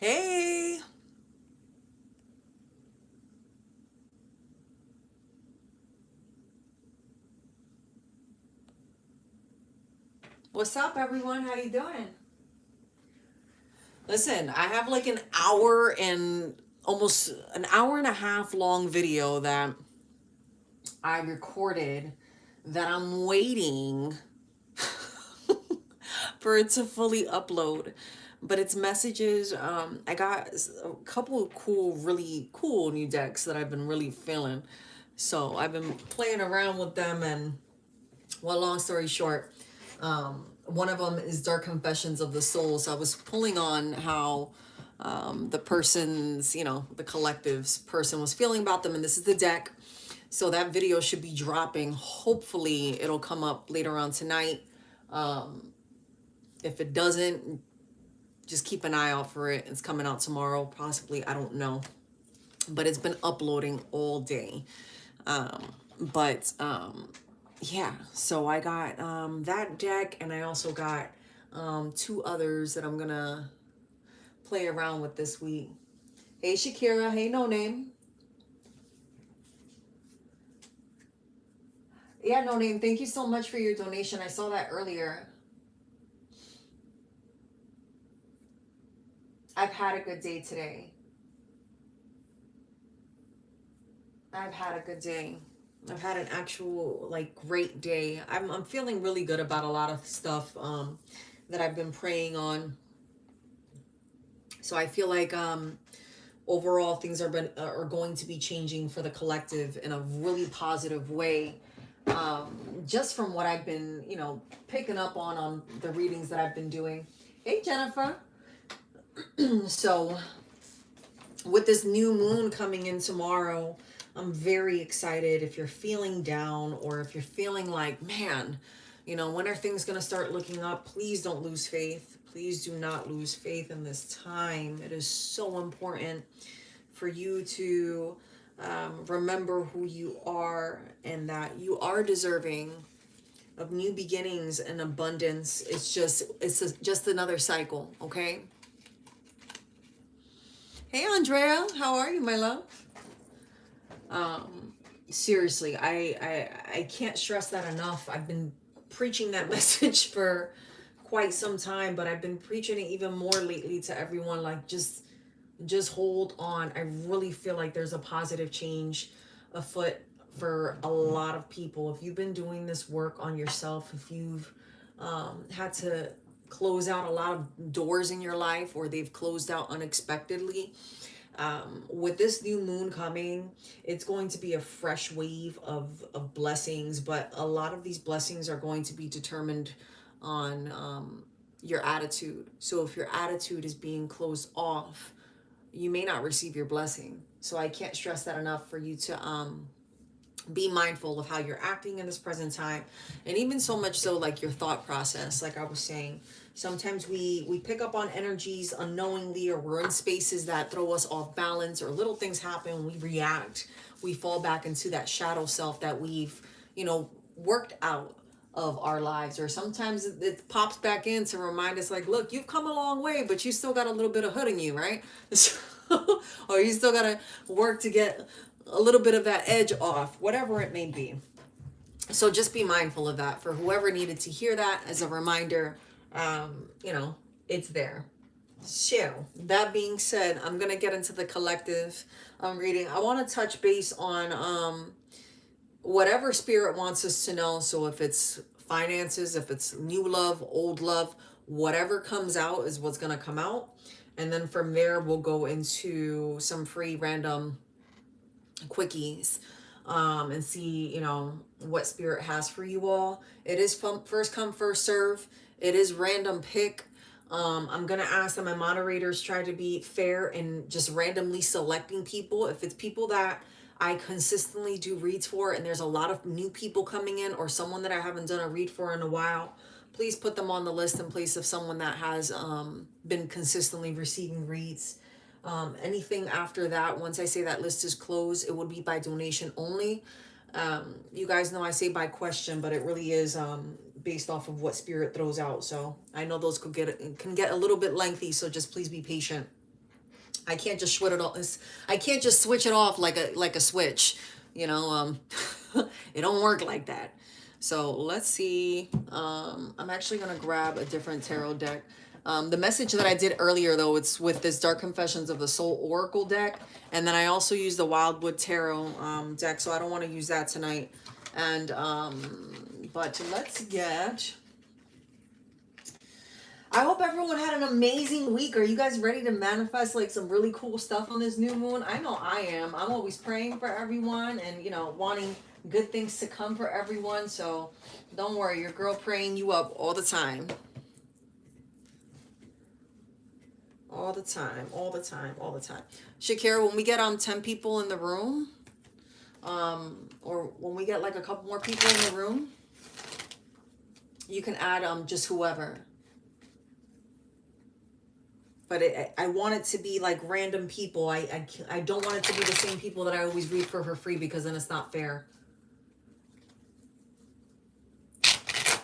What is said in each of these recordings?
Hey, what's up, everyone? How you doing? Listen, I have like an hour and almost an hour and a half long video that I recorded that I'm waiting for it to fully upload. But it's messages. I got a couple of cool, really cool new decks that I've been really feeling. So I've been playing around with them, and well, long story short, one of them is Dark Confessions of the Soul. So I was pulling on how the person's, the collective's person was feeling about them, and this is the deck. So that video should be dropping. Hopefully, it'll come up later on tonight. If it doesn't, just keep an eye out for it. It's coming out tomorrow, possibly. I don't know, but it's been uploading all day. But yeah, so I got that deck, and I also got two others that I'm gonna play around with this week. Hey Shakira, hey No Name. Yeah, No Name, thank you so much for your donation. I saw that earlier. I've had a good day today. I've had a good day. I've had an actual like great day. I'm feeling really good about a lot of stuff that I've been praying on. So I feel like overall things are going to be changing for the collective in a really positive way. Just from what I've been, picking up on the readings that I've been doing. Hey Jennifer. So with this new moon coming in tomorrow, I'm very excited. If you're feeling down, or if you're feeling like, man, when are things going to start looking up? Please don't lose faith. Please do not lose faith in this time. It is so important for you to remember who you are, and that you are deserving of new beginnings and abundance. It's just another cycle, okay? Hey Andrea, how are you, my love? Seriously, I can't stress that enough. I've been preaching that message for quite some time, but I've been preaching it even more lately to everyone. Like, just hold on. I really feel like there's a positive change afoot for a lot of people. If you've been doing this work on yourself, if you've had to close out a lot of doors in your life, or they've closed out unexpectedly, with this new moon coming, it's going to be a fresh wave of blessings, but a lot of these blessings are going to be determined on your attitude. So if your attitude is being closed off, you may not receive your blessing. So I can't stress that enough for you to be mindful of how you're acting in this present time, and even so much so like your thought process. Like I was saying, sometimes we pick up on energies unknowingly, or we're in spaces that throw us off balance, or little things happen, we react, we fall back into that shadow self that we've worked out of our lives. Or sometimes it pops back in to remind us, like, look, you've come a long way, but you still got a little bit of hood in you, right? Or you still got to work to get a little bit of that edge off, whatever it may be. So just be mindful of that. For whoever needed to hear that as a reminder, it's there. So that being said, I'm gonna get into the collective reading. I want to touch base on whatever spirit wants us to know. So if it's finances, if it's new love, old love, whatever comes out is what's gonna come out. And then from there, we'll go into some free random quickies, and see what spirit has for you all. It is first come first serve. It is random pick. I'm gonna ask that my moderators try to be fair and just randomly selecting people. If it's people that I consistently do reads for, and there's a lot of new people coming in, or someone that I haven't done a read for in a while, please put them on the list in place of someone that has been consistently receiving reads. Anything after that, once I say that list is closed, it would be by donation only. You guys know I say by question, but it really is based off of what spirit throws out. So I know those can get a little bit lengthy, so just please be patient. I can't just switch it off. I can't just switch it off like a switch. You know, it don't work like that. So let's see. I'm actually gonna grab a different tarot deck. The message that I did earlier, though, it's with this Dark Confessions of the Soul Oracle deck, and then I also used the Wildwood Tarot deck. So I don't want to use that tonight. And but let's get. I hope everyone had an amazing week. Are you guys ready to manifest like some really cool stuff on this new moon? I know I am. I'm always praying for everyone and, you know, wanting good things to come for everyone. So don't worry, your girl praying you up all the time. All the time, all the time, all the time. Shakira, when we get 10 people in the room, or when we get like a couple more people in the room, you can add just whoever. But I want it to be like random people. I don't want it to be the same people that I always read for free, because then it's not fair.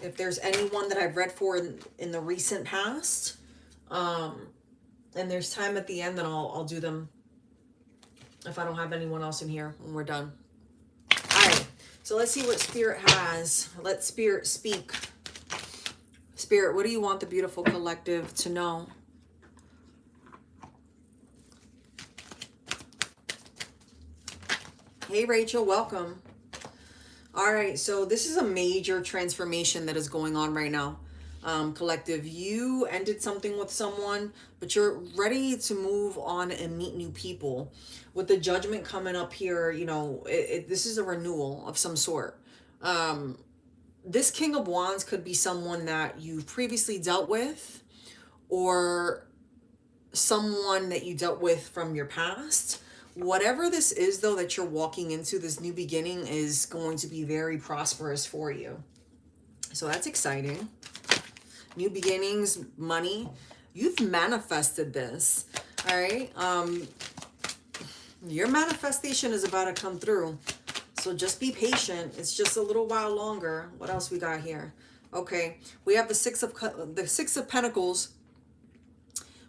If there's anyone that I've read for in the recent past, and there's time at the end, then I'll do them if I don't have anyone else in here when we're done. All right, so let's see what Spirit has. Let Spirit speak. Spirit, what do you want the beautiful collective to know? Hey, Rachel, welcome. All right, so this is a major transformation that is going on right now. Collective, you ended something with someone, but you're ready to move on and meet new people. With the Judgment coming up here, you know, this is a renewal of some sort. This King of Wands could be someone that you've previously dealt with, or someone that you dealt with from your past. Whatever this is, though, that you're walking into, this new beginning is going to be very prosperous for you. So that's exciting. New beginnings, money. You've manifested this. All right. Your manifestation is about to come through. So just be patient. It's just a little while longer. What else we got here? Okay. We have the Six of Pentacles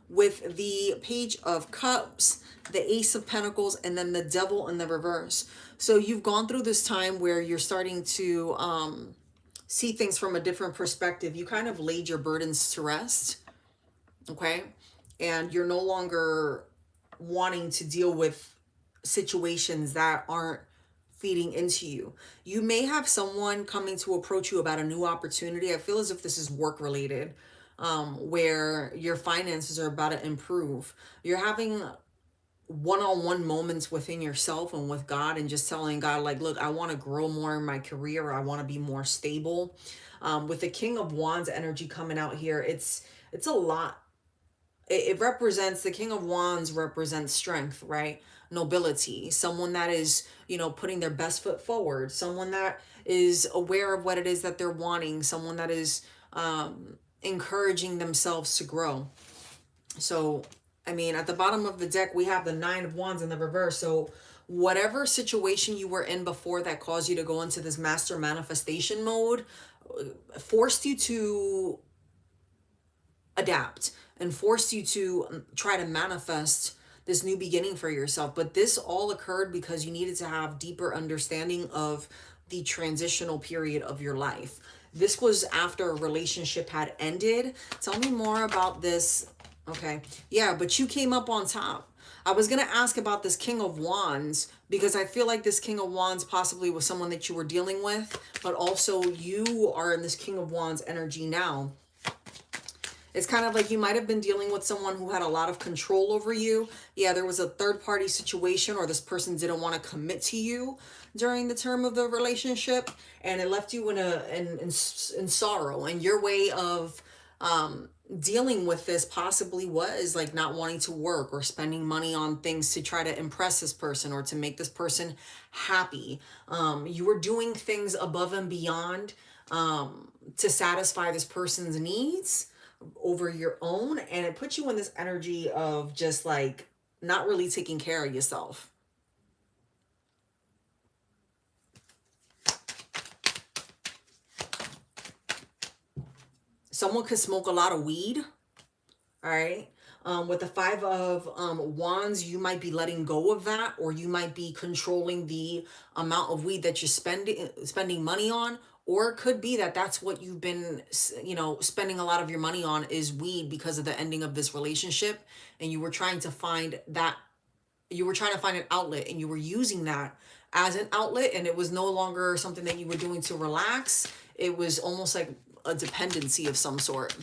with the Page of Cups, the Ace of Pentacles, and then the Devil in the reverse. So you've gone through this time where you're starting to see things from a different perspective. You kind of laid your burdens to rest, okay? And you're no longer wanting to deal with situations that aren't feeding into you. You may have someone coming to approach you about a new opportunity. I feel as if this is work related, where your finances are about to improve. You're having one-on-one moments within yourself and with God, and just telling God, like, look, I want to grow more in my career. I want to be more stable. With the King of Wands energy coming out here, it's a lot. It represents, the King of Wands represents strength, right? Nobility, someone that is, you know, putting their best foot forward, someone that is aware of what it is that they're wanting, someone that is encouraging themselves to grow. So, I mean, at the bottom of the deck, we have the Nine of Wands in the reverse. So whatever situation you were in before that caused you to go into this master manifestation mode, forced you to adapt and forced you to try to manifest this new beginning for yourself. But this all occurred because you needed to have deeper understanding of the transitional period of your life. This was after a relationship had ended. Tell me more about this. Okay. Yeah, but you came up on top. I was going to ask about this King of Wands, because I feel like this King of Wands possibly was someone that you were dealing with, but also you are in this King of Wands energy now. It's kind of like you might have been dealing with someone who had a lot of control over you. Yeah, there was a third party situation, or this person didn't want to commit to you during the term of the relationship, and it left you in sorrow. And your way of dealing with this possibly was like not wanting to work or spending money on things to try to impress this person or to make this person happy. You were doing things above and beyond to satisfy this person's needs over your own, and it puts you in this energy of just like not really taking care of yourself. Someone could smoke a lot of weed. All right. With the Five of Wands, you might be letting go of that, or you might be controlling the amount of weed that you're spending money on. Or it could be that that's what you've been, spending a lot of your money on is weed because of the ending of this relationship. And you were trying to find an outlet, and you were using that as an outlet, and it was no longer something that you were doing to relax. It was almost like a dependency of some sort.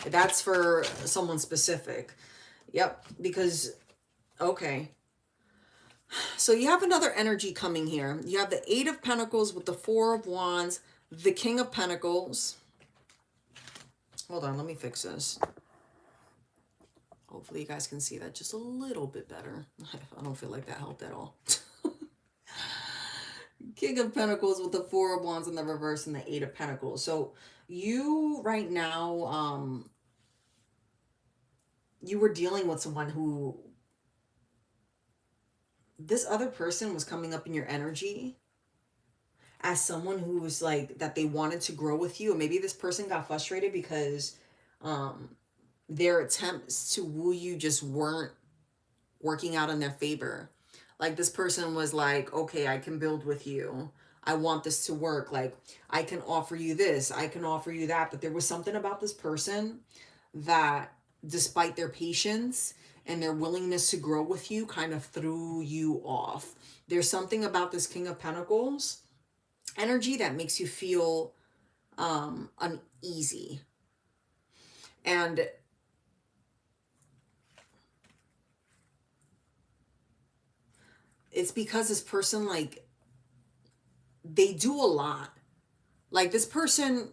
That's for someone specific. Yep, because, okay. So you have another energy coming here. You have the Eight of Pentacles with the Four of Wands, the King of Pentacles. Hold on, let me fix this. Hopefully you guys can see that just a little bit better. I don't feel like that helped at all. King of Pentacles with the Four of Wands in the reverse and the Eight of Pentacles. So you right now, you were dealing with someone who, this other person was coming up in your energy as someone who was like, that they wanted to grow with you. And maybe this person got frustrated because their attempts to woo you just weren't working out in their favor. Like this person was like, okay, I can build with you. I want this to work. Like I can offer you this, I can offer you that. But there was something about this person that, despite their patience and their willingness to grow with you, kind of threw you off. There's something about this King of Pentacles energy that makes you feel uneasy. And it's because this person, like, they do a lot. Like this person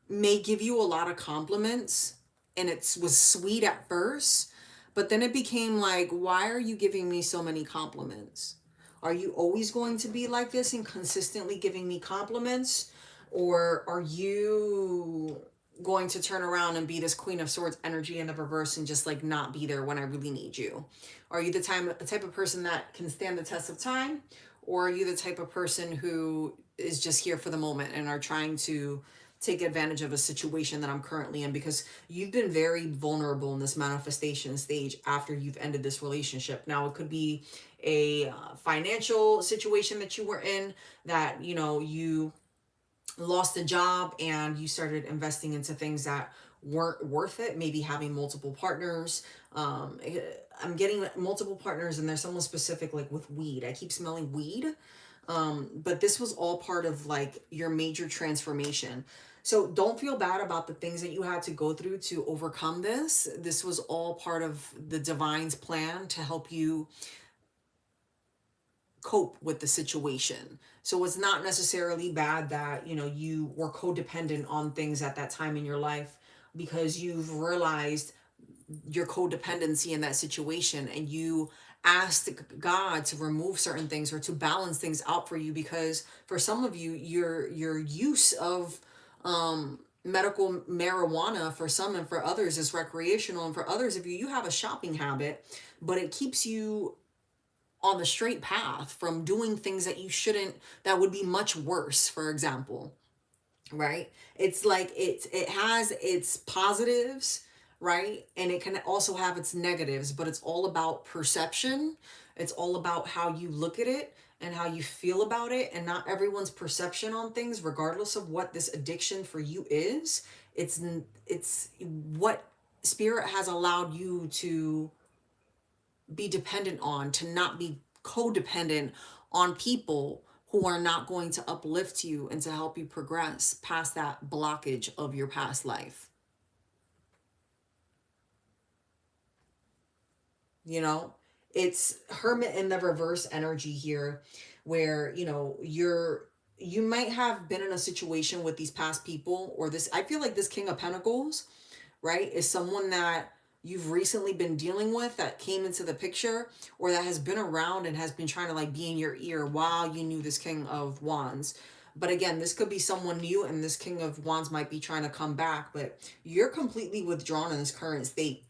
may give you a lot of compliments, and it was sweet at first, but then it became like, why are you giving me so many compliments? Are you always going to be like this and consistently giving me compliments? Or are you going to turn around and be this Queen of Swords energy in the reverse and just like not be there when I really need you? Are you the type of person that can stand the test of time? Or are you the type of person who is just here for the moment and are trying to take advantage of a situation that I'm currently in? Because you've been very vulnerable in this manifestation stage after you've ended this relationship. Now, it could be a financial situation that you were in, that, you lost a job and you started investing into things that weren't worth it. Maybe having multiple partners. I'm getting multiple partners, and there's someone specific, like with weed. I keep smelling weed. But this was all part of like your major transformation. So don't feel bad about the things that you had to go through to overcome this. This was all part of the divine's plan to help you cope with the situation. So it's not necessarily bad that, you were codependent on things at that time in your life, because you've realized your codependency in that situation, and you asked God to remove certain things or to balance things out for you. Because for some of you, your use of medical marijuana, for some, and for others is recreational, and for others of you, you have a shopping habit, but it keeps you on the straight path from doing things that you shouldn't, that would be much worse, for example. Right? It's like it has its positives, right? And it can also have its negatives, but it's all about perception. It's all about how you look at it and how you feel about it. And not everyone's perception on things, regardless of what this addiction for you is, it's what spirit has allowed you to be dependent on, to not be codependent on people who are not going to uplift you and to help you progress past that blockage of your past life. It's Hermit in the reverse energy here, where, you might have been in a situation with these past people, or this, I feel like this King of Pentacles, right, is someone that you've recently been dealing with, that came into the picture, or that has been around and has been trying to like be in your ear while you knew this King of Wands. But again, this could be someone new, and this King of Wands might be trying to come back, but you're completely withdrawn in this current state.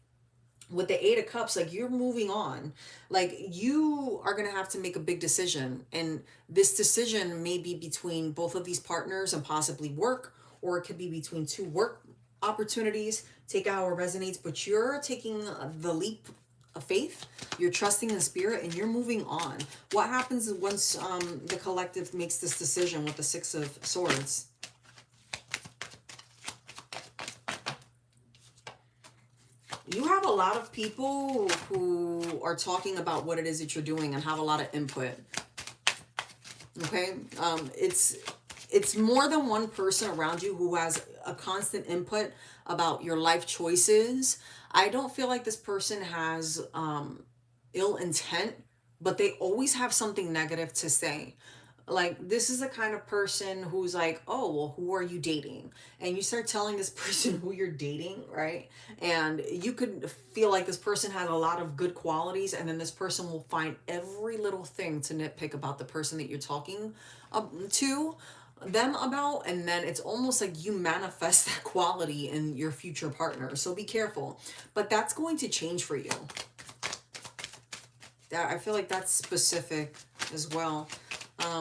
With the Eight of Cups, like, you're moving on. Like, you are going to have to make a big decision, and this decision may be between both of these partners and possibly work, or it could be between two work opportunities. Take it how it resonates, but you're taking the leap of faith. You're trusting in the spirit and you're moving on. What happens once the collective makes this decision with the Six of Swords? You have a lot of people who are talking about what it is that you're doing and have a lot of input. Okay, it's more than one person around you who has a constant input about your life choices. I don't feel like this person has ill intent, but they always have something negative to say. Like, this is the kind of person who's like, oh, well, who are you dating? And you start telling this person who you're dating, right? And you could feel like this person has a lot of good qualities, and then this person will find every little thing to nitpick about the person that you're talking to them about, and then it's almost like you manifest that quality in your future partner. So be careful. But that's going to change for you. I feel like that's specific as well.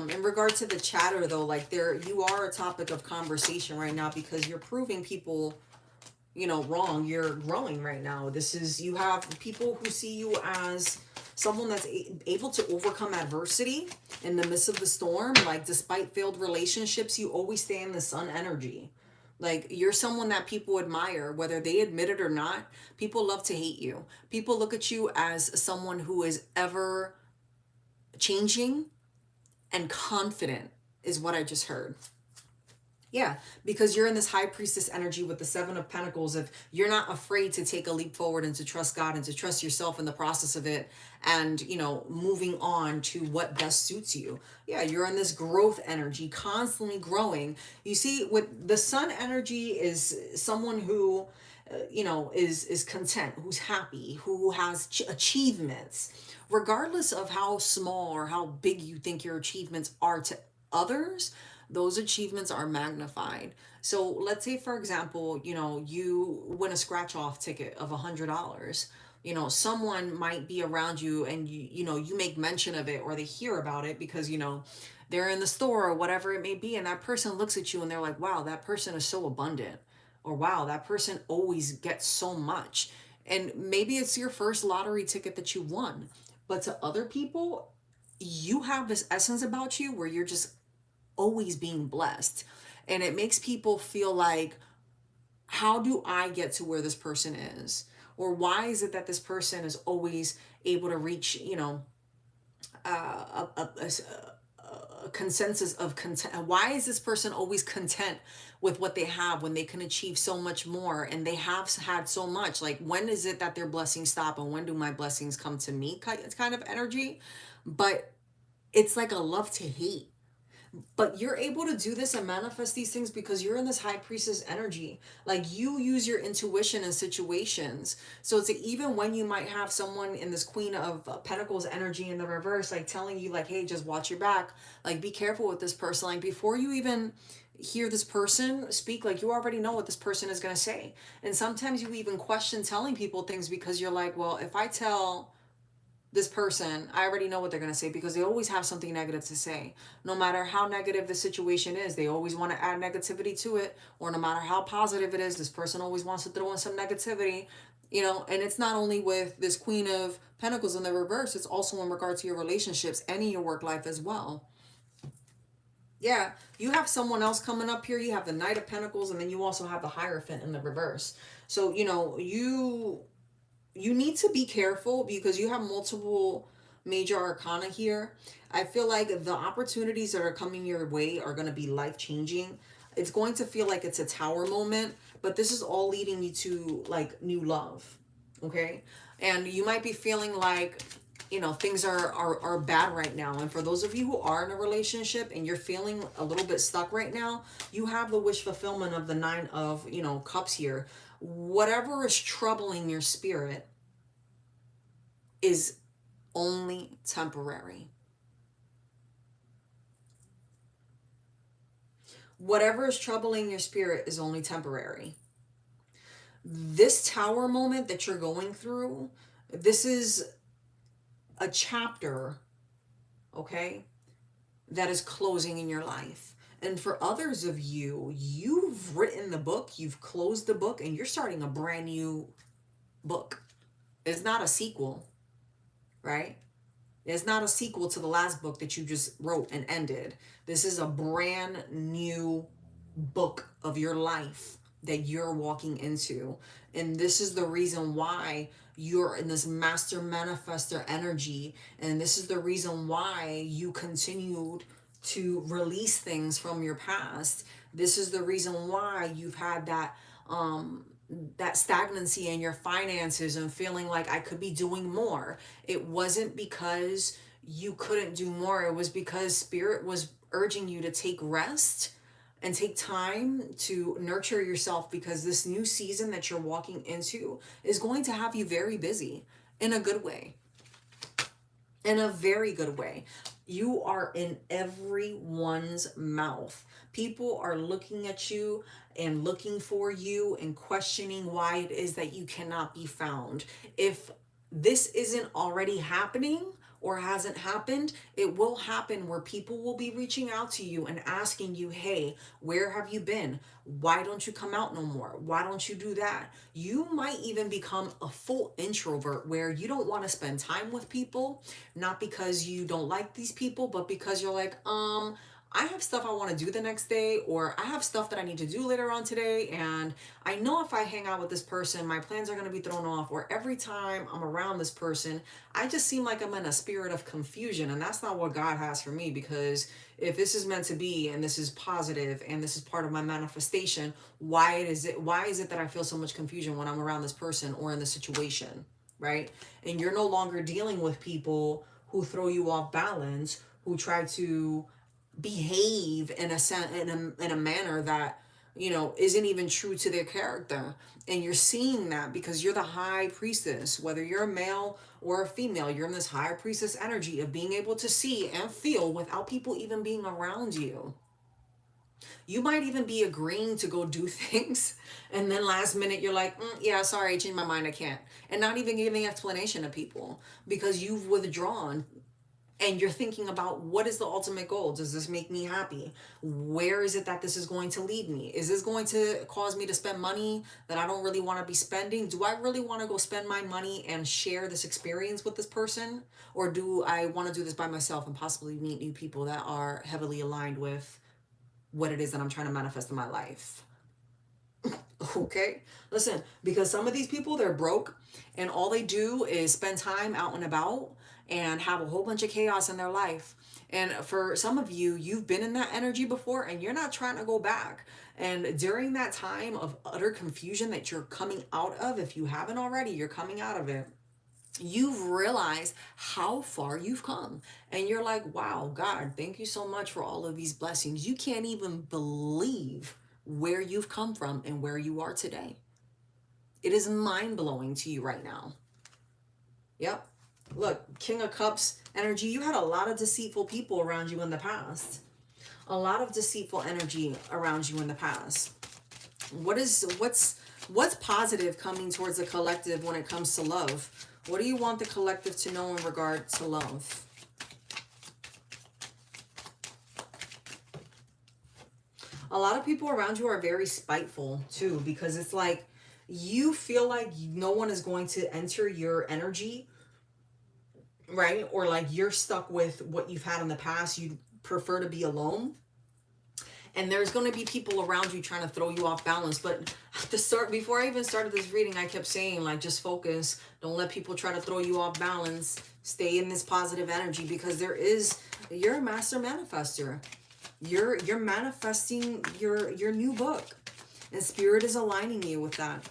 In regard to the chatter though, like you are a topic of conversation right now because you're proving people, you know, wrong. You're growing right now. You have people who see you as someone that's able to overcome adversity in the midst of the storm. Like, despite failed relationships, you always stay in the sun energy. Like, you're someone that people admire, whether they admit it or not. People love to hate you. People look at you as someone who is ever changing and confident, is what I just heard. Yeah, because you're in this high priestess energy with the Seven of Pentacles. If you're not afraid to take a leap forward and to trust God and to trust yourself in the process of it, and, you know, moving on to what best suits you. Yeah, you're in this growth energy, constantly growing. You see, with the sun energy is someone who, you know, is content, who's happy, who has achievements, regardless of how small or how big you think your achievements are to others. Those achievements are magnified. So let's say, for example, you know, you win a scratch off ticket of $100. You know, someone might be around you and you know, you make mention of it, or they hear about it because, you know, they're in the store or whatever it may be, and that person looks at you and they're like, wow, that person is so abundant, or wow, that person always gets so much. And maybe it's your first lottery ticket that you won, but to other people, you have this essence about you where you're just always being blessed. And it makes people feel like, how do I get to where this person is? Or why is it that this person is always able to reach, you know, a consensus of content? Why is this person always content with what they have when they can achieve so much more and they have had so much? Like, when is it that their blessings stop and when do my blessings come to me? It's kind of energy. But it's like a love to hate. But you're able to do this and manifest these things because you're in this high priestess energy. Like, you use your intuition in situations. So it's like, even when you might have someone in this Queen of Pentacles energy in the reverse, like telling you like, hey, just watch your back. Like, be careful with this person. Like, before you even hear this person speak, like, you already know what this person is going to say. And sometimes you even question telling people things because you're like, well, if I tell this person, I already know what they're going to say, because they always have something negative to say. No matter how negative the situation is, they always want to add negativity to it. Or no matter how positive it is, this person always wants to throw in some negativity. You know, and it's not only with this Queen of Pentacles in the reverse, it's also in regard to your relationships and in your work life as well. Yeah, you have someone else coming up here. You have the Knight of Pentacles, and then you also have the Hierophant in the reverse. So, you know, you need to be careful because you have multiple major arcana here. I feel like the opportunities that are coming your way are going to be life-changing. It's going to feel like it's a tower moment, but this is all leading you to like new love. Okay? And you might be feeling like, you know, things are bad right now. And for those of you who are in a relationship and you're feeling a little bit stuck right now, you have the wish fulfillment of the Nine of, you know, Cups here. Whatever is troubling your spirit is only temporary. Whatever is troubling your spirit is only temporary. This tower moment that you're going through, this is a chapter, okay, that is closing in your life. And for others of you, you've written the book, you've closed the book, and you're starting a brand new book. It's not a sequel, right? It's not a sequel to the last book that you just wrote and ended. This is a brand new book of your life that you're walking into. And this is the reason why you're in this master manifester energy. And this is the reason why you continued to release things from your past. This is the reason why you've had that stagnancy in your finances and feeling like I could be doing more. It wasn't because you couldn't do more. It was because spirit was urging you to take rest and take time to nurture yourself, because this new season that you're walking into is going to have you very busy in a good way. In a very good way. You are in everyone's mouth. People are looking at you and looking for you and questioning why it is that you cannot be found. If this isn't already happening or hasn't happened, it will happen, where people will be reaching out to you and asking you, hey, where have you been? Why don't you come out no more? Why don't you do that? You might even become a full introvert, where you don't want to spend time with people, not because you don't like these people, but because you're like, I have stuff I want to do the next day, or I have stuff that I need to do later on today, and I know if I hang out with this person, my plans are going to be thrown off, or every time I'm around this person, I just seem like I'm in a spirit of confusion, and that's not what God has for me. Because if this is meant to be, and this is positive, and this is part of my manifestation, why is it that I feel so much confusion when I'm around this person or in this situation, right? And you're no longer dealing with people who throw you off balance, who try to behave in a manner that, you know, isn't even true to their character. And you're seeing that because you're the high priestess. Whether you're a male or a female, you're in this high priestess energy of being able to see and feel without people even being around you. You might even be agreeing to go do things, and then last minute you're like, yeah, sorry, I changed my mind, I can't. And not even giving explanation to people, because you've withdrawn. And you're thinking about, what is the ultimate goal? Does this make me happy? Where is it that this is going to lead me? Is this going to cause me to spend money that I don't really want to be spending? Do I really want to go spend my money and share this experience with this person? Or do I want to do this by myself and possibly meet new people that are heavily aligned with what it is that I'm trying to manifest in my life? Okay, listen, because some of these people, they're broke, and all they do is spend time out and about and have a whole bunch of chaos in their life. And for some of you, you've been in that energy before and you're not trying to go back. And during that time of utter confusion that you're coming out of, if you haven't already, you're coming out of it, you've realized how far you've come. And you're like, wow, God, thank you so much for all of these blessings. You can't even believe where you've come from and where you are today. It is mind-blowing to you right now. Yep. Look, King of Cups energy, you had a lot of deceitful people around you in the past. A lot of deceitful energy around you in the past. What's positive coming towards the collective when it comes to love? What do you want the collective to know in regard to love? A lot of people around you are very spiteful too, because it's like you feel like no one is going to enter your energy, right? Or like you're stuck with what you've had in the past. You prefer to be alone. And there's going to be people around you trying to throw you off balance. But at the start, before I even started this reading, I kept saying, like, just focus. Don't let people try to throw you off balance. Stay in this positive energy, because you're a master manifester. You're manifesting your new book. And Spirit is aligning you with that.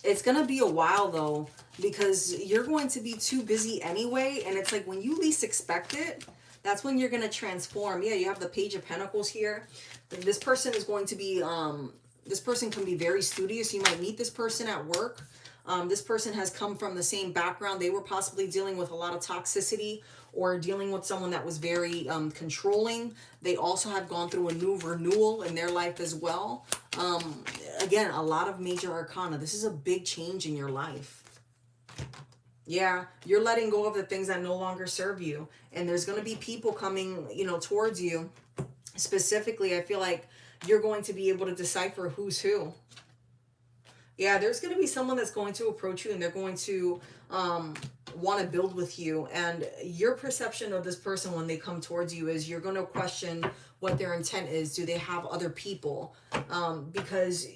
It's going to be a while, though, because you're going to be too busy anyway. And it's like when you least expect it, that's when you're going to transform. Yeah, you have the Page of Pentacles here. This person is going to be, this person can be very studious. You might meet this person at work. This person has come from the same background. They were possibly dealing with a lot of toxicity, or dealing with someone that was very controlling. They also have gone through a new renewal in their life as well. Again, a lot of major arcana. This is a big change in your life. Yeah, you're letting go of the things that no longer serve you. And there's going to be people coming, you know, towards you. Specifically, I feel like you're going to be able to decipher who's who. Yeah, there's going to be someone that's going to approach you and they're going to want to build with you. And your perception of this person when they come towards you is you're going to question what their intent is. Do they have other people? Because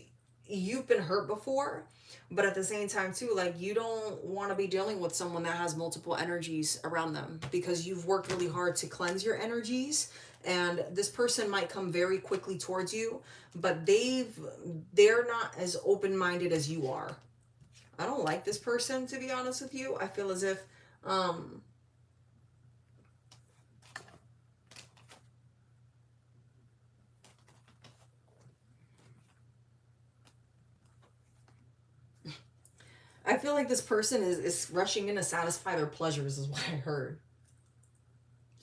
you've been hurt before, but at the same time too, like, you don't want to be dealing with someone that has multiple energies around them, because you've worked really hard to cleanse your energies. And this person might come very quickly towards you, but they're not as open-minded as you are. I don't like this person, to be honest with you. I feel as if I feel like this person is rushing in to satisfy their pleasures, is what I heard.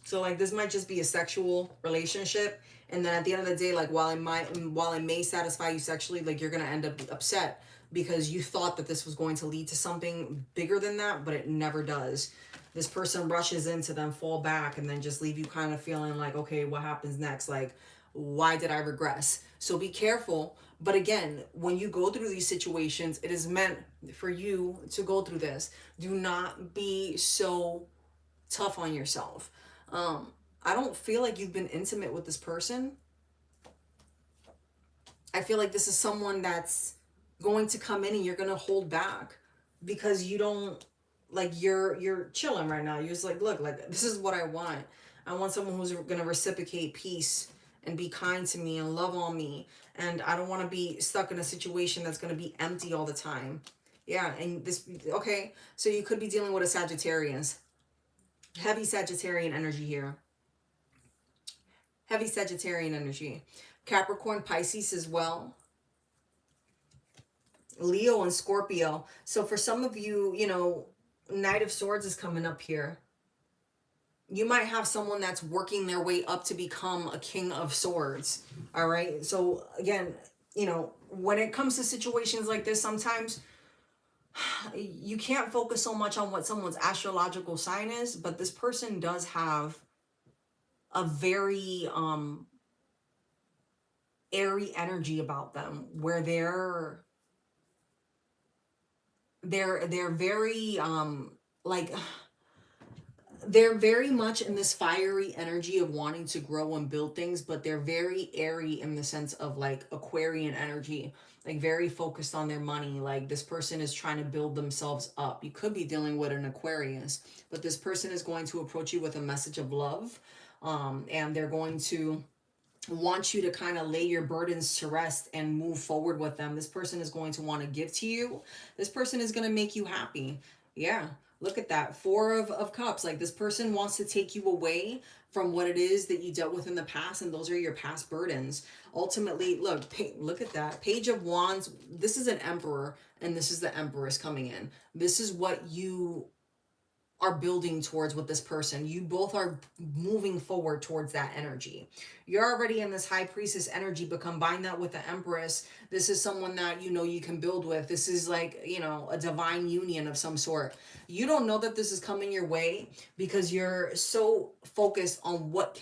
So like, this might just be a sexual relationship, and then at the end of the day, like, while it may satisfy you sexually, like, you're gonna end up upset because you thought that this was going to lead to something bigger than that, but it never does. This person rushes into them, fall back, and then just leave you kind of feeling like, okay, what happens next? Like, why did I regress? So be careful. But again, when you go through these situations, it is meant for you to go through this. Do not be so tough on yourself. I don't feel like you've been intimate with this person. I feel like this is someone that's going to come in and you're going to hold back because you don't, like, you're chilling right now. You're just like, look, like, this is what I want. I want someone who's going to reciprocate peace and be kind to me and love on me. And I don't want to be stuck in a situation that's going to be empty all the time. Yeah, and this, okay, so you could be dealing with a Sagittarius. Heavy Sagittarian energy here. Heavy Sagittarian energy. Capricorn, Pisces as well. Leo and Scorpio. So for some of you, you know, Knight of Swords is coming up here. You might have someone that's working their way up to become a King of Swords. All right. So again, you know, when it comes to situations like this, sometimes you can't focus so much on what someone's astrological sign is, but this person does have a very airy energy about them, where they're very like, they're very much in this fiery energy of wanting to grow and build things, but they're very airy in the sense of like Aquarian energy, like very focused on their money. Like, this person is trying to build themselves up. You could be dealing with an Aquarius, but this person is going to approach you with a message of love, and they're going to want you to kind of lay your burdens to rest and move forward with them. This person is going to want to give to you. This person is going to make you happy. Yeah, look at that. Four of Cups. Like, this person wants to take you away from what it is that you dealt with in the past, and those are your past burdens. Ultimately, look at that. Page of Wands. This is an Emperor, and this is the Empress coming in. This is what you are building towards with this person. You both are moving forward towards that energy. You're already in this High Priestess energy, but combine that with the Empress. This is someone that, you know, you can build with. This is like, you know, a divine union of some sort. You don't know that this is coming your way because you're so focused on what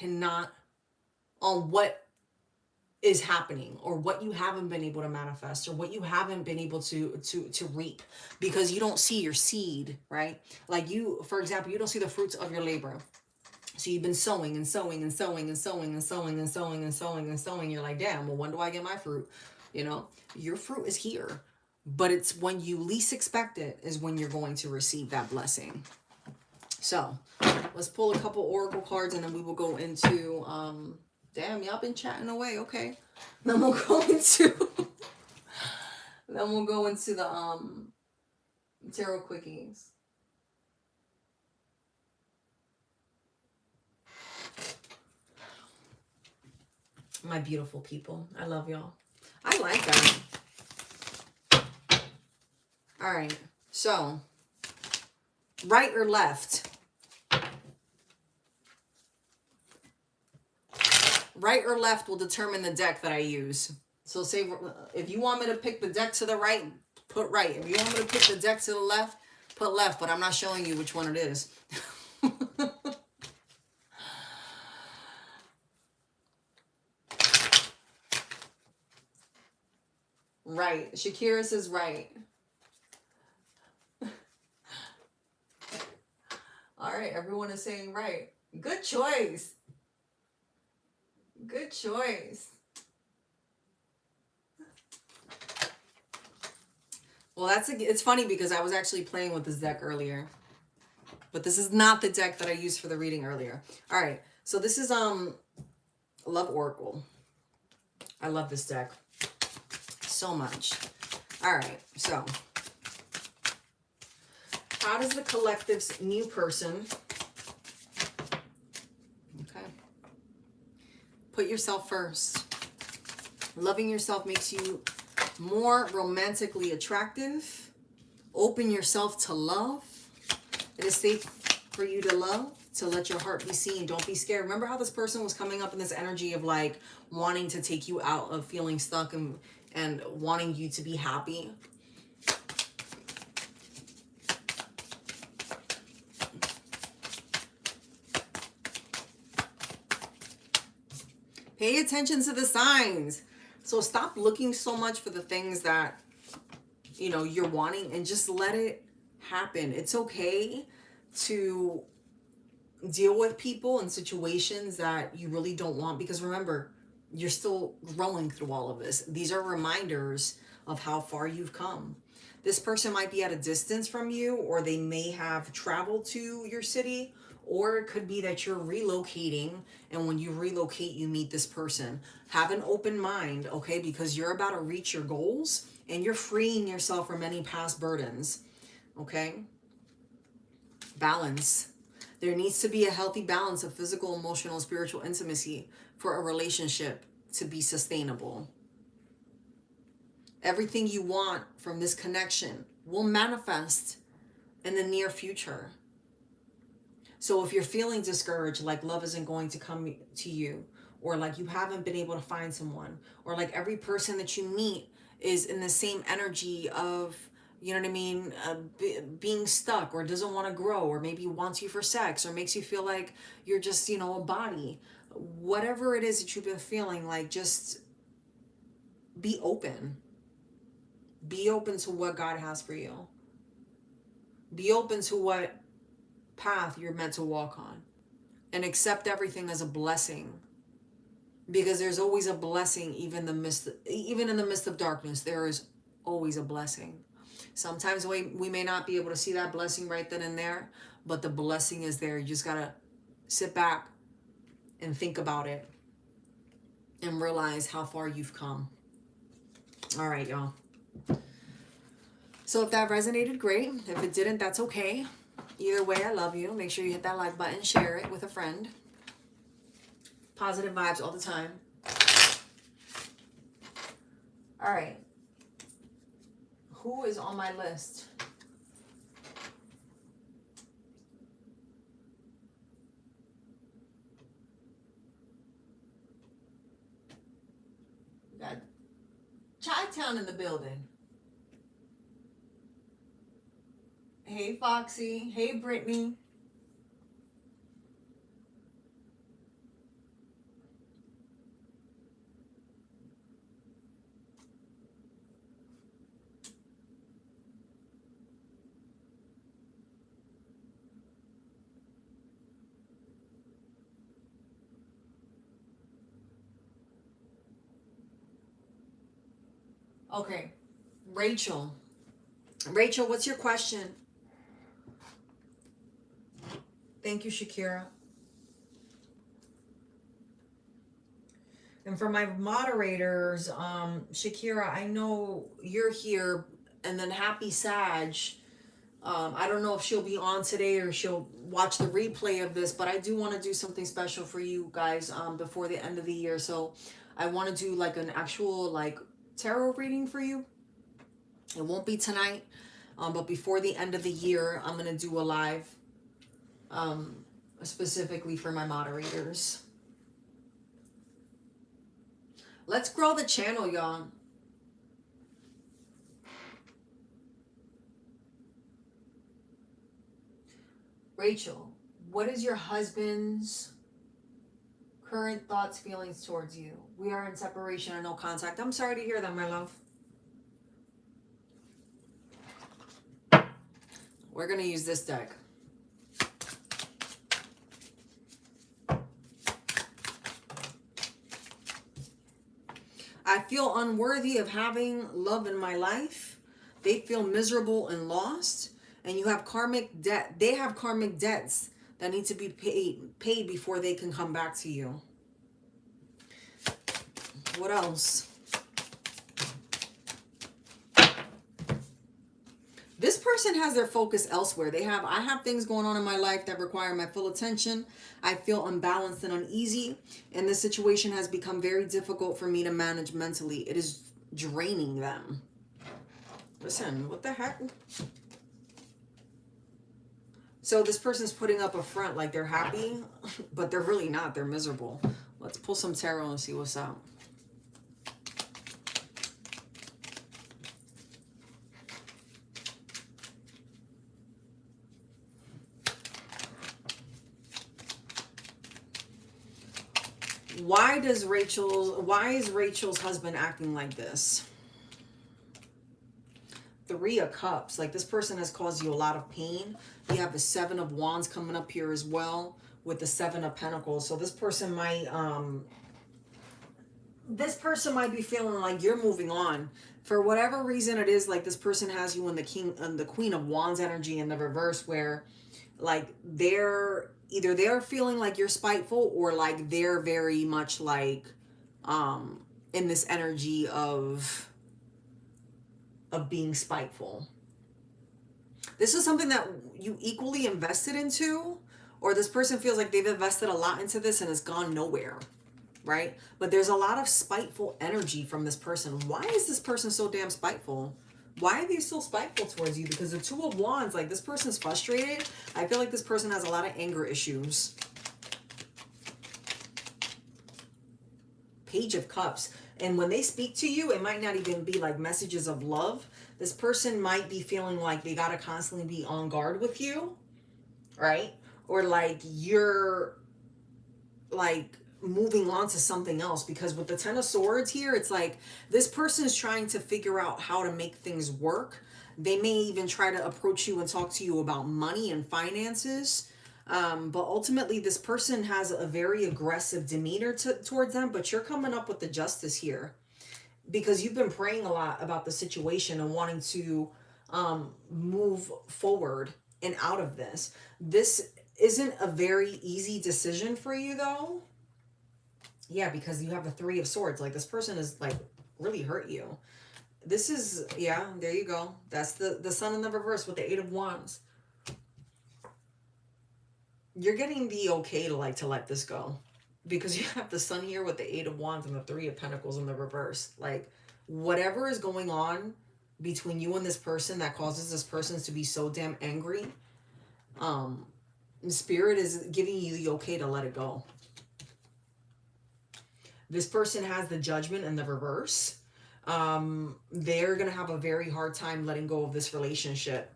is happening, or what you haven't been able to manifest, or what you haven't been able to reap, because you don't see your seed, right? Like, you, for example, you don't see the fruits of your labor. So you've been sowing and sowing and sowing and sowing and sowing and sowing and sowing and sowing. You're like, damn, well, when do I get my fruit? You know, your fruit is here, but it's when you least expect it is when you're going to receive that blessing. So let's pull a couple oracle cards, and then we will go into damn, y'all been chatting away. Okay. Then we'll go into the tarot quickies. My beautiful people. I love y'all. I like that. All right. So, right or left? Right or left will determine the deck that I use. So say, if you want me to pick the deck to the right, put right. If you want me to pick the deck to the left, put left, but I'm not showing you which one it is. Right. Shakira says right. All right. Everyone is saying right. Good choice. Good choice. Well, it's funny because I was actually playing with this deck earlier. But this is not the deck that I used for the reading earlier. All right. So this is Love Oracle. I love this deck so much. All right. So how does the collective's new person, okay, put yourself first? Loving yourself makes you more romantically attractive. Open yourself to love. It is safe for you to love, to let your heart be seen. Don't be scared. Remember how this person was coming up in this energy of like wanting to take you out of feeling stuck and wanting you to be happy? Pay attention to the signs. So stop looking so much for the things that, you know, you're wanting, and just let it happen. It's okay to deal with people and situations that you really don't want, because remember, you're still growing through all of this. These are reminders of how far you've come. This person might be at a distance from you, or they may have traveled to your city, or it could be that you're relocating, and when you relocate, you meet this person. Have an open mind, okay? Because you're about to reach your goals, and you're freeing yourself from any past burdens, okay? Balance. There needs to be a healthy balance of physical, emotional, spiritual intimacy for a relationship to be sustainable. Everything you want from this connection will manifest in the near future. So if you're feeling discouraged, like love isn't going to come to you, or like you haven't been able to find someone, or like every person that you meet is in the same energy of, you know what I mean, being stuck, or doesn't want to grow, or maybe wants you for sex, or makes you feel like you're just, you know, a body. Whatever it is that you've been feeling, like, just be open. Be open to what God has for you. Be open to what path you're meant to walk on, and accept everything as a blessing, because there's always a blessing. Even in the midst of darkness, there is always a blessing. Sometimes we may not be able to see that blessing right then and there, but the blessing is there. You just gotta sit back and think about it and realize how far you've come. All right, y'all. So if that resonated, great. If it didn't, that's okay. Either way, I love you. Make sure you hit that like button, share it with a friend. Positive vibes all the time. All right. Who is on my list? We got Chi-Town in the building. Hey, Foxy. Hey, Brittany. Okay. Rachel. Rachel, what's your question? Thank you, Shakira. And for my moderators, Shakira, I know you're here, and then Happy Sag. I don't know if she'll be on today or she'll watch the replay of this, but I do want to do something special for you guys before the end of the year. So I want to do like an actual like tarot reading for you. It won't be tonight, but before the end of the year, I'm going to do a live specifically for my moderators. Let's grow the channel, y'all. Rachel, what is your husband's current thoughts, feelings towards you? We are in separation and no contact. I'm sorry to hear that, my love. We're going to use this deck. I feel unworthy of having love in my life. They feel miserable and lost. And you have karmic debt. They have karmic debts that need to be paid before they can come back to you. What else? This person has their focus elsewhere. I have things going on in my life that require my full attention. I feel unbalanced and uneasy, and this situation has become very difficult for me to manage mentally. It is draining them. Listen, what the heck? So this person's putting up a front like they're happy, but they're really not. They're miserable. Let's pull some tarot and see what's up. Why is Rachel's husband acting like this? 3 of Cups. Like, this person has caused you a lot of pain. You have the 7 of Wands coming up here as well with the 7 of Pentacles. So this person might be feeling like you're moving on. For whatever reason it is, like this person has you in the Queen of Wands energy in the reverse, where like they're feeling like you're spiteful, or like they're very much like in this energy of being spiteful. This is something that you equally invested into, or this person feels like they've invested a lot into this and it's gone nowhere, right? But there's a lot of spiteful energy from this person. Why is this person so damn spiteful? Why are they so spiteful towards you? Because the 2 of Wands, like this person's frustrated. I feel like this person has a lot of anger issues. Page of Cups. And when they speak to you, it might not even be like messages of love. This person might be feeling like they got to constantly be on guard with you, right? Or like you're like moving on to something else, because with the 10 of Swords here, it's like this person is trying to figure out how to make things work. They may even try to approach you and talk to you about money and finances. But ultimately, this person has a very aggressive demeanor towards them, but you're coming up with the Justice here because you've been praying a lot about the situation and wanting to move forward and out of this. This isn't a very easy decision for you, though. Yeah, because you have the 3 of Swords. Like, this person is, like, really hurt you. This is, yeah, there you go. That's the Sun in the reverse with the 8 of Wands. You're getting the okay to let this go. Because you have the Sun here with the 8 of Wands and the 3 of Pentacles in the reverse. Like, whatever is going on between you and this person that causes this person to be so damn angry, Spirit is giving you the okay to let it go. This person has the Judgment in the reverse. They're going to have a very hard time letting go of this relationship.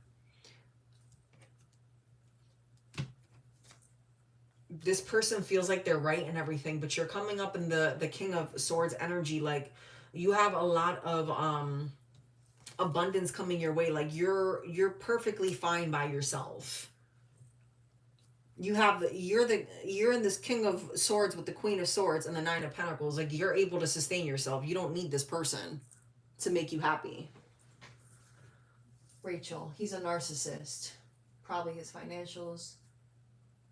This person feels like they're right and everything, but you're coming up in the King of Swords energy. Like, you have a lot of abundance coming your way. Like, you're perfectly fine by yourself. You're in this King of Swords with the Queen of Swords and the 9 of Pentacles. Like, you're able to sustain yourself. You don't need this person to make you happy. Rachel, he's a narcissist. Probably his financials.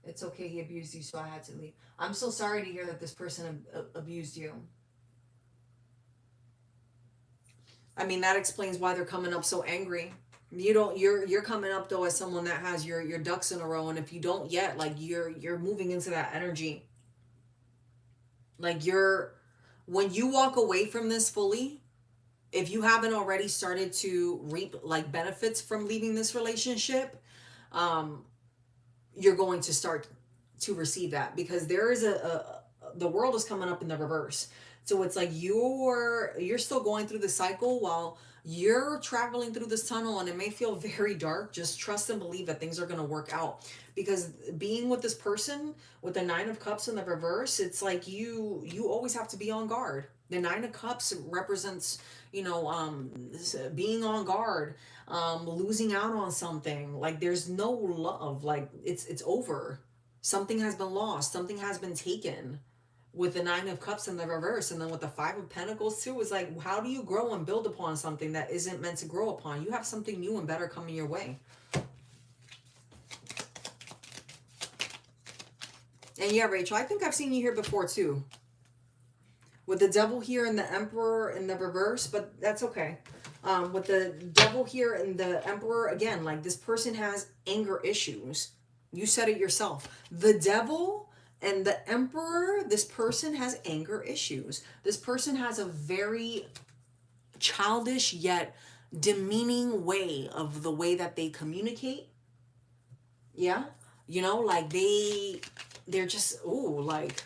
It's okay, he abused you, so I had to leave. I'm so sorry to hear that this person abused you. I mean, that explains why they're coming up so angry. You're coming up though as someone that has your ducks in a row, and if you don't yet, like you're moving into that energy. Like, when you walk away from this fully, if you haven't already started to reap like benefits from leaving this relationship, you're going to start to receive that, because there is the world is coming up in the reverse. So it's like you're still going through the cycle while You're traveling through this tunnel and it may feel very dark. Just trust and believe that things are going to work out, because being with this person with the 9 of Cups in the reverse, it's like you always have to be on guard. The 9 of Cups represents, being on guard, losing out on something. Like there's no love. Like it's over. Something has been lost. Something has been taken with the 9 of Cups in the reverse. And then with the 5 of Pentacles too, is like, how do you grow and build upon something that isn't meant to grow upon? You have something new and better coming your way. And yeah, Rachel, I think I've seen you here before too, with the Devil here and the Emperor in the reverse, but that's okay. With the Devil here and the Emperor, again, like this person has anger issues. You said it yourself. The Devil and the Emperor, this person has anger issues. This person has a very childish yet demeaning way of the way that they communicate. Yeah. Like they're just, ooh, like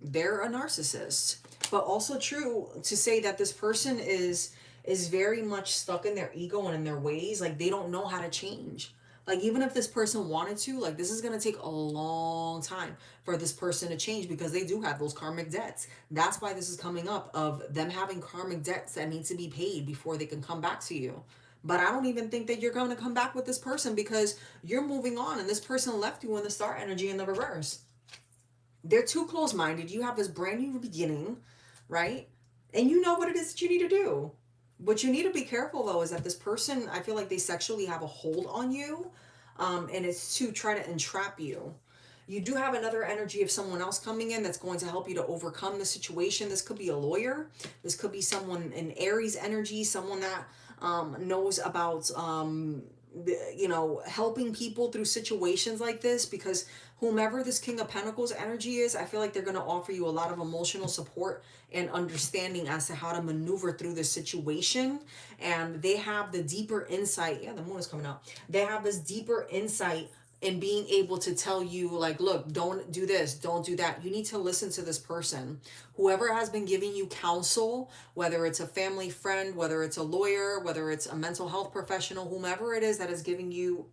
they're a narcissist. But also true to say that this person is very much stuck in their ego and in their ways. Like they don't know how to change. Like even if this person wanted to, like this is going to take a long time for this person to change, because they do have those karmic debts. That's why this is coming up, of them having karmic debts that need to be paid before they can come back to you. But I don't even think that you're going to come back with this person, because you're moving on and this person left you in the star energy in the reverse. They're too close-minded. You have this brand new beginning, right? And you know what it is that you need to do. What you need to be careful though is that this person, I feel like they sexually have a hold on you, and it's to try to entrap you. You do have another energy of someone else coming in that's going to help you to overcome the situation. This could be a lawyer. This could be someone in Aries energy, someone that knows about helping people through situations like this, because whomever this King of Pentacles energy is, I feel like they're going to offer you a lot of emotional support and understanding as to how to maneuver through this situation. And they have the deeper insight. Yeah, the moon is coming out. They have this deeper insight in being able to tell you, like, look, don't do this, don't do that. You need to listen to this person. Whoever has been giving you counsel, whether it's a family friend, whether it's a lawyer, whether it's a mental health professional, whomever it is that is giving you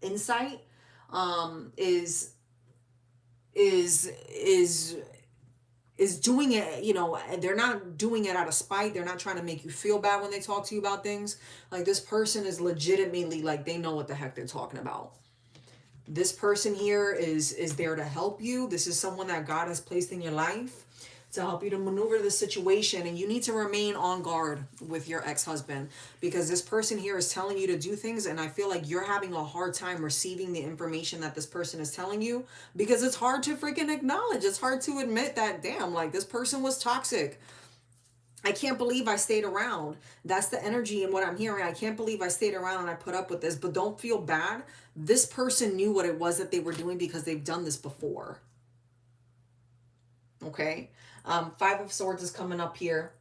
insight, is doing it, they're not doing it out of spite. They're not trying to make you feel bad when they talk to you about things. Like this person is legitimately, like, they know what the heck they're talking about. This person here is there to help you. This is someone that God has placed in your life to help you to maneuver the situation. And you need to remain on guard with your ex-husband, because this person here is telling you to do things, and I feel like you're having a hard time receiving the information that this person is telling you, because it's hard to freaking acknowledge. It's hard to admit that, damn, like this person was toxic. I can't believe I stayed around. That's the energy and what I'm hearing. I can't believe I stayed around and I put up with this. But don't feel bad. This person knew what it was that they were doing, because they've done this before. Okay? 5 of Swords is coming up here.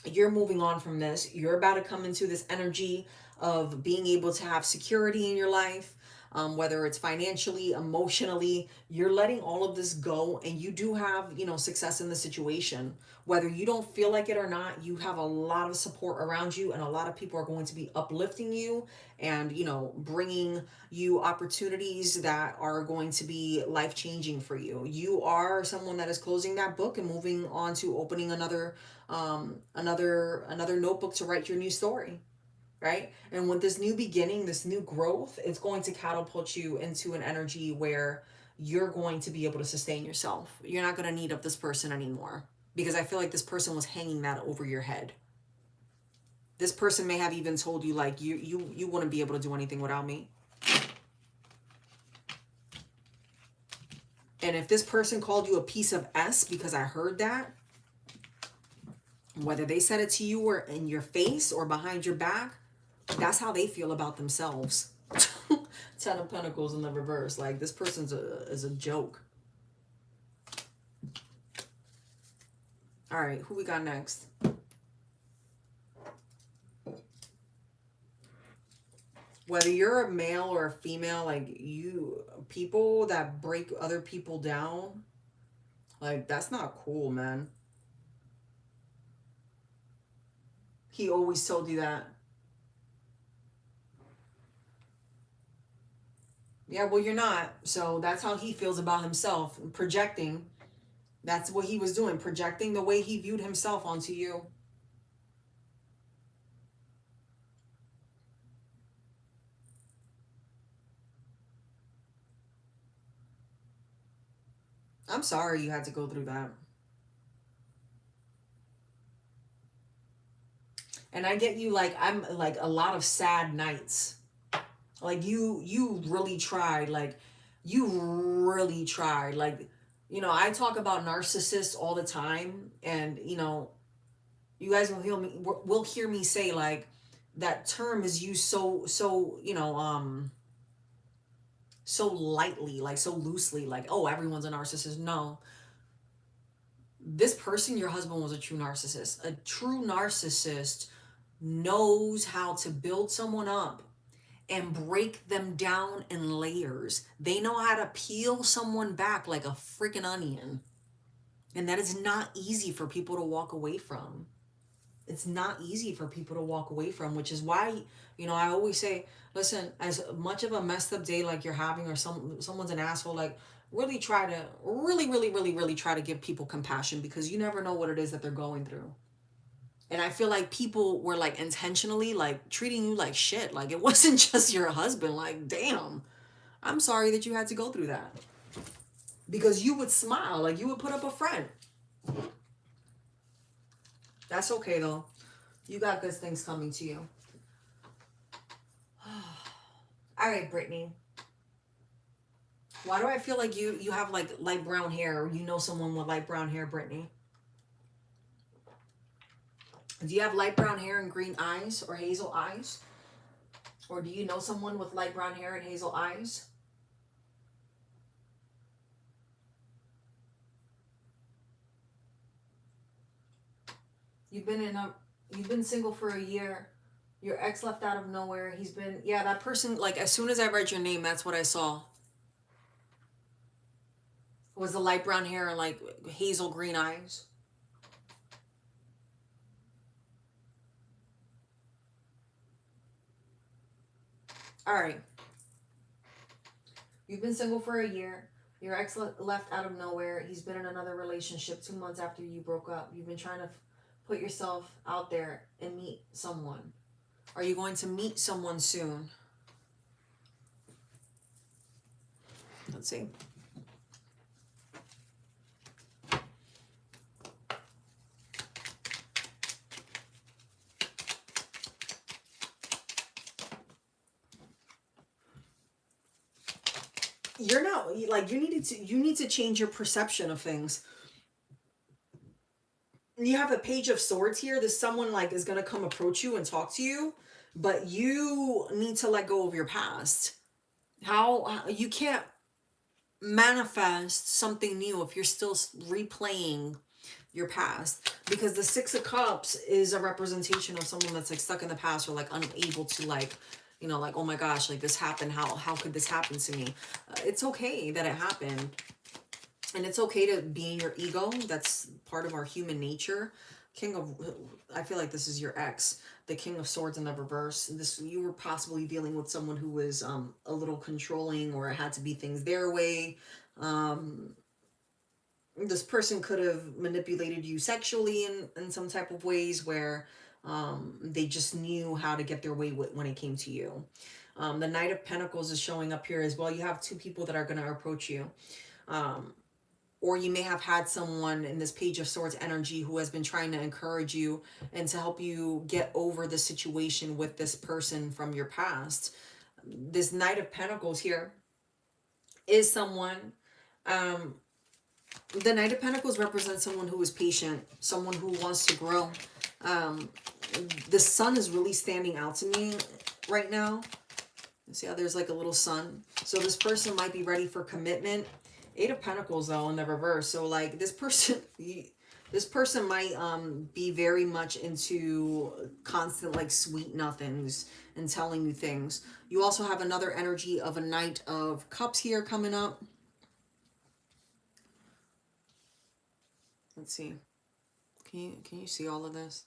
You're moving on from this. You're about to come into this energy of being able to have security in your life. Whether it's financially, emotionally, you're letting all of this go, and you do have, success in the situation. Whether you don't feel like it or not, you have a lot of support around you, and a lot of people are going to be uplifting you and, bringing you opportunities that are going to be life-changing for you. You are someone that is closing that book and moving on to opening another notebook to write your new story. Right? And with this new beginning, this new growth, it's going to catapult you into an energy where you're going to be able to sustain yourself. You're not going to need up this person anymore, because I feel like this person was hanging that over your head. This person may have even told you, like, you wouldn't be able to do anything without me. And if this person called you a piece of S because I heard that, whether they said it to you or in your face or behind your back, that's how they feel about themselves. 10 of Pentacles in the reverse. Like, this person's is a joke. All right, who we got next? Whether you're a male or a female, like, people that break other people down, like, that's not cool, man. He always told you that. Yeah, well, you're not. So that's how he feels about himself. Projecting. That's what he was doing. Projecting the way he viewed himself onto you. I'm sorry you had to go through that. And I get you, like, I'm like a lot of sad nights. Like you really tried. Like you really tried. Like, I talk about narcissists all the time, and you guys will hear me say, like, that term is used so so lightly, like so loosely, like, oh, everyone's a narcissist. No, this person, your husband, was a true narcissist. A true narcissist knows how to build someone up and break them down in layers. They know how to peel someone back like a freaking onion. And that is not easy for people to walk away from. It's not easy for people to walk away from, which is why, I always say, listen, as much of a messed up day like you're having, or someone's an asshole, like, really try to, really try to give people compassion, because you never know what it is that they're going through. And I feel like people were, like, intentionally, like, treating you like shit. Like, it wasn't just your husband. Like, damn, I'm sorry that you had to go through that. Because you would smile, like, you would put up a front. That's okay, though. You got good things coming to you. All right, Brittany. Why do I feel like you have, like, light brown hair, or you know someone with light brown hair, Brittany? Do you have light brown hair and green eyes, or hazel eyes? Or do you know someone with light brown hair and hazel eyes? You've been single for a year. Your ex left out of nowhere. Yeah, that person, like, as soon as I read your name, that's what I saw. Was the light brown hair and, like, hazel green eyes. All right. You've been single for a year. Your ex left out of nowhere. He's been in another relationship 2 months after you broke up. You've been trying to put yourself out there and meet someone. Are you going to meet someone soon? Let's see. You're not, like, you need to change your perception of things. You have a page of swords here. There's someone, like, is going to come approach you and talk to you, but you need to let go of your past. How you can't manifest something new if you're still replaying your past, because the Six of Cups is a representation of someone that's, like, stuck in the past, or, like, unable to, like, like, oh my gosh, like, this happened, how could this happen to me? It's okay that it happened, and it's okay to be in your ego. That's part of our human nature. I feel like this is your ex, the King of Swords in the reverse. You were possibly dealing with someone who was a little controlling, or it had to be things their way. This person could have manipulated you sexually in some type of ways, where they just knew how to get their way when it came to you. The Knight of Pentacles is showing up here as well. You have two people that are going to approach you. Or you may have had someone in this Page of Swords energy who has been trying to encourage you and to help you get over the situation with this person from your past. This Knight of Pentacles here is someone... the Knight of Pentacles represents someone who is patient, someone who wants to grow. The sun is really standing out to me right now. See how there's, like, a little sun? So this person might be ready for commitment. Eight of Pentacles, though, in the reverse. So, like, this person might be very much into constant, like, sweet nothings and telling you things. You also have another energy of a Knight of Cups here coming up. Let's see. Can you see all of this?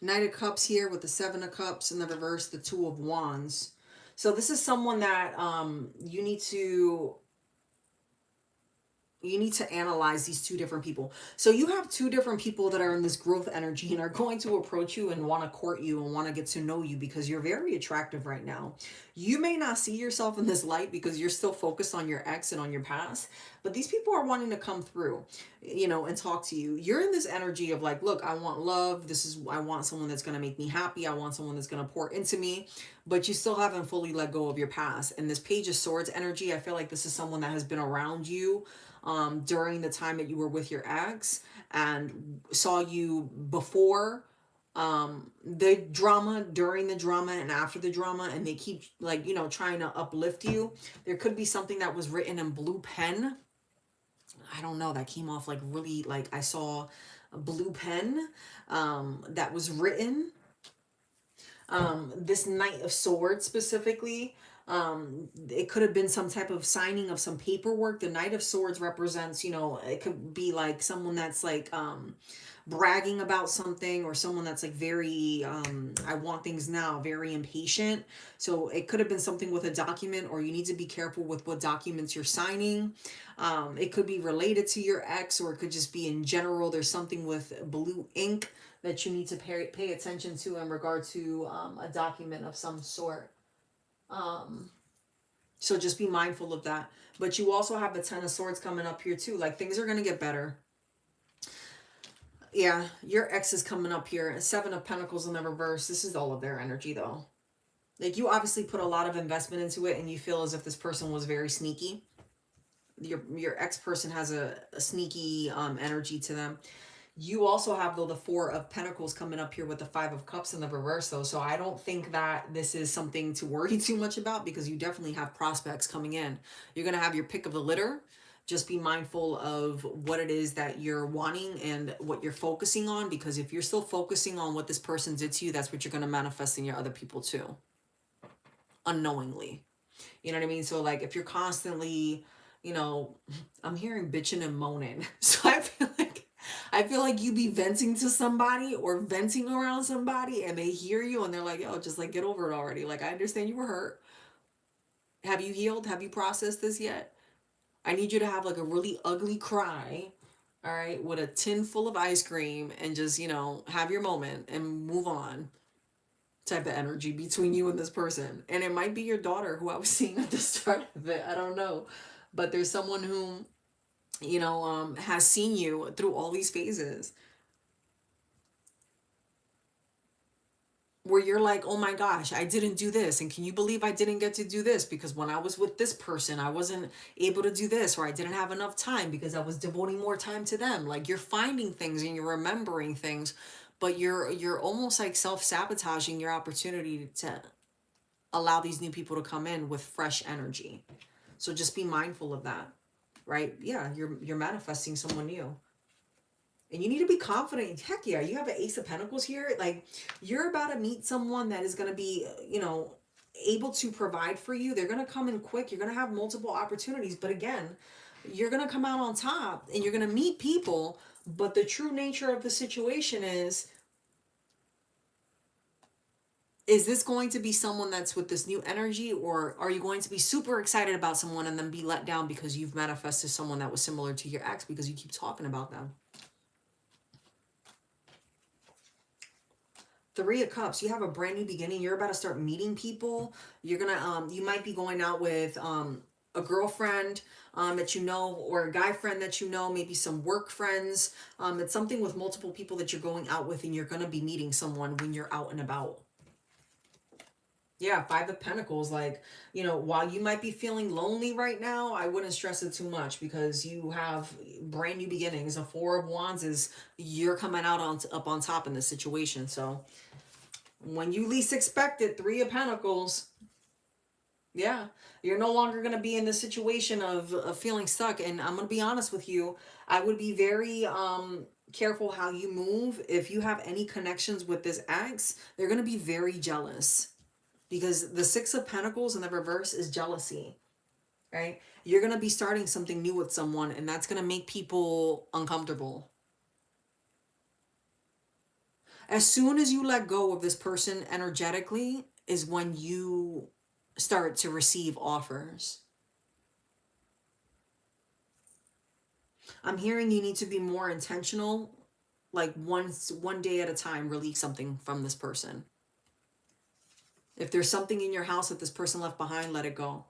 Knight of Cups here with the Seven of Cups in the reverse, the Two of Wands. So this is someone that you need to analyze these two different people. So you have two different people that are in this growth energy and are going to approach you and want to court you and want to get to know you because you're very attractive right now. You may not see yourself in this light because you're still focused on your ex and on your past, but these people are wanting to come through, you know, and talk to you. You're in this energy of like, look, I want love. I want someone that's going to make me happy. I want someone that's going to pour into me, but you still haven't fully let go of your past. And this Page of Swords energy, I feel like this is someone that has been around you during the time that you were with your ex and saw you before the drama, during the drama, and after the drama, and they keep, like, you know, trying to uplift you. There could be something that was written in blue pen. I don't know, that came off like really, like I saw a blue pen that was written. This Knight of Swords specifically, it could have been some type of signing of some paperwork. The Knight of Swords represents, you know, it could be like someone that's like bragging about something, or someone that's like very I want things now, very impatient. So it could have been something with a document, or you need to be careful with what documents you're signing. It could be related to your ex, or it could just be in general. There's something with blue ink that you need to pay attention to in regard to a document of some sort. So just be mindful of that. But you also have the Ten of Swords coming up here too. Like, things are going to get better. Yeah, your ex is coming up here. And Seven of Pentacles in the reverse. This is all of their energy though. Like, you obviously put a lot of investment into it and you feel as if this person was very sneaky. Your ex person has a sneaky energy to them. You also have, though, the Four of Pentacles coming up here with the Five of Cups in the reverse, though. So I don't think that this is something to worry too much about, because you definitely have prospects coming in. You're going to have your pick of the litter. Just be mindful of what it is that you're wanting and what you're focusing on, because if you're still focusing on what this person did to you, that's what you're going to manifest in your other people too, unknowingly. You know what I mean? So like, if you're constantly, you know, I'm hearing bitching and moaning. So I feel like you be venting to somebody or venting around somebody, and they hear you and they're like, yo, just like get over it already. Like, I understand you were hurt. Have you healed? Have you processed this yet? I need you to have like a really ugly cry, all right, with a tin full of ice cream, and just, you know, have your moment and move on, type of energy between you and this person. And it might be your daughter, who I was seeing at the start of it. I don't know. But there's someone who, you know, has seen you through all these phases, where you're like, oh my gosh, I didn't do this. And can you believe I didn't get to do this? Because when I was with this person, I wasn't able to do this, or I didn't have enough time because I was devoting more time to them. Like, you're finding things and you're remembering things, but you're almost like self-sabotaging your opportunity to allow these new people to come in with fresh energy. So just be mindful of that, right? Yeah, you're manifesting someone new. And you need to be confident. Heck yeah, you have an Ace of Pentacles here. Like, you're about to meet someone that is going to be, you know, able to provide for you. They're going to come in quick. You're going to have multiple opportunities. But again, you're going to come out on top and you're going to meet people. But the true nature of the situation is this going to be someone that's with this new energy, or are you going to be super excited about someone and then be let down because you've manifested someone that was similar to your ex because you keep talking about them? Three of Cups, you have a brand new beginning. You're about to start meeting people. You're gonna you might be going out with a girlfriend that you know, or a guy friend that you know, maybe some work friends. It's something with multiple people that you're going out with, and you're gonna be meeting someone when you're out and about. Yeah, Five of Pentacles. Like, you know, while you might be feeling lonely right now, I wouldn't stress it too much, because you have brand new beginnings. A Four of Wands is you're coming out up on top in this situation. So when you least expect it, Three of Pentacles, yeah, you're no longer going to be in the situation of feeling stuck. And I'm going to be honest with you, I would be very careful how you move. If you have any connections with this ex, they're going to be very jealous, because the Six of Pentacles in the reverse is jealousy, right? You're going to be starting something new with someone, and that's going to make people uncomfortable. As soon as you let go of this person energetically is when you start to receive offers. I'm hearing you need to be more intentional, like one day at a time, release something from this person. If there's something in your house that this person left behind, let it go.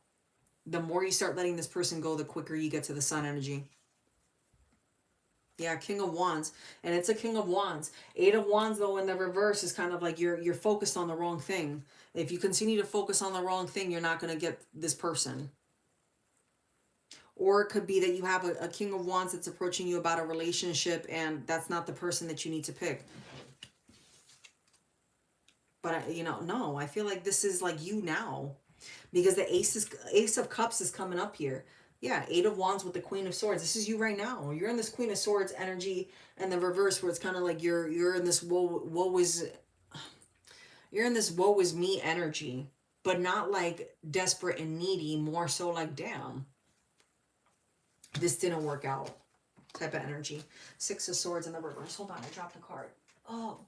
The more you start letting this person go, the quicker you get to the sun energy. Yeah, King of Wands. And it's a King of Wands. Eight of Wands, though, in the reverse is kind of like you're focused on the wrong thing. If you continue to focus on the wrong thing, you're not going to get this person. Or it could be that you have a King of Wands that's approaching you about a relationship and that's not the person that you need to pick. But, you know, no, I feel like this is like you now. Because the Ace of Cups is coming up here. Yeah, Eight of Wands with the Queen of Swords. This is you right now. You're in this Queen of Swords energy and the reverse where it's kind of like you're in this woe is me energy, but not like desperate and needy, more so like damn. This didn't work out type of energy. Six of Swords in the reverse. Hold on, I dropped a card. Oh.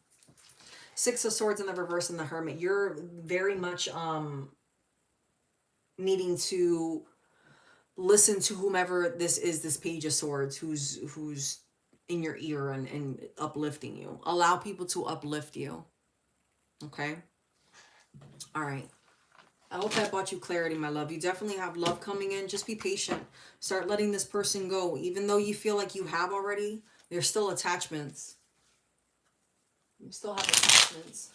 Six of Swords in the reverse and the Hermit. You're very much needing to listen to whomever this is, this Page of Swords, who's in your ear and uplifting you. Allow people to uplift you. Okay? All right. I hope that brought you clarity, my love. You definitely have love coming in. Just be patient. Start letting this person go. Even though you feel like you have already, there's still attachments. You still have attachments.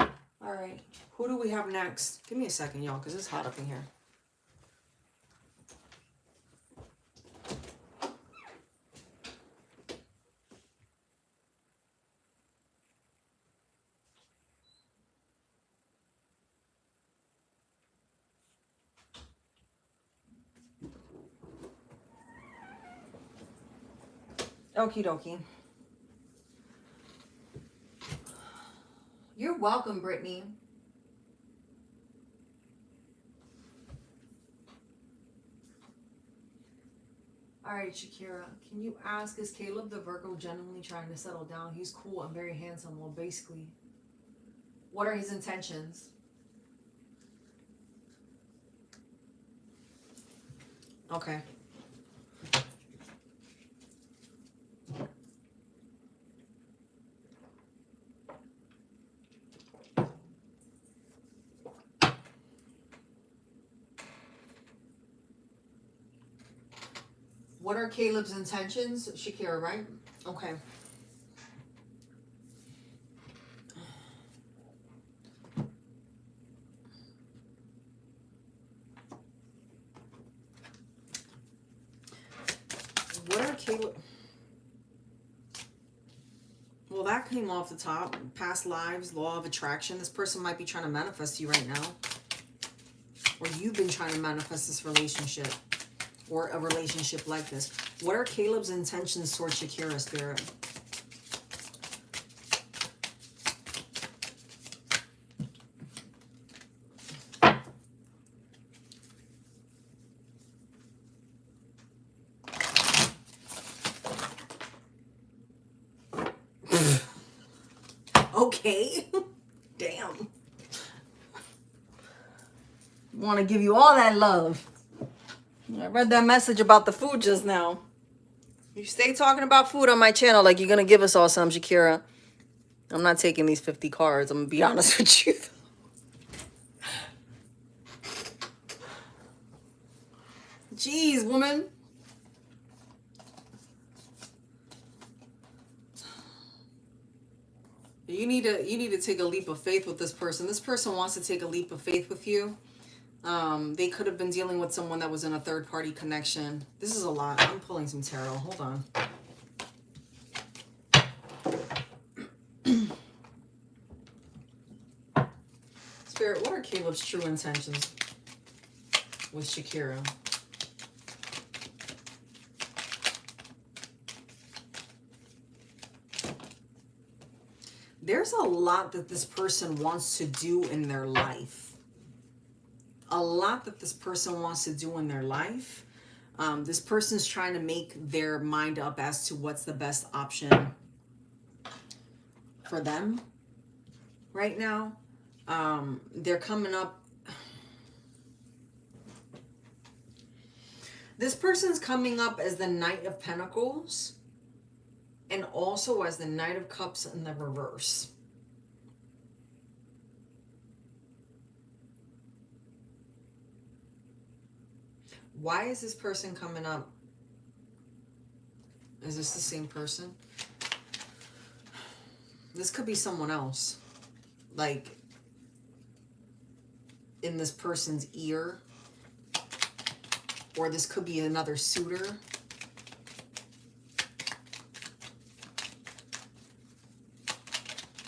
All right. Who do we have next? Give me a second, y'all, because it's hot up in here. Okie dokie. You're welcome, Brittany. All right, Shakira, can you ask, is Caleb the Virgo genuinely trying to settle down? He's cool and very handsome. Well, basically, what are his intentions? Okay. What are Caleb's intentions? Shakira, right? Okay. What are Caleb... Well, that came off the top. Past lives, law of attraction. This person might be trying to manifest you right now. Or you've been trying to manifest this relationship. Or a relationship like this. What are Caleb's intentions towards Shakira, Spirit? Okay. Damn. Want to give you all that love. I read that message about the food just now. You stay talking about food on my channel like you're going to give us all some, Shakira. I'm not taking these 50 cards. I'm going to be honest with you. Jeez, woman. You need to take a leap of faith with this person. This person wants to take a leap of faith with you. They could have been dealing with someone that was in a third-party connection. This is a lot. I'm pulling some tarot. Hold on. Spirit, what are Caleb's true intentions with Shakira? There's a lot that this person wants to do in their life. A lot that this person wants to do in their life. This person's trying to make their mind up as to what's the best option for them right now. They're coming up. This person's coming up as the Knight of Pentacles and also as the Knight of Cups in the reverse. Why is this person coming up? Is this the same person? This could be someone else. Like, in this person's ear. Or this could be another suitor.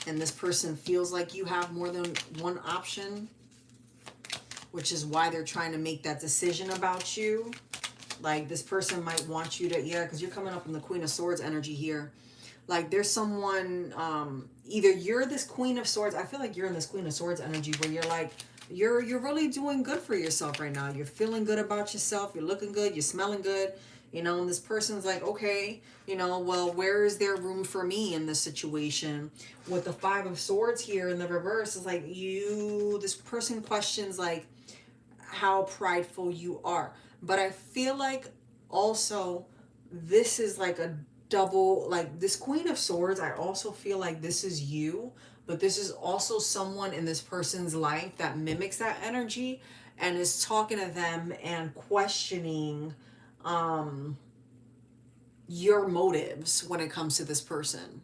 And this person feels like you have more than one option, which is why they're trying to make that decision about you. Like, this person might want you to, yeah, because you're coming up in the Queen of Swords energy here. Like, there's someone, either you're this Queen of Swords. I feel like you're in this Queen of Swords energy where you're like, you're really doing good for yourself right now. You're feeling good about yourself. You're looking good. You're smelling good. You know, and this person's like, okay, you know, well, where is there room for me in this situation? With the Five of Swords here in the reverse, is like this person questions like how prideful you are. But I feel like also this is like a double, like this Queen of Swords, I also feel like this is you, but this is also someone in this person's life that mimics that energy and is talking to them and questioning your motives when it comes to this person.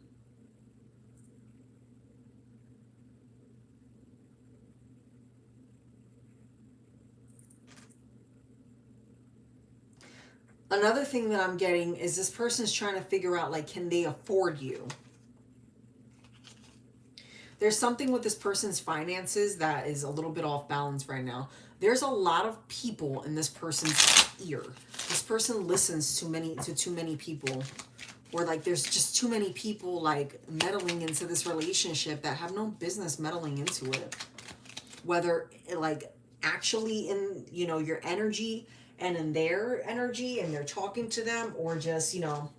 Another thing that I'm getting is this person's trying to figure out, like, can they afford you? There's something with this person's finances that is a little bit off balance right now. There's a lot of people in this person's ear. This person listens to too many people. Or like there's just too many people like meddling into this relationship that have no business meddling into it. Whether like actually in, you know, your energy and in their energy and they're talking to them, or just, you know,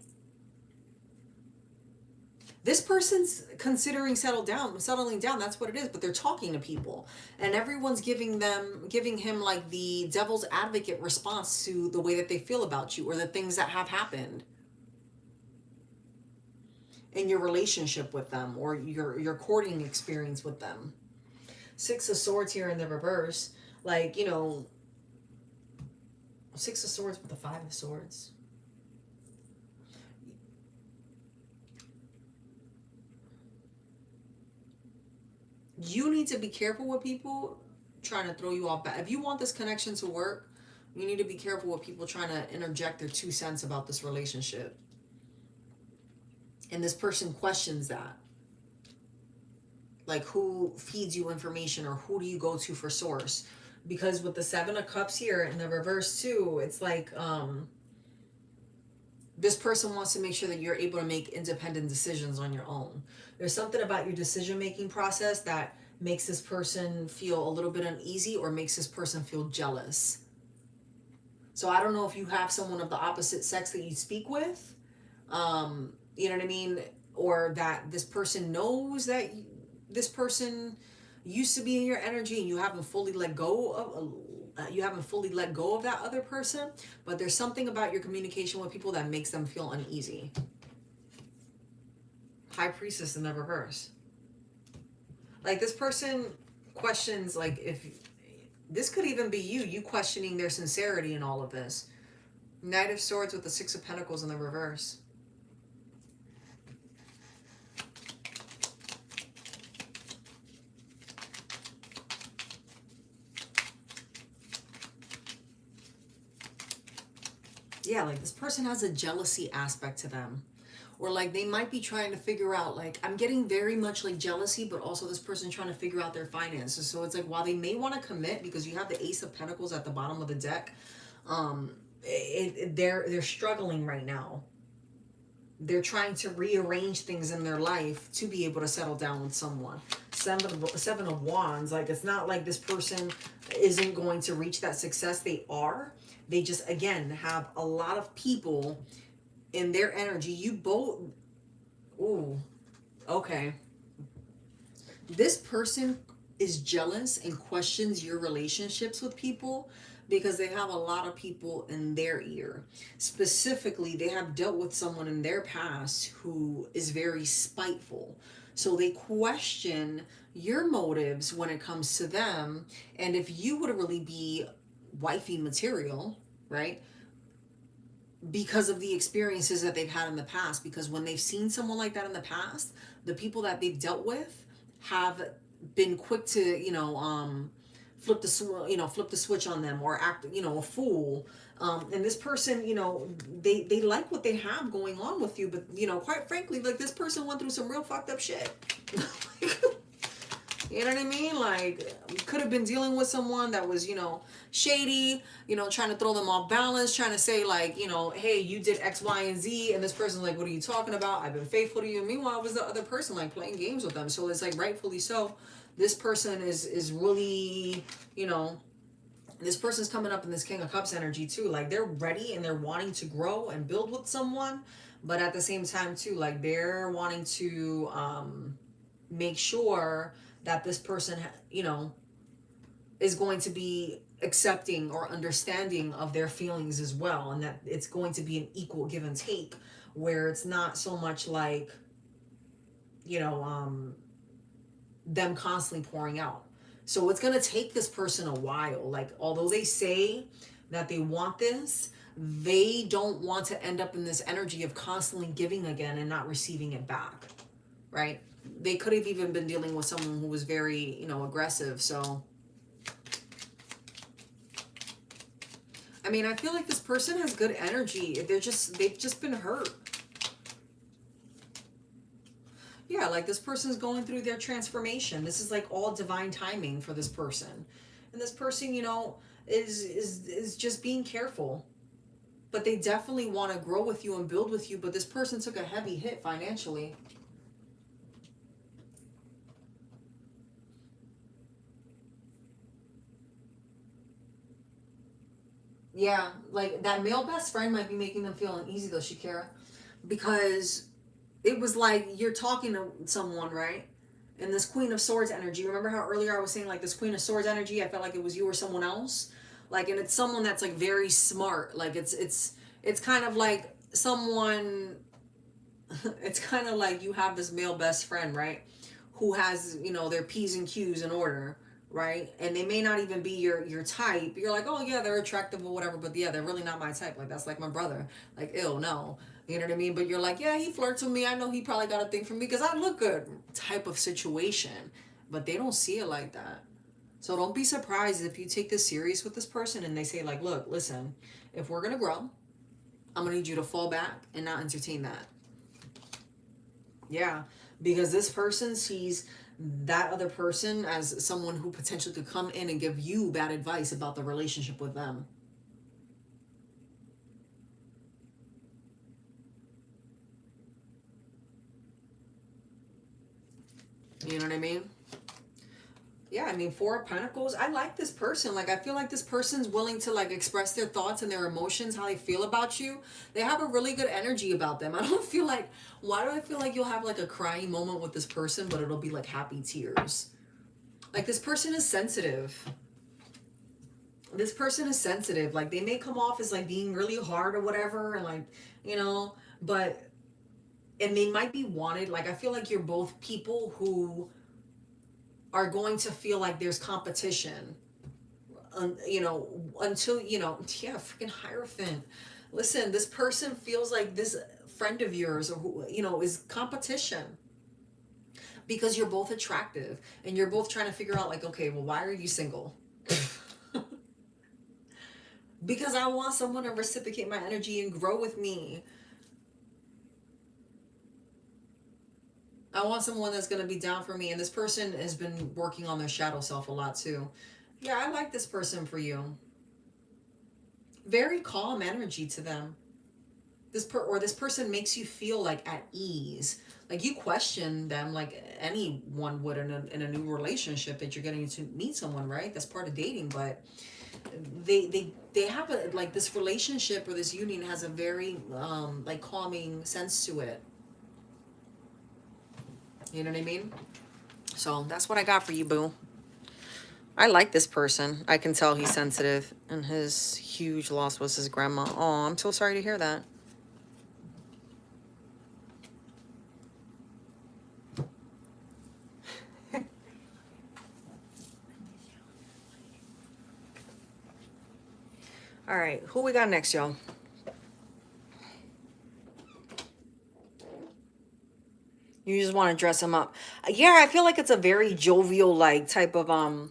this person's considering settling down. That's what it is. But they're talking to people, and everyone's giving him like the devil's advocate response to the way that they feel about you or the things that have happened in your relationship with them or your courting experience with them. Six of Swords here in the reverse, like, you know, Six of Swords with the Five of Swords. You need to be careful with people trying to throw you off. If you want this connection to work, you need to be careful with people trying to interject their 2 cents about this relationship. And this person questions that. Like, who feeds you information, or who do you go to for source? Because with the Seven of Cups here in the reverse too, it's like this person wants to make sure that you're able to make independent decisions on your own. There's something about your decision-making process that makes this person feel a little bit uneasy or makes this person feel jealous. So I don't know if you have someone of the opposite sex that you speak with, you know what I mean? Or that this person knows that this person used to be in your energy and you haven't fully let go of that other person, but there's something about your communication with people that makes them feel uneasy. High Priestess in the reverse. Like, this person questions, like, if this could even be you questioning their sincerity in all of this. Knight of Swords with the Six of Pentacles in the reverse. Yeah, like this person has a jealousy aspect to them. Or like they might be trying to figure out, like, I'm getting very much like jealousy, but also this person trying to figure out their finances. So it's like, while they may want to commit, because you have the Ace of Pentacles at the bottom of the deck, they're struggling right now. They're trying to rearrange things in their life to be able to settle down with someone. Seven of Wands, like, it's not like this person isn't going to reach that success. They are. They just, again, have a lot of people in their energy. You both, ooh, okay. This person is jealous and questions your relationships with people because they have a lot of people in their ear. Specifically, they have dealt with someone in their past who is very spiteful. So they question your motives when it comes to them. And if you would really be wifey material, right? Because of the experiences that they've had in the past. Because when they've seen someone like that in the past, the people that they've dealt with have been quick to, flip the switch on them, or act, a fool. And this person, they like what they have going on with you, but quite frankly, like, this person went through some real fucked up shit. You know what I mean? Like, you could have been dealing with someone that was, shady, trying to throw them off balance, trying to say, like, hey, you did X, Y, and Z. And this person's like, what are you talking about? I've been faithful to you. Meanwhile, it was the other person, like, playing games with them. So it's like, rightfully so. This person is really, this person's coming up in this King of Cups energy too. Like, they're ready and they're wanting to grow and build with someone. But at the same time too, like, they're wanting to make sure that this person, is going to be accepting or understanding of their feelings as well. And that it's going to be an equal give and take, where it's not so much like, them constantly pouring out. So it's going to take this person a while. Like, although they say that they want this, they don't want to end up in this energy of constantly giving again and not receiving it back, right? They could have even been dealing with someone who was very, aggressive. So, I mean, I feel like this person has good energy. They've just been hurt. Yeah, like, this person's going through their transformation. This is like all divine timing for this person. And this person, is just being careful. But they definitely want to grow with you and build with you. But this person took a heavy hit financially. Yeah, like, that male best friend might be making them feel uneasy though, Shakira. Because it was like you're talking to someone, right? And this Queen of Swords energy. Remember how earlier I was saying, like, this Queen of Swords energy, I felt like it was you or someone else. Like, and it's someone that's, like, very smart. Like, it's kind of like someone it's kind of like you have this male best friend, right? Who has, their P's and Q's in order, right? And they may not even be your type. You're like, oh yeah, they're attractive or whatever, but yeah, they're really not my type. Like, that's like my brother. Like, ew, no. You know what I mean? But you're like, yeah, he flirts with me. I know he probably got a thing for me because I look good, type of situation. But they don't see it like that. So don't be surprised if you take this serious with this person and they say, like, look, listen, if we're going to grow, I'm going to need you to fall back and not entertain that. Yeah, because this person sees that other person as someone who potentially could come in and give you bad advice about the relationship with them. You know what I mean? Yeah, I mean, Four of Pentacles, I like this person. Like, I feel like this person's willing to, like, express their thoughts and their emotions, how they feel about you. They have a really good energy about them. I don't feel like, why do I feel like you'll have, like, a crying moment with this person, but it'll be, like, happy tears? Like, this person is sensitive. This person is sensitive. Like, they may come off as, like, being really hard or whatever, and, like, but, and they might be wanted. Like, I feel like you're both people who are going to feel like there's competition, until, yeah, freaking Hierophant. Listen, this person feels like this friend of yours, or who, is competition, because you're both attractive and you're both trying to figure out, like, okay, well, why are you single? Because I want someone to reciprocate my energy and grow with me. I want someone that's going to be down for me. And this person has been working on their shadow self a lot too. Yeah, I like this person for you. Very calm energy to them. This person makes you feel like at ease. Like, you question them like anyone would in a new relationship that you're getting to meet someone, right? That's part of dating. But they have a, like, this relationship or this union has a very like, calming sense to it. You know what I mean? So that's what I got for you, boo. I like this person. I can tell he's sensitive, and his huge loss was his grandma. Oh, I'm so sorry to hear that. All right, who we got next, y'all? You just want to dress him up. Yeah, I feel like it's a very jovial, like, type of, I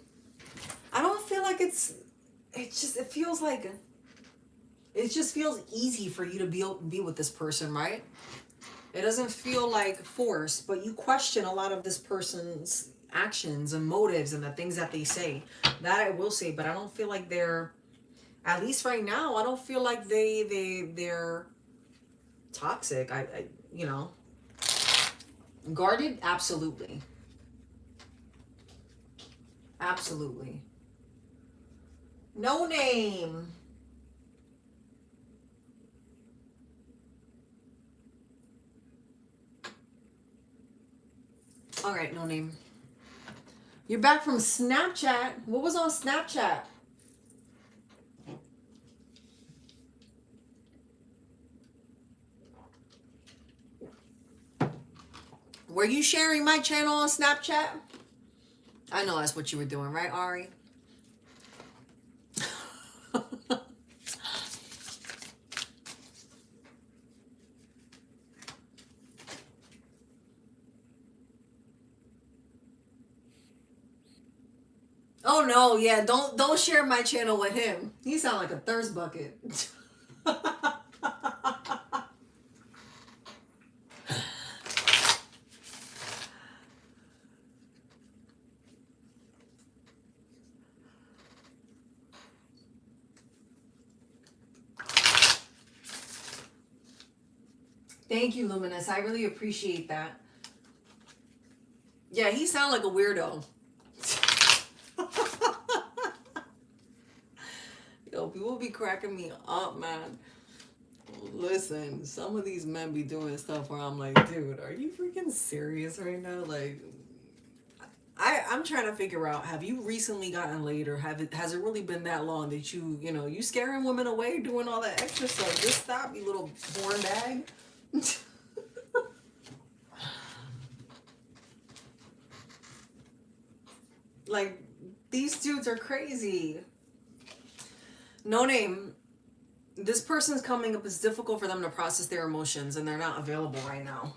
don't feel like it feels like, it just feels easy for you to be with this person, right? It doesn't feel like forced, but you question a lot of this person's actions and motives and the things that they say. That I will say, but I don't feel like they're, at least right now, I don't feel like they're toxic. I you know, guarded, absolutely. Absolutely. No name. All right, no name. You're back from Snapchat. What was on Snapchat? Were you sharing my channel on Snapchat? I know that's what you were doing, right, Ari? Oh no, yeah, don't share my channel with him. He sound like a thirst bucket. Thank you, Luminous. I really appreciate that. Yeah, he sound like a weirdo. Yo, people be cracking me up, man. Listen, some of these men be doing stuff where I'm like, dude, are you freaking serious right now? Like, I'm trying to figure out, have you recently gotten laid, or has it really been that long that you scaring women away doing all that extra stuff? Just stop, you little porn bag. Like, these dudes are crazy. No name. This person's coming up. It's difficult for them to process their emotions, and they're not available right now.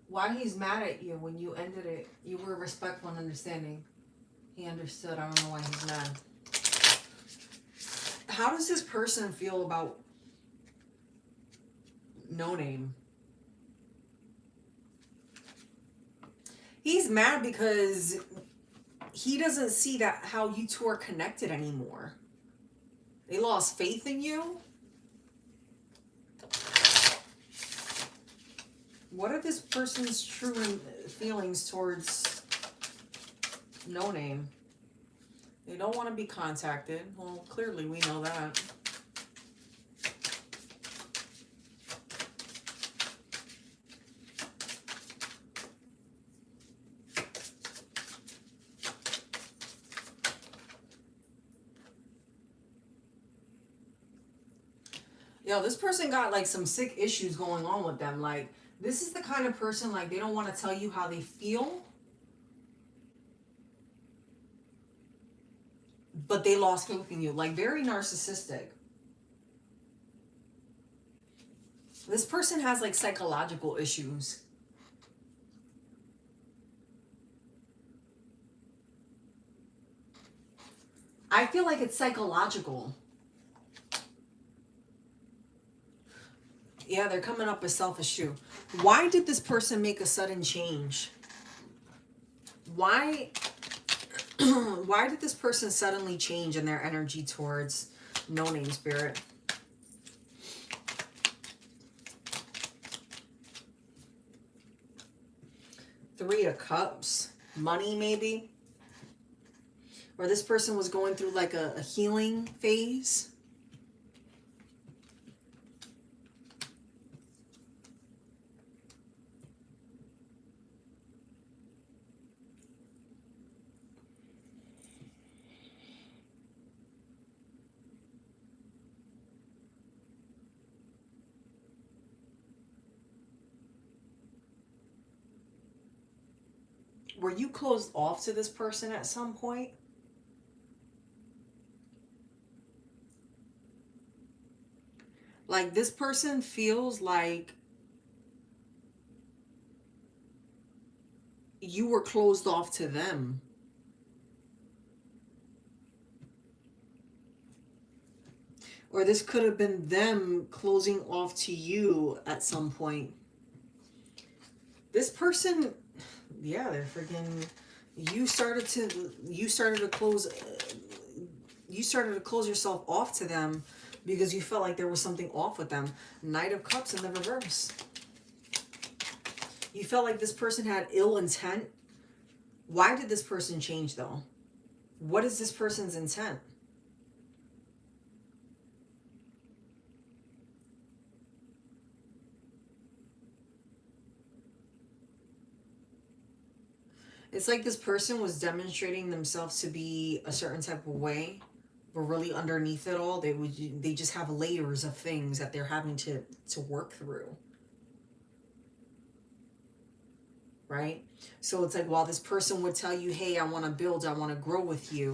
Why he's mad at you when you ended it? You were respectful and understanding. He understood. I don't know why he's mad. How does this person feel about no name? He's mad because he doesn't see that how you two are connected anymore. They lost faith in you. What are this person's true feelings towards no name? They don't want to be contacted. Well, clearly we know that. Yo, this person got like some sick issues going on with them. Like, this is the kind of person, like, they don't want to tell you how they feel, but they lost faith in you. Like, very narcissistic. This person has like psychological issues. I feel like it's psychological. Yeah, they're coming up with selfish too. Why did this person make a sudden change? Why did this person suddenly change in their energy towards no name, spirit? Three of Cups. money maybe. Or this person was going through like a healing phase. Were you closed off to this person at some point? Like this person feels like you were closed off to them. Or this could have been them closing off to you at some point. This person, yeah, they're freaking, you started to close yourself off to them because you felt like there was something off with them. Knight of Cups in the reverse. You felt like this person had ill intent. Why did this person change though? What is this person's intent? It's like this person was demonstrating themselves to be a certain type of way, but really underneath it all, they just have layers of things that they're having to work through. Right? So it's like while this person would tell you, hey, I want to build, I want to grow with you.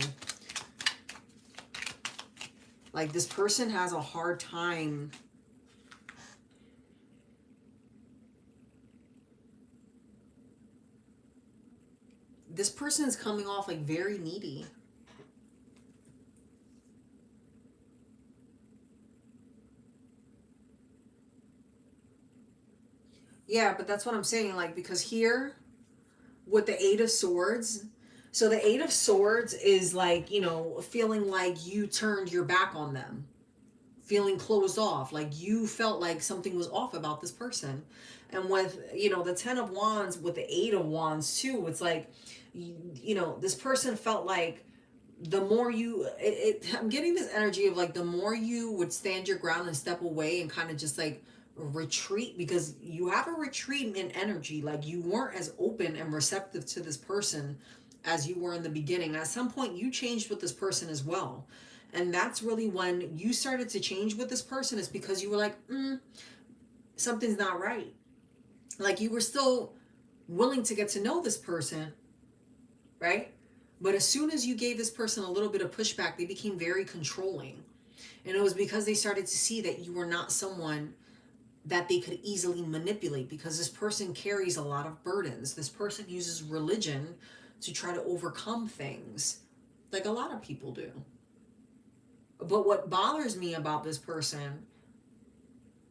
Like this person has a hard time this person is coming off like very needy. Yeah, but that's what I'm saying. Like, because here with the Eight of Swords, so the Eight of Swords is like, you know, feeling like you turned your back on them, feeling closed off, like you felt like something was off about this person. And with, you know, the Ten of Wands with the Eight of Wands too, it's like, you know, this person felt like the more you, I'm getting this energy of like the more you would stand your ground and step away and kind of just like retreat, because you have a retreat in energy. Like you weren't as open and receptive to this person as you were in the beginning. At some point you changed with this person as well. And that's really when you started to change with this person, is because you were like, something's not right. Like you were still willing to get to know this person, right? But as soon as you gave this person a little bit of pushback, they became very controlling. And it was because they started to see that you were not someone that they could easily manipulate, because this person carries a lot of burdens. This person uses religion to try to overcome things, like a lot of people do. But what bothers me about this person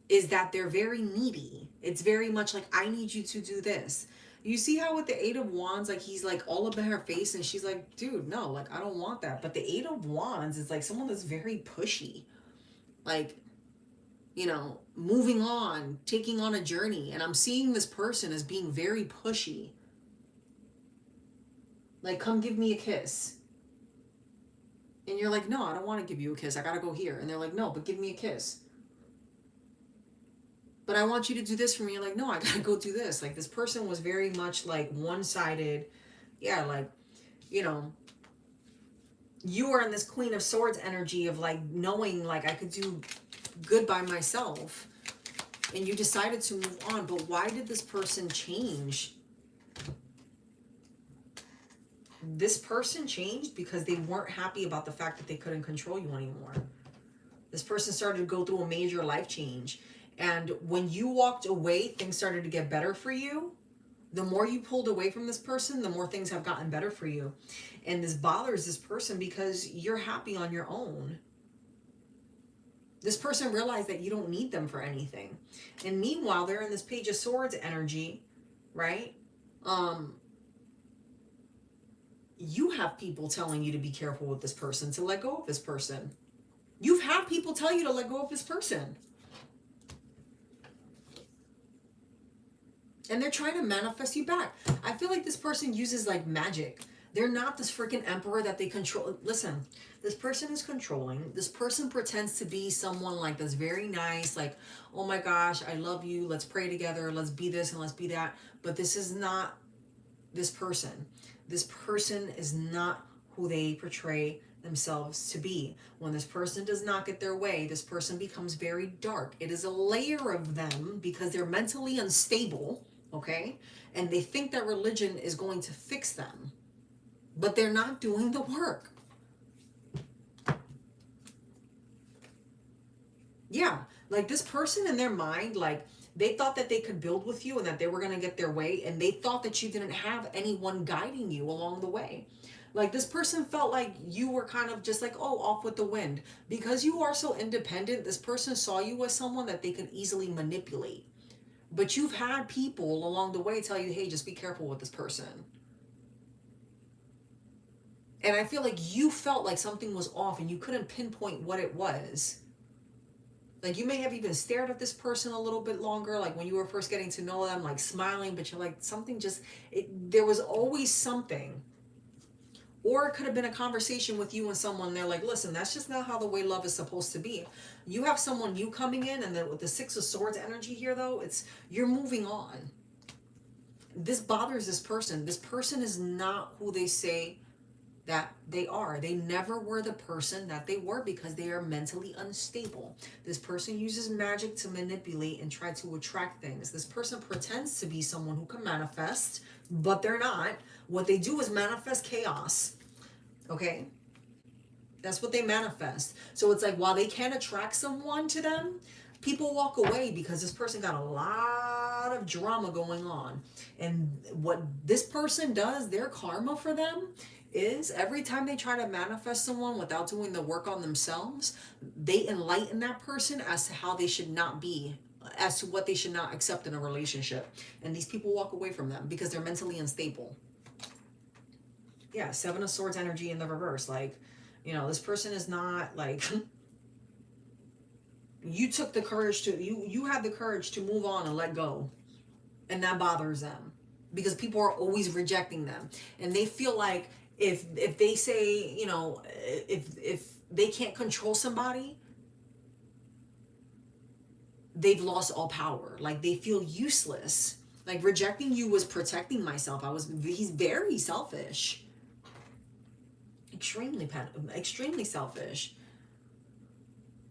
is that they're very needy. It's very much like, I need you to do this. You see how with the Eight of Wands, like he's like all up in her face and she's like, dude, no, like I don't want that. But the Eight of Wands is like someone that's very pushy. Like, you know, moving on, taking on a journey. And I'm seeing this person as being very pushy. Like, come give me a kiss. And you're like, no, I don't want to give you a kiss. I got to go here. And they're like, no, but give me a kiss. But I want you to do this for me. You're like, no, I got to go do this. Like, this person was very much like one-sided. Yeah, like, you know, you are in this Queen of Swords energy of like knowing like I could do good by myself, and you decided to move on. But why did this person change? This person changed because they weren't happy about the fact that they couldn't control you anymore. This person started to go through a major life change, and when you walked away, things started to get better for you. The more you pulled away from this person, the more things have gotten better for you. And this bothers this person because you're happy on your own. This person realized that you don't need them for anything. And meanwhile, they're in this Page of Swords energy, right? You have people telling you to be careful with this person, to let go of this person. You've had people tell you to let go of this person. And they're trying to manifest you back. I feel like this person uses like magic. They're not this freaking emperor that they control. Listen, this person is controlling. This person pretends to be someone like that's very nice, like, oh my gosh, I love you. Let's pray together. Let's be this and let's be that. But this is not this person. This person is not who they portray themselves to be. When this person does not get their way, this person becomes very dark. It is a layer of them because they're mentally unstable, okay? And they think that religion is going to fix them, but they're not doing the work. Yeah, like this person in their mind, like they thought that they could build with you and that they were going to get their way, and they thought that you didn't have anyone guiding you along the way. Like this person felt like you were kind of just like, oh, off with the wind. Because you are so independent, this person saw you as someone that they could easily manipulate. But you've had people along the way tell you, hey, just be careful with this person. And I feel like you felt like something was off and you couldn't pinpoint what it was. Like you may have even stared at this person a little bit longer, like when you were first getting to know them, like smiling, but you're like, something just, there was always something. Or it could have been a conversation with you and someone. They're like, listen, that's just not how the way love is supposed to be. You have someone new coming in, and then with the Six of Swords energy here, though, it's you're moving on. This bothers this person. This person is not who they say that they are. They never were the person that they were because they are mentally unstable. This person uses magic to manipulate and try to attract things. This person pretends to be someone who can manifest, but they're not. What they do is manifest chaos. Okay? That's what they manifest. So it's like while they can attract someone to them, people walk away because this person got a lot of drama going on. And what this person does, their karma for them, is every time they try to manifest someone without doing the work on themselves, they enlighten that person as to how they should not be, as to what they should not accept in a relationship. And these people walk away from them because they're mentally unstable. Yeah, Seven of Swords energy in the reverse. Like, you know, this person is not like you took the courage to you had the courage to move on and let go. And that bothers them because people are always rejecting them. And they feel like if they say, you know, if they can't control somebody, they've lost all power. Like they feel useless. Like rejecting you was protecting myself. He's very selfish. Extremely selfish.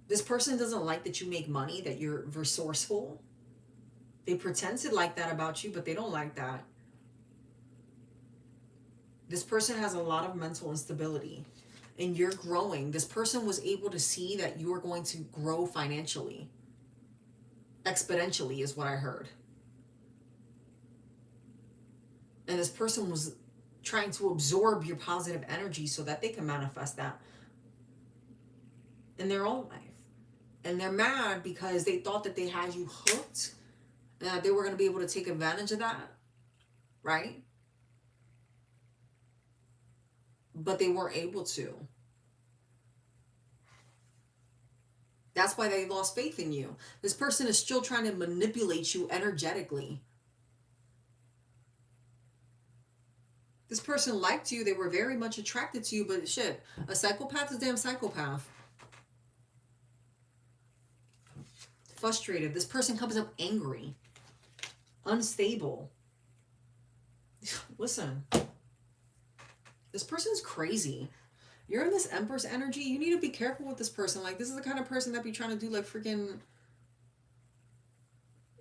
This person doesn't like that you make money, that you're resourceful. They pretend to like that about you, but they don't like that. This person has a lot of mental instability and you're growing. This person was able to see that you are going to grow financially. Exponentially is what I heard. And this person was trying to absorb your positive energy so that they can manifest that in their own life. And they're mad because they thought that they had you hooked and that they were going to be able to take advantage of that, right? But they weren't able to. That's why they lost faith in you. This person is still trying to manipulate you energetically. This person liked you. They were very much attracted to you, but shit, a psychopath is a damn psychopath. Frustrated. This person comes up angry, unstable. Listen, this person's crazy. You're in this Empress energy. You need to be careful with this person. Like, this is the kind of person that be trying to do like freaking,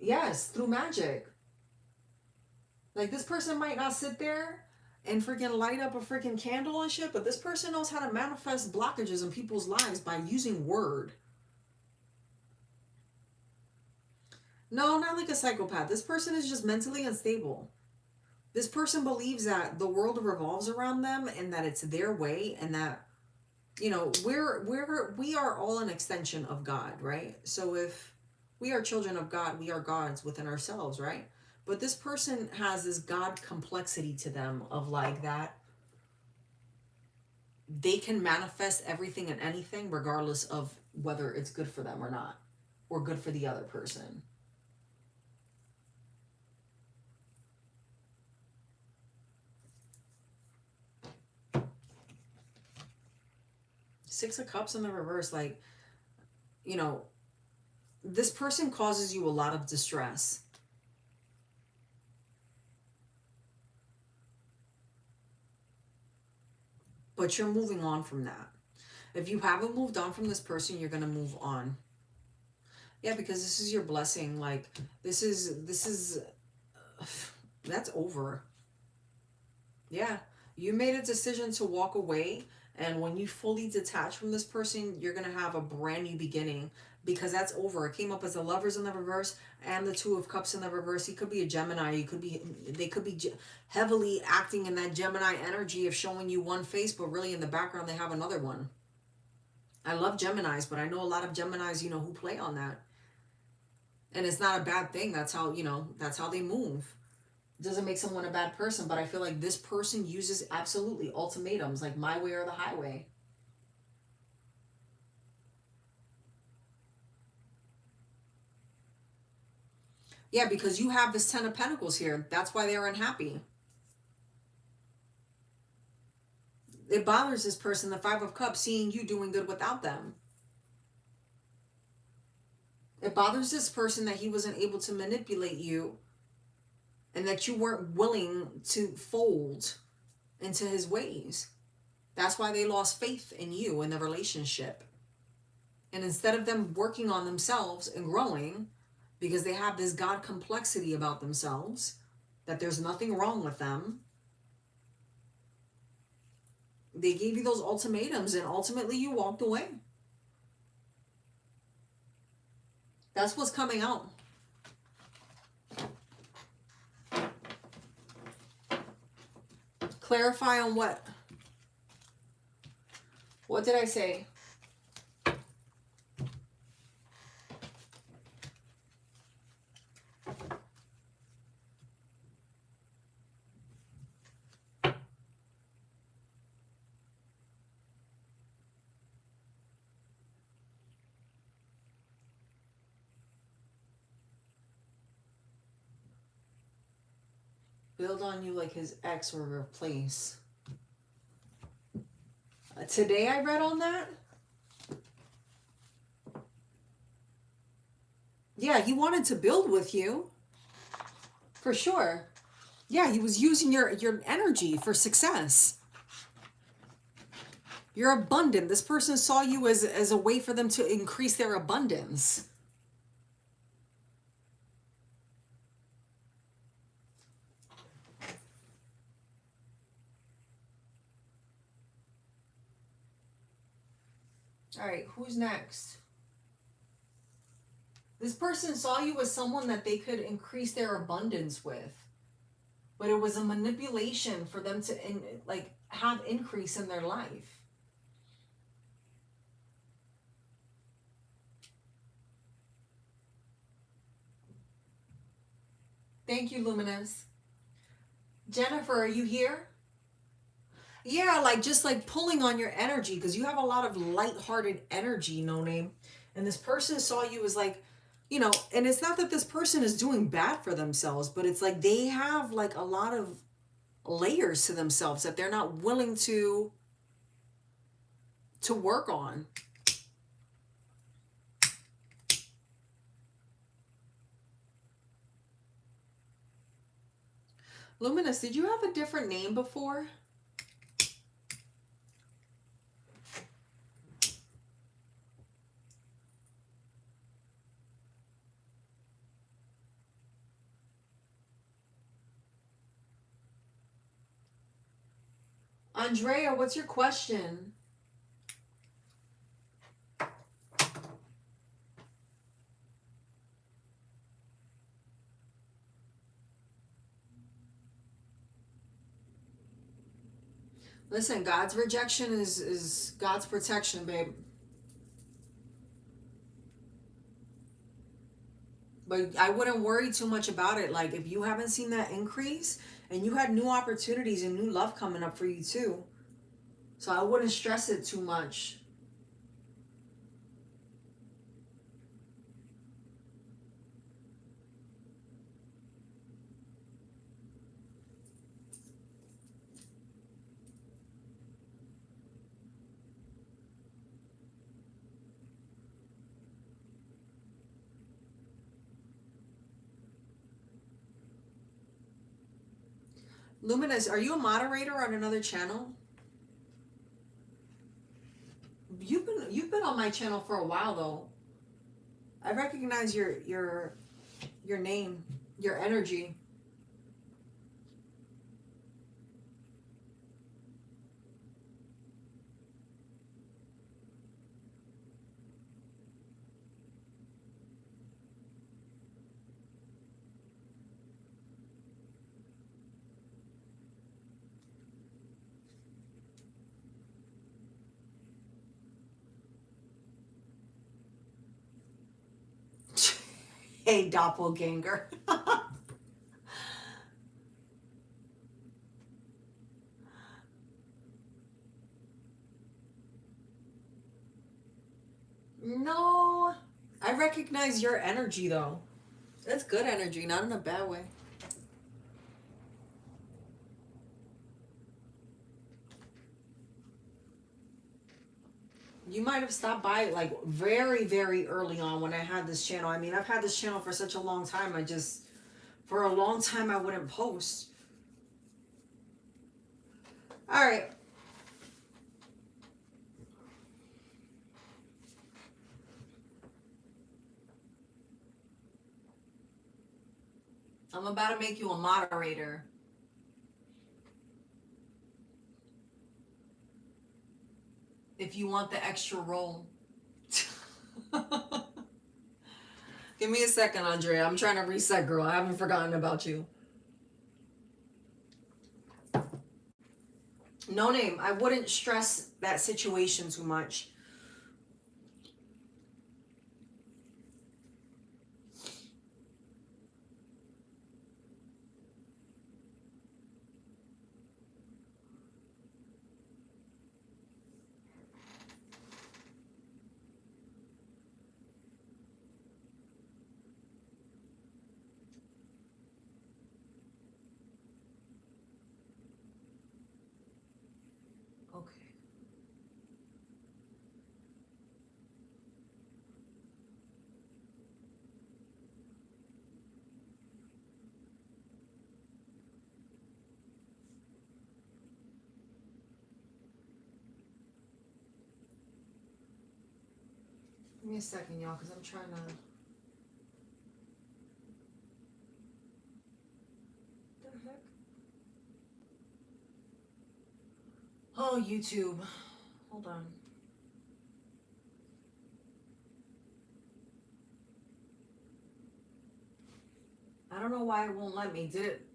yes, through magic. Like, this person might not sit there and freaking light up a freaking candle and shit, but this person knows how to manifest blockages in people's lives by using word. No, not like a psychopath. This person is just mentally unstable. This person believes that the world revolves around them and that it's their way, and that, you know, we are all an extension of God, right? So if we are children of God, we are gods within ourselves, right? But this person has this God complexity to them of like that they can manifest everything and anything regardless of whether it's good for them or not, or good for the other person. Six of Cups in the reverse, like, you know, this person causes you a lot of distress. But you're moving on from that. If you haven't moved on from this person, you're going to move on. Yeah, because this is your blessing. Like, this is, that's over. Yeah. You made a decision to walk away. And when you fully detach from this person, you're going to have a brand new beginning, because that's over. It came up as the Lovers in the reverse and the Two of Cups in the reverse. He could be a Gemini. They could be heavily acting in that Gemini energy of showing you one face, but really in the background, they have another one. I love Geminis, but I know a lot of Geminis, who play on that. And it's not a bad thing. That's how, that's how they move. It doesn't make someone a bad person, but I feel like this person uses absolutely ultimatums, like my way or the highway. Yeah, because you have this Ten of Pentacles here. That's why they're unhappy. It bothers this person, the Five of Cups, seeing you doing good without them. It bothers this person that he wasn't able to manipulate you and that you weren't willing to fold into his ways. That's why they lost faith in you in the relationship. And instead of them working on themselves and growing, because they have this God complexity about themselves, that there's nothing wrong with them, they gave you those ultimatums, and ultimately you walked away. That's what's coming out. Clarify on what? What did I say? Build on you like his ex or replace. Today I read on that. Yeah, he wanted to build with you. For sure. Yeah, he was using your energy for success. You're abundant. This person saw you as a way for them to increase their abundance. All right, who's next? This person saw you as someone that they could increase their abundance with. But it was a manipulation for them to have increase in their life. Thank you, Luminous. Jennifer, are you here? Yeah, just pulling on your energy, because you have a lot of lighthearted energy, No Name. And this person saw you as and it's not that this person is doing bad for themselves, but it's like they have a lot of layers to themselves that they're not willing to work on. Luminous, did you have a different name before? Andrea, what's your question? Listen, God's rejection is God's protection, babe. But I wouldn't worry too much about it. Like, if you haven't seen that increase, and you had new opportunities and new love coming up for you too. So I wouldn't stress it too much. Luminous, are you a moderator on another channel? You've been on my channel for a while though. I recognize your name, your energy. Hey, doppelganger. No, I recognize your energy though. That's good energy, not in a bad way. You might have stopped by like very, very early on when I had this channel. I mean, I've had this channel for such a long time. For a long time, I wouldn't post. All right. I'm about to make you a moderator. If you want the extra role. Give me a second, Andrea. I'm trying to reset, girl. I haven't forgotten about you. No name. I wouldn't stress that situation too much. Okay. Give me a second, y'all, because I'm trying to... What the heck? Oh, YouTube. Hold on. I don't know why it won't let me. Did it?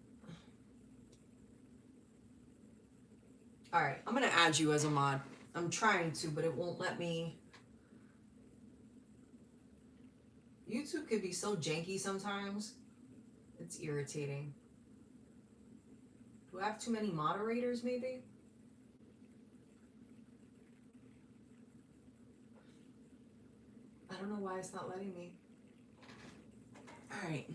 All right, I'm going to add you as a mod. I'm trying to, but it won't let me. YouTube could be so janky sometimes. It's irritating. Do I have too many moderators, maybe? I don't know why it's not letting me. All right.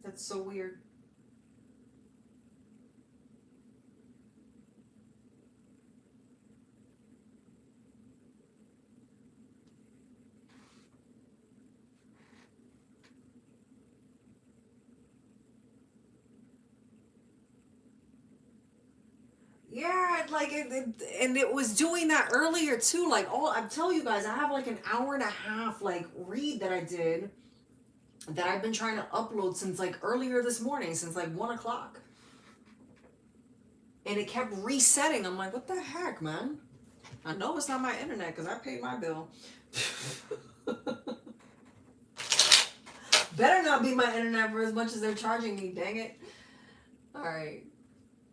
That's so weird. Yeah, like and it was doing that earlier too. Like, oh, I'm telling you guys, I have like an hour and a half like read that I did that I've been trying to upload since like earlier this morning, since like 1 o'clock. And it kept resetting. I'm like, what the heck, man? I know it's not my internet because I paid my bill. Better not be my internet for as much as they're charging me, dang it. All right.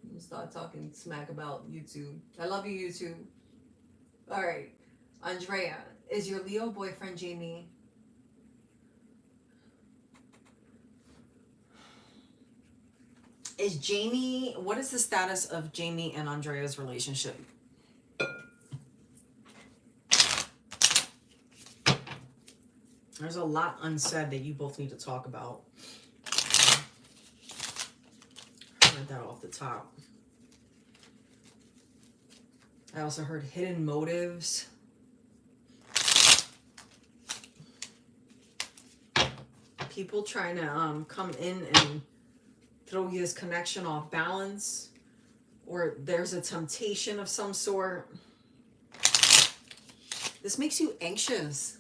I'm gonna start talking smack about YouTube. I love you, YouTube. All right. Andrea, is your Leo boyfriend Jamie? Is Jamie, what is the status of Jamie and Andrea's relationship? There's a lot unsaid that you both need to talk about. Heard that off the top. I also heard hidden motives. people trying to come in and throw you this connection off balance, or there's a temptation of some sort. This makes you anxious.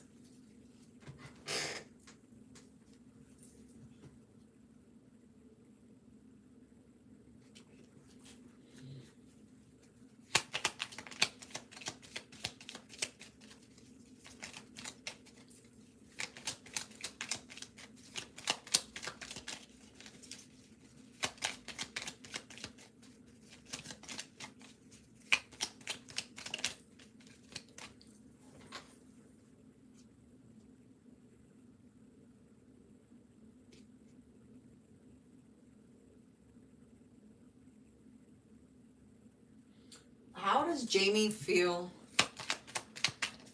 How does Jamie feel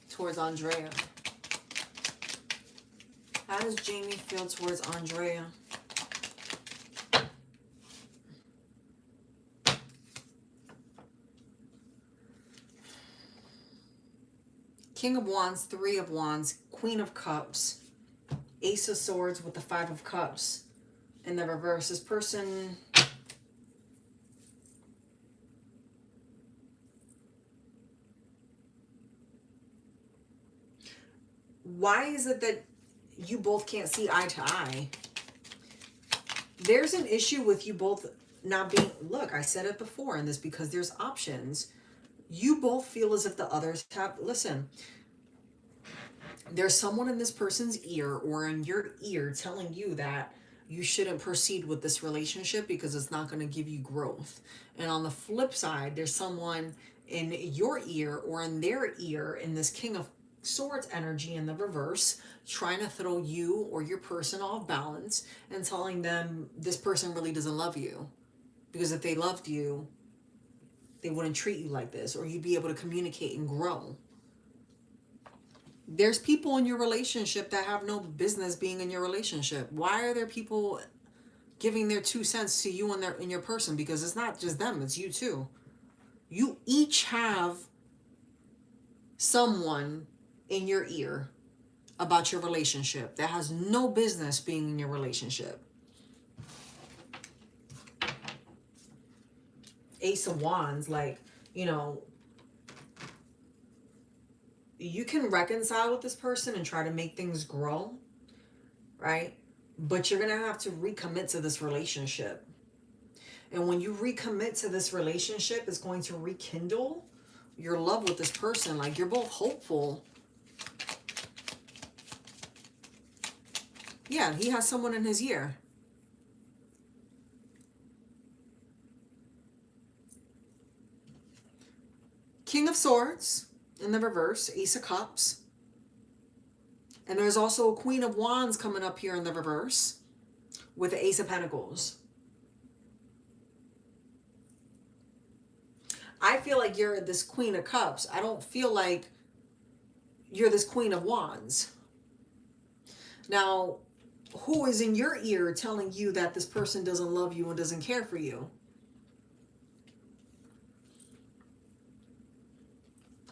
towards Andrea? How does Jamie feel towards Andrea? King of Wands, Three of Wands, Queen of Cups, Ace of Swords with the Five of Cups in the reverse. This person... Why is it that you both can't see eye to eye? There's an issue with you both not being... Look, I said it before in this because there's options. You both feel as if the others have... Listen, there's someone in this person's ear or in your ear telling you that you shouldn't proceed with this relationship because it's not going to give you growth. And on the flip side, there's someone in your ear or in their ear in this King of Swords energy in the reverse, trying to throw you or your person off balance and telling them this person really doesn't love you. Because if they loved you, they wouldn't treat you like this, or you'd be able to communicate and grow. There's people in your relationship that have no business being in your relationship. Why are there people giving their 2 cents to you and in your person? Because it's not just them, it's you too. You each have someone in your ear about your relationship that has no business being in your relationship. Ace of Wands, like, you know, you can reconcile with this person and try to make things grow, right? But you're going to have to recommit to this relationship. And when you recommit to this relationship, it's going to rekindle your love with this person. Like, you're both hopeful. Yeah, he has someone in his ear. King of Swords in the reverse, Ace of Cups. And there's also a Queen of Wands coming up here in the reverse with the Ace of Pentacles. I feel like you're this Queen of Cups. I don't feel like you're this Queen of Wands. Now, who is in your ear telling you that this person doesn't love you and doesn't care for you?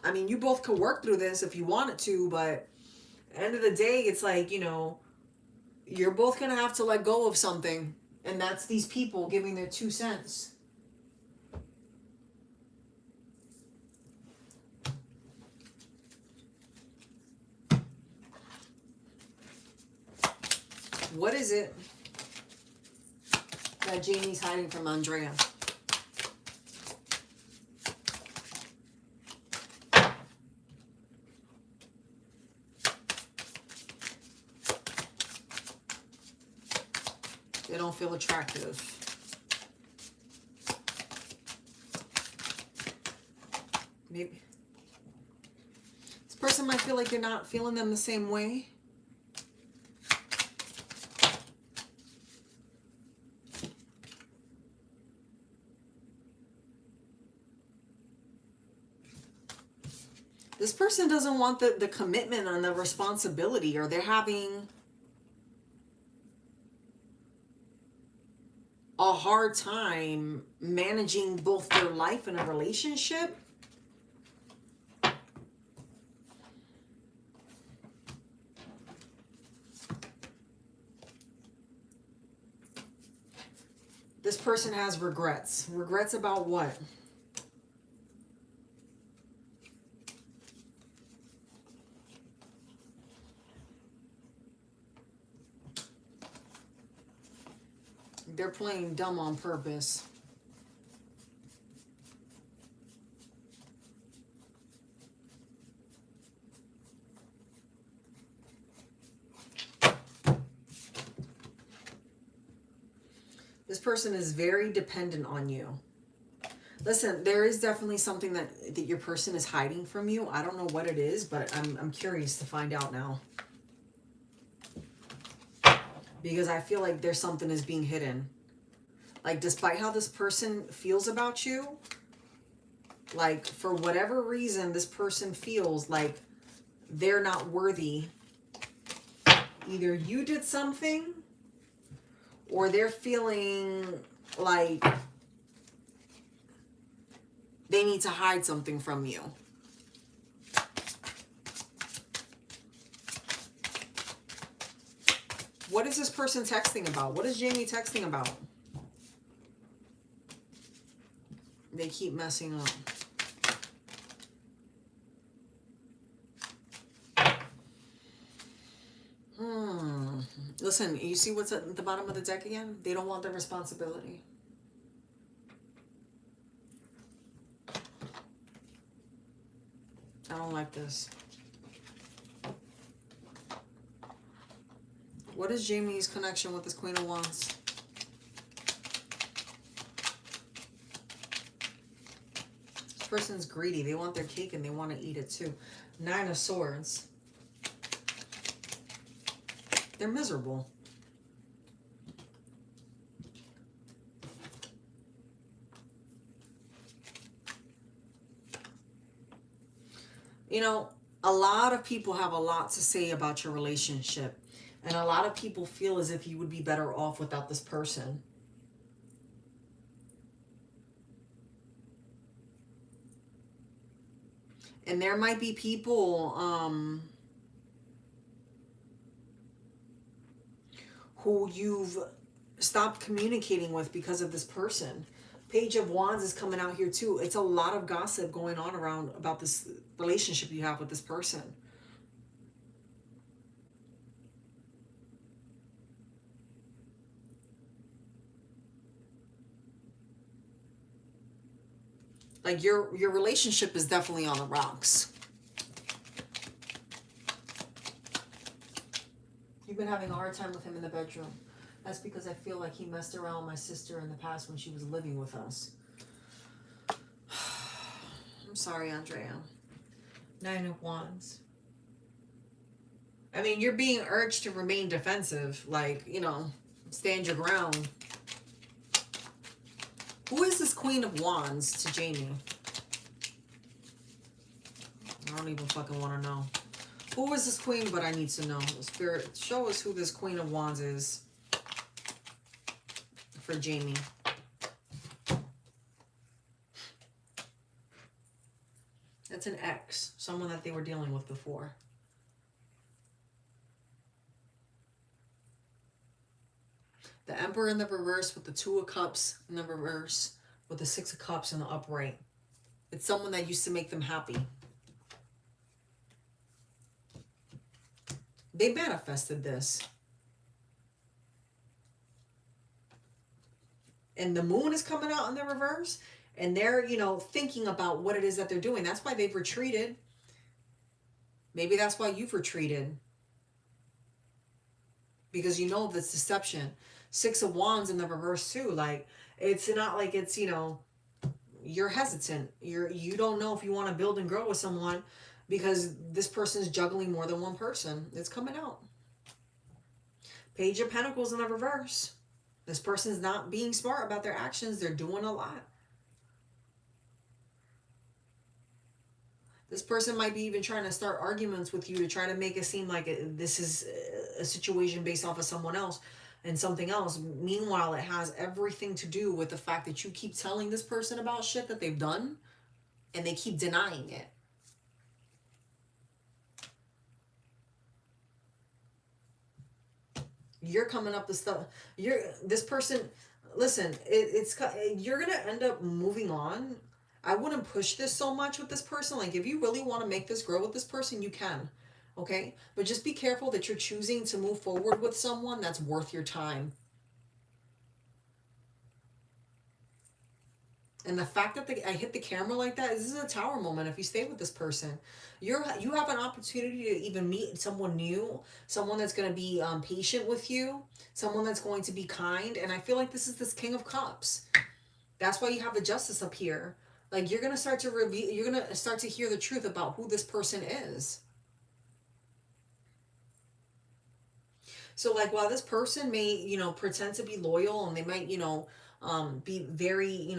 I mean, you both could work through this if you wanted to, but at the end of the day, it's like, you know, you're both going to have to let go of something. And that's these people giving their 2 cents. What is it that Jamie's hiding from Andrea? They don't feel attractive. Maybe this person might feel like you're not feeling them the same way. This person doesn't want the commitment and the responsibility, or they're having a hard time managing both their life and a relationship. This person has regrets. Regrets about what? They're playing dumb on purpose. This person is very dependent on you. Listen, there is definitely something that your person is hiding from you. I don't know what it is, but I'm curious to find out now. Because I feel like there's something is being hidden. Like, despite how this person feels about you, like, for whatever reason, this person feels like they're not worthy. Either you did something, or they're feeling like they need to hide something from you. What is this person texting about? What is Jamie texting about? They keep messing up. Listen, you see what's at the bottom of the deck again? They don't want the responsibility. I don't like this. What is Jamie's connection with this Queen of Wands? This person's greedy. They want their cake and they want to eat it too. Nine of Swords. They're miserable. You know, a lot of people have a lot to say about your relationship. And a lot of people feel as if you would be better off without this person. And there might be people who you've stopped communicating with because of this person. Page of Wands is coming out here too. It's a lot of gossip going on around about this relationship you have with this person. Like your relationship is definitely on the rocks. You've been having a hard time with him in the bedroom. That's because I feel like he messed around with my sister in the past when she was living with us. I'm sorry, Andrea. Nine of Wands. I mean, you're being urged to remain defensive. Like, you know, stand your ground. Who is this Queen of Wands to Jamie? I don't even fucking want to know. Who is this queen? But I need to know. Spirit, show us who this Queen of Wands is for Jamie. That's an ex. Someone that they were dealing with before. The Emperor in the reverse with the Two of Cups in the reverse with the Six of Cups in the upright. It's someone that used to make them happy. They manifested this. And the Moon is coming out in the reverse. And they're, you know, thinking about what it is that they're doing. That's why they've retreated. Maybe that's why you've retreated. Because you know this deception. Six of Wands in the reverse too. Like, it's not like it's, you know, you're hesitant. You don't know if you want to build and grow with someone because this person is juggling more than one person. It's coming out. Page of Pentacles in the reverse. This person's not being smart about their actions. They're doing a lot. This person might be even trying to start arguments with you to try to make it seem like this is a situation based off of someone else and something else. Meanwhile, it has everything to do with the fact that you keep telling this person about shit that they've done and they keep denying it. You're coming up with stuff. This person, listen, you're gonna end up moving on. I wouldn't push this so much with this person. Like, if you really want to make this grow with this person, you can. Okay? But just be careful that you're choosing to move forward with someone that's worth your time. And the fact that I hit the camera like that, this is a tower moment. If you stay with this person, you have an opportunity to even meet someone new, someone that's going to be patient with you, someone that's going to be kind. And I feel like this is this King of Cups. That's why you have the Justice up here. Like, you're going to start to reveal, you're going to start to hear the truth about who this person is. So, like, while this person may, pretend to be loyal, and they might, be very,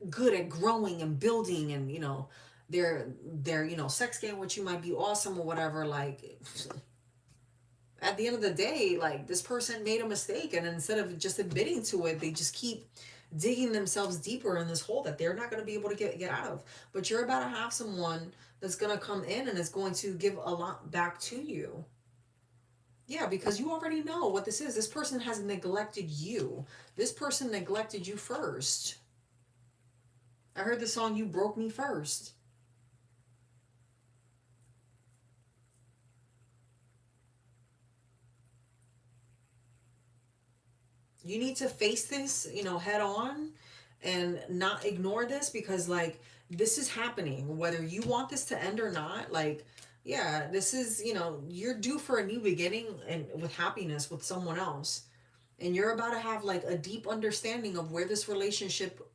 good at growing and building, and, their, sex game, which you might be awesome or whatever, like, at the end of the day, like, this person made a mistake, and instead of just admitting to it, they just keep digging themselves deeper in this hole that they're not going to be able to get out of. But you're about to have someone that's going to come in and is going to give a lot back to you. Yeah, because you already know what this is. This person has neglected you. This person neglected you first. I heard the song, "You Broke Me First." You need to face this, head on, and not ignore this, because, like, this is happening whether you want this to end or not. Like, yeah, this is, you're due for a new beginning, and with happiness with someone else. And you're about to have, like, a deep understanding of where this relationship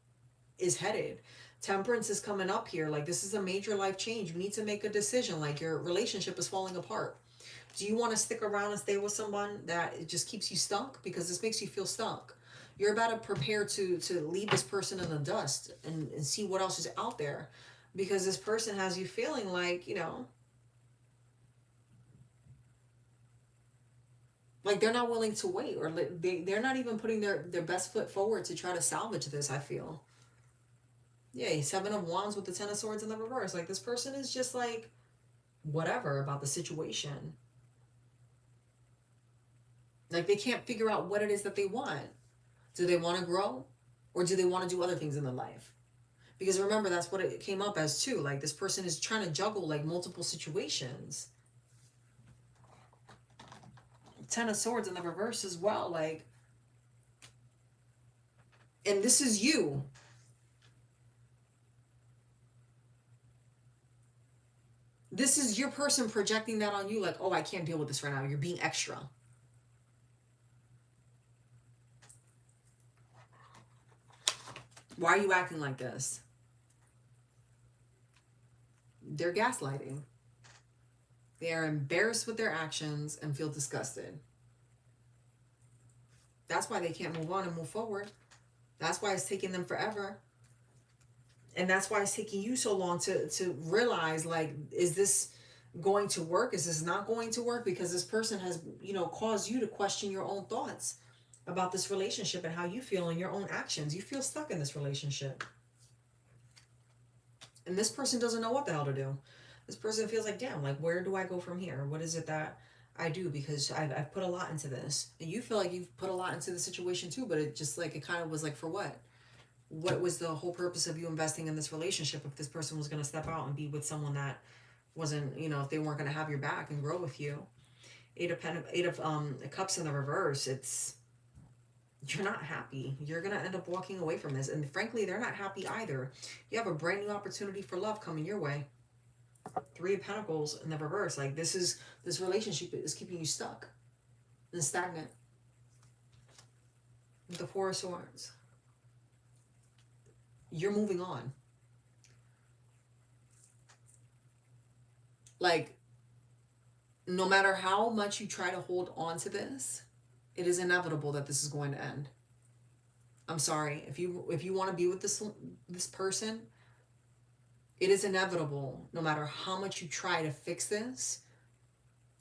is headed. Temperance is coming up here. Like, this is a major life change. You need to make a decision. Like, your relationship is falling apart. Do you want to stick around and stay with someone that it just keeps you stuck? Because this makes you feel stuck. You're about to prepare to leave this person in the dust, and see what else is out there. Because this person has you feeling like, like they're not willing to wait, or they're not even putting their best foot forward to try to salvage this, I feel. Yeah, Seven of Wands with the Ten of Swords in the reverse. Like, this person is just like, whatever about the situation. Like, they can't figure out what it is that they want. Do they want to grow? Or do they want to do other things in their life? Because remember, that's what it came up as too. Like, this person is trying to juggle, like, multiple situations. Ten of Swords in the reverse as well. Like, and this is you. This is your person projecting that on you. Like, oh, I can't deal with this right now. You're being extra. Why are you acting like this? They're gaslighting. They are embarrassed with their actions and feel disgusted. That's why they can't move on and move forward. That's why it's taking them forever. And that's why it's taking you so long to realize, like, is this going to work? Is this not going to work? Because this person has, caused you to question your own thoughts about this relationship and how you feel and your own actions. You feel stuck in this relationship. And this person doesn't know what the hell to do. This person feels like, damn, like, where do I go from here? What is it that I do? Because I've put a lot into this. And you feel like you've put a lot into the situation too, but it just, like, it kind of was like, for what? What was the whole purpose of you investing in this relationship if this person was going to step out and be with someone that wasn't, if they weren't going to have your back and grow with you? Eight of Cups in the reverse. You're not happy. You're going to end up walking away from this. And frankly, they're not happy either. You have a brand new opportunity for love coming your way. Three of Pentacles in the reverse. Like, this relationship is keeping you stuck and stagnant. With the Four of Swords. You're moving on. Like, no matter how much you try to hold on to this, it is inevitable that this is going to end. I'm sorry. If you want to be with this person, it is inevitable. No matter how much you try to fix this,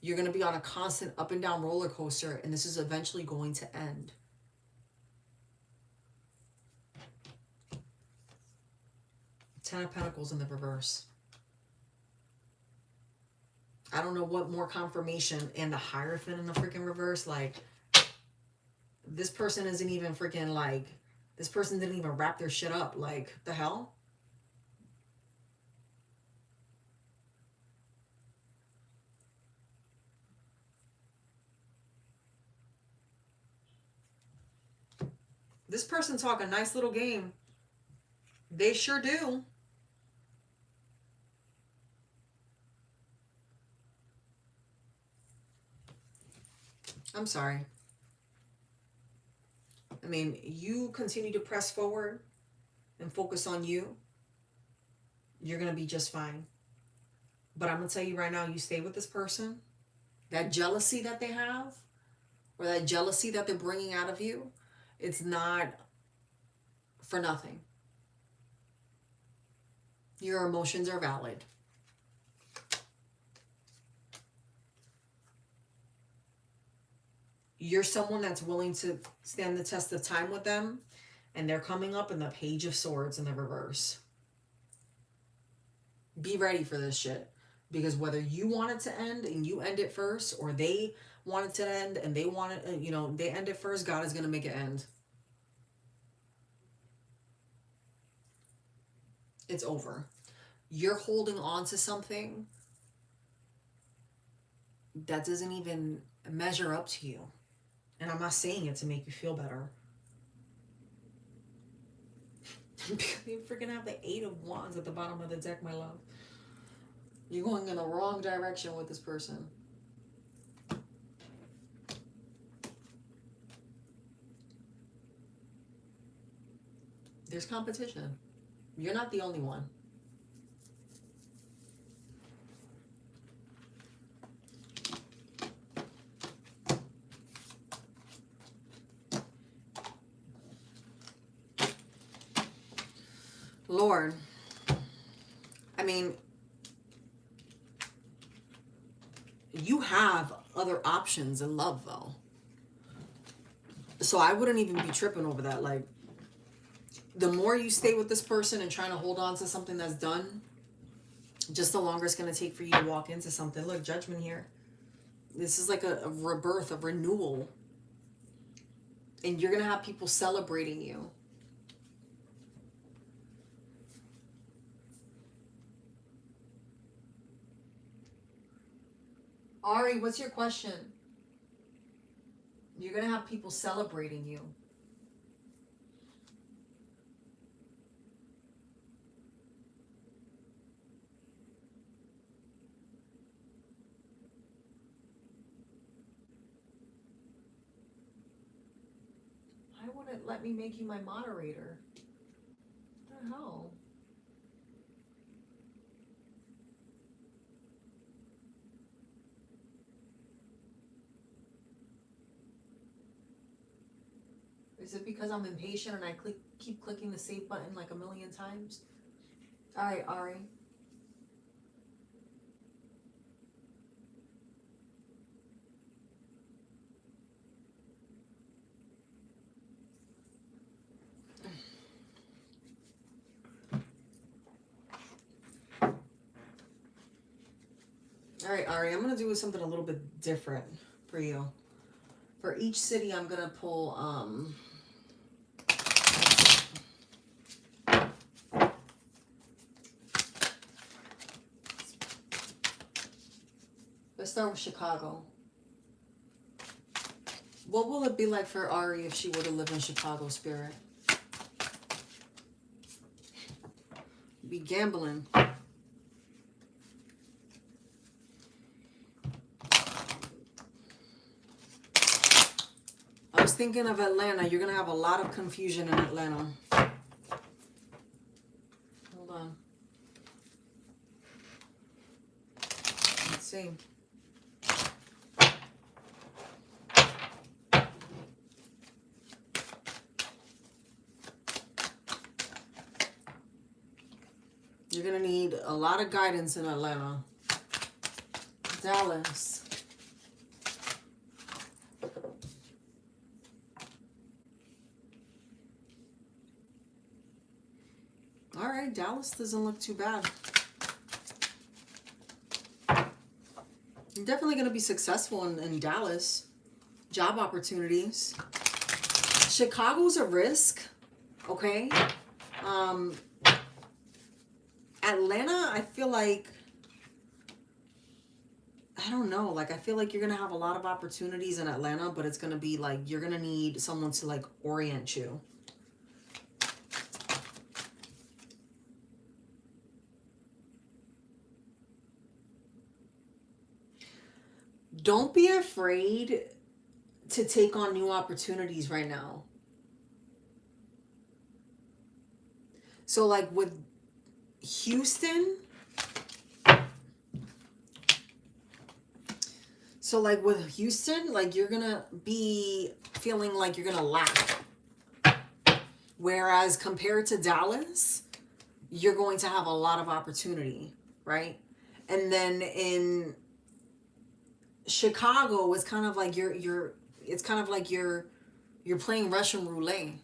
you're going to be on a constant up and down roller coaster, and this is eventually going to end. Ten of Pentacles in the reverse. I don't know what more confirmation, and the Hierophant in the freaking reverse. Like, this person isn't even freaking like, this person didn't even wrap their shit up. Like, the hell? This person talk a nice little game. They sure do. I'm sorry. I mean, you continue to press forward and focus on you. You're going to be just fine. But I'm going to tell you right now, you stay with this person. That jealousy that they have, or that jealousy that they're bringing out of you, it's not for nothing. Your emotions are valid. You're someone that's willing to stand the test of time with them, and they're coming up in the Page of Swords in the reverse. Be ready for this shit. Because whether you want it to end and you end it first, or they want it to end and they want it, you know, they end it first, God is going to make it end. It's over. You're holding on to something that doesn't even measure up to you. And I'm not saying it to make you feel better. You freaking have the 8 of Wands at the bottom of the deck, my love. You're going in the wrong direction with this person. There's competition. You're not the only one. Lord, I mean, you have other options in love, though. So I wouldn't even be tripping over that. Like, the more you stay with this person and trying to hold on to something that's done, just the longer it's going to take for you to walk into something. Look, Judgment here. This is like a rebirth, a renewal. And you're going to have people celebrating you. Ari, what's your question? You're going to have people celebrating you. Why wouldn't it let me make you my moderator? What the hell? Is it because I'm impatient and I keep clicking the save button like a million times? All right, Ari. All right, Ari, I'm going to do something a little bit different for you. For each city, I'm going to pull... Let's start with Chicago. What will it be like for Ari if she were to live in Chicago, Spirit? Be gambling. I was thinking of Atlanta. You're going to have a lot of confusion in Atlanta. Hold on. Let's see. You're going to need a lot of guidance in Atlanta. Dallas. All right, Dallas doesn't look too bad. You're definitely going to be successful in Dallas. Job opportunities. Chicago's a risk, okay? Atlanta, I feel like, I don't know, like I feel like you're gonna have a lot of opportunities in Atlanta, but it's gonna be like you're gonna need someone to like orient you. Don't be afraid to take on new opportunities right now. So like with Houston, like you're gonna be feeling like you're gonna lack. Whereas compared to Dallas, you're going to have a lot of opportunity, right? And then in Chicago, it's kind of like you're playing Russian roulette.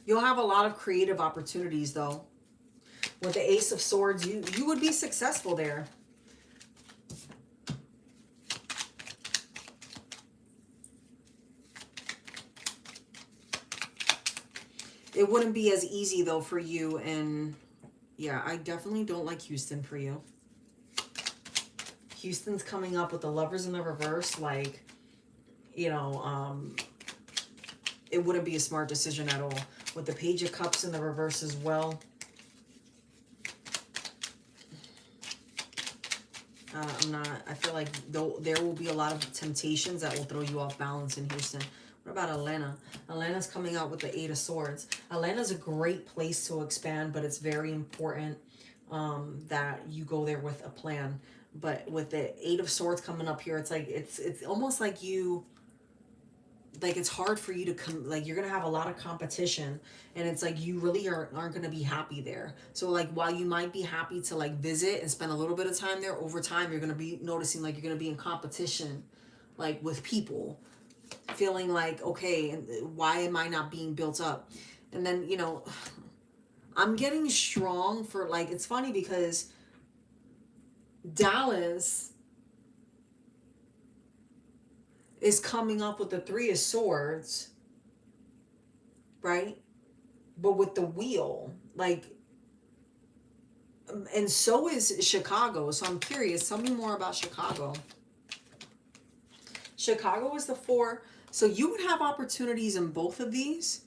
You'll have a lot of creative opportunities though. With the Ace of Swords, you would be successful there. It wouldn't be as easy though for you, and yeah, I definitely don't like Houston for you. Houston's coming up with the Lovers in the reverse, like, you know, it wouldn't be a smart decision at all. With the Page of Cups in the reverse as well. I feel like there will be a lot of temptations that will throw you off balance in Houston. What about Atlanta? Atlanta's coming out with the Eight of Swords. Atlanta's a great place to expand, but it's very important that you go there with a plan. But with the Eight of Swords coming up here, it's like it's almost like it's hard for you to come, like you're gonna have a lot of competition, and it's like you really aren't gonna be happy there. So like while you might be happy to like visit and spend a little bit of time there, over time you're gonna be noticing like you're gonna be in competition, like with people, feeling like, okay, why am I not being built up? And then, you know, I'm getting strong for, like, it's funny because Dallas is coming up with the Three of Swords, right? But with the wheel, like, and so is Chicago. So I'm curious, tell me more about Chicago. Chicago is the Four. So you would have opportunities in both of these.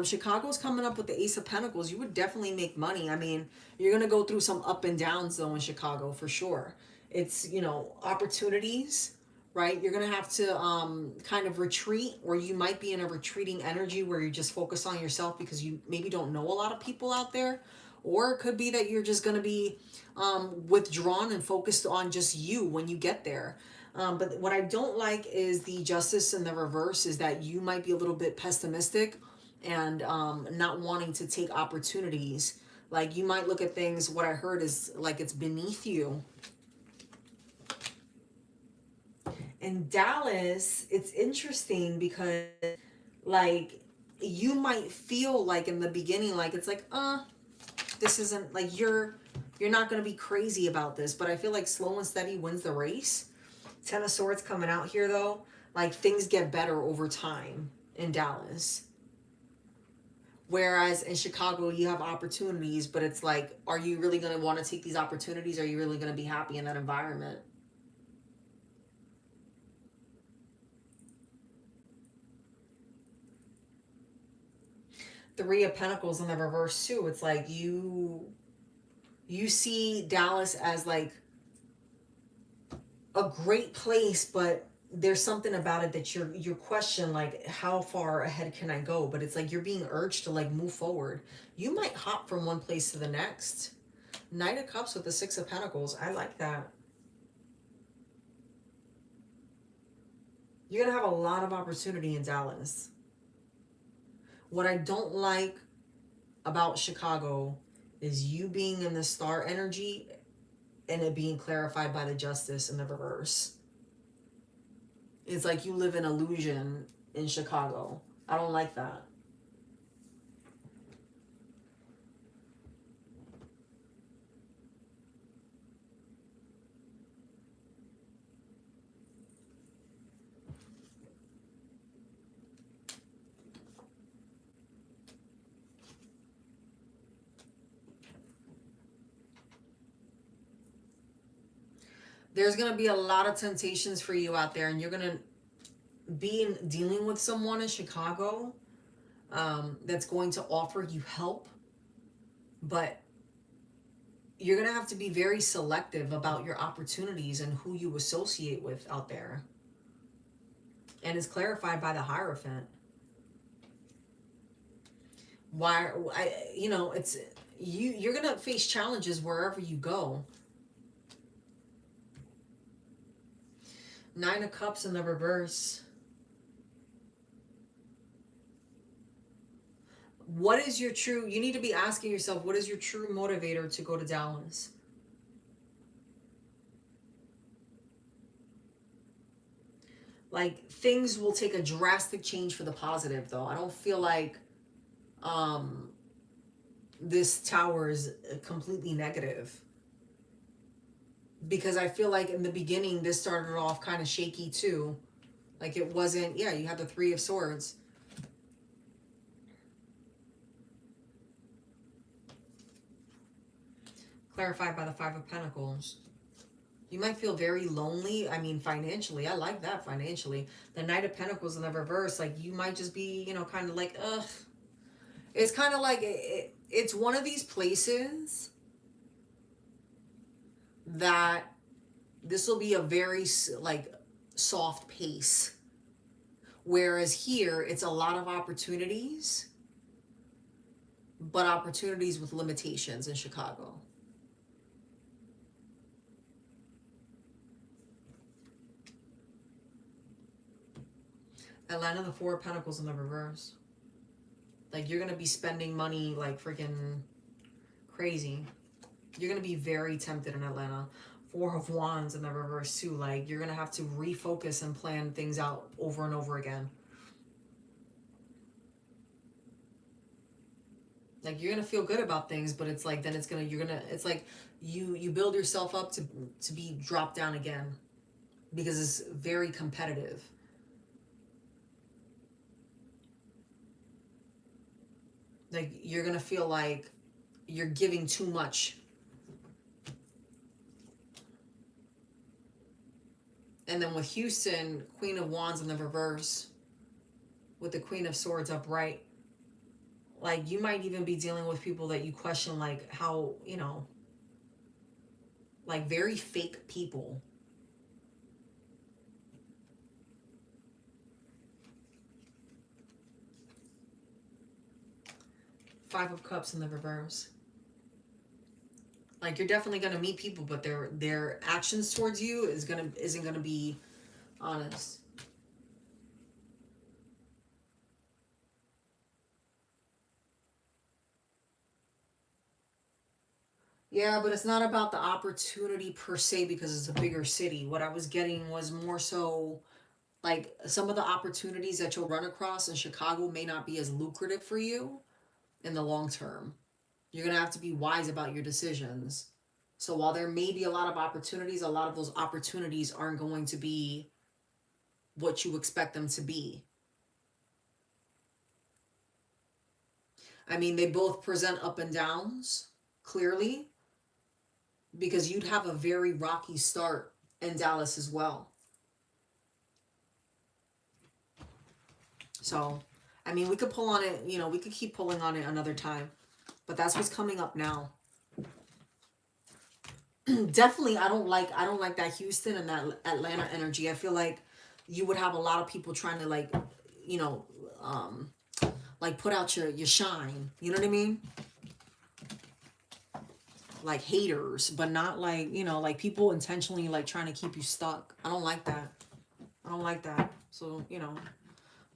Chicago's coming up with the Ace of Pentacles. You would definitely make money. I mean, you're going to go through some up and downs though in Chicago for sure. It's, you know, opportunities, right? You're going to have to kind of retreat, or you might be in a retreating energy where you just focus on yourself because you maybe don't know a lot of people out there. Or it could be that you're just going to be withdrawn and focused on just you when you get there. But what I don't like is the Justice in the reverse, is that you might be a little bit pessimistic and not wanting to take opportunities. Like you might look at things, what I heard is like it's beneath you. In Dallas, it's interesting because like you might feel like in the beginning, like it's like, this isn't like you're not going to be crazy about this, but I feel like slow and steady wins the race. Ten of Swords coming out here though, like things get better over time in Dallas. Whereas in Chicago, you have opportunities, but it's like, are you really going to want to take these opportunities? Are you really going to be happy in that environment? Three of Pentacles in the reverse too. It's like you see Dallas as like a great place, but there's something about it that you're question, like how far ahead can I go? But it's like you're being urged to like move forward. You might hop from one place to the next. Knight of Cups with the Six of Pentacles. I like that. You're gonna have a lot of opportunity in Dallas. What I don't like about Chicago is you being in the star energy and it being clarified by the Justice in the reverse. It's like you live in illusion in Chicago. I don't like that. There's going to be a lot of temptations for you out there, and you're going to be dealing with someone in Chicago that's going to offer you help, but you're going to have to be very selective about your opportunities and who you associate with out there. And it's clarified by the Hierophant. Why, it's you're going to face challenges wherever you go. Nine of Cups in the reverse. What is your true, you need to be asking yourself, what is your true motivator to go to Dallas? Like, things will take a drastic change for the positive, though. I don't feel like this tower is completely negative. Because I feel like in the beginning, this started off kind of shaky, too. Like, it wasn't, yeah, you have the Three of Swords. Clarified by the Five of Pentacles. You might feel very lonely. I mean, financially. I like that financially. The Knight of Pentacles in the reverse. Like, you might just be, kind of like, ugh. It's kind of like, it's one of these places that this will be a very, like, soft pace. Whereas here, it's a lot of opportunities. But opportunities with limitations in Chicago. Atlanta, the Four of Pentacles in the reverse. Like, you're going to be spending money like freaking crazy. You're going to be very tempted in Atlanta. Four of Wands in the reverse too. Like, you're going to have to refocus and plan things out over and over again. Like, you're going to feel good about things, but it's like, then it's going to, it's like you build yourself up to be dropped down again. Because it's very competitive. Like, you're going to feel like you're giving too much. And then with Houston, Queen of Wands in the reverse, with the Queen of Swords upright, like, you might even be dealing with people that you question, like, how, like, very fake people. Five of Cups in the reverse. Like, you're definitely going to meet people, but their actions towards you isn't going to be honest. Yeah, but it's not about the opportunity per se because it's a bigger city. What I was getting was more so like some of the opportunities that you'll run across in Chicago may not be as lucrative for you in the long term. You're going to have to be wise about your decisions. So while there may be a lot of opportunities, a lot of those opportunities aren't going to be what you expect them to be. I mean, they both present up and downs, clearly, because you'd have a very rocky start in Dallas as well. So, I mean, we could pull on it, we could keep pulling on it another time. But that's what's coming up now. Definitely, I don't like that Houston and that Atlanta energy. I feel like you would have a lot of people trying to like put out your shine. You know what I mean? Like haters, but not like, like people intentionally like trying to keep you stuck. I don't like that. I don't like that. So,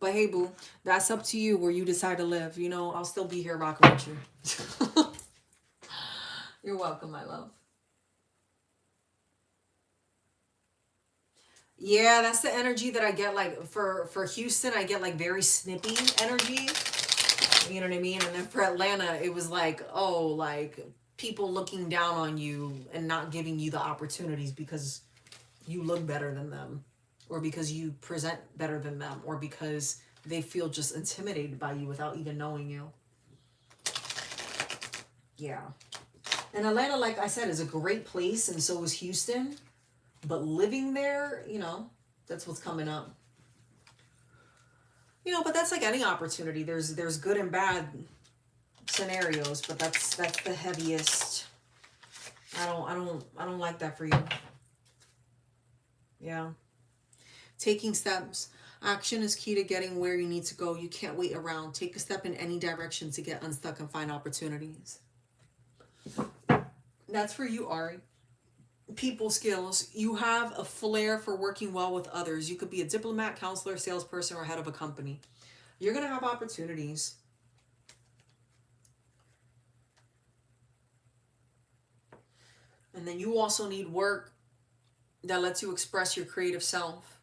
But hey, boo, that's up to you where you decide to live. I'll still be here rocking with you. You're welcome, my love. Yeah, that's the energy that I get. Like for Houston, I get like very snippy energy. You know what I mean? And then for Atlanta, it was like, oh, like people looking down on you and not giving you the opportunities because you look better than them, or because you present better than them, or because they feel just intimidated by you without even knowing you. Yeah. And Atlanta, like I said, is a great place, and so is Houston. But living there, that's what's coming up. But that's like any opportunity. There's good and bad scenarios, but that's the heaviest. I don't like that for you. Yeah. Taking steps. Action is key to getting where you need to go. You can't wait around. Take a step in any direction to get unstuck and find opportunities. That's for you, Ari. People skills. You have a flair for working well with others. You could be a diplomat, counselor, salesperson, or head of a company. You're going to have opportunities. And then you also need work that lets you express your creative self.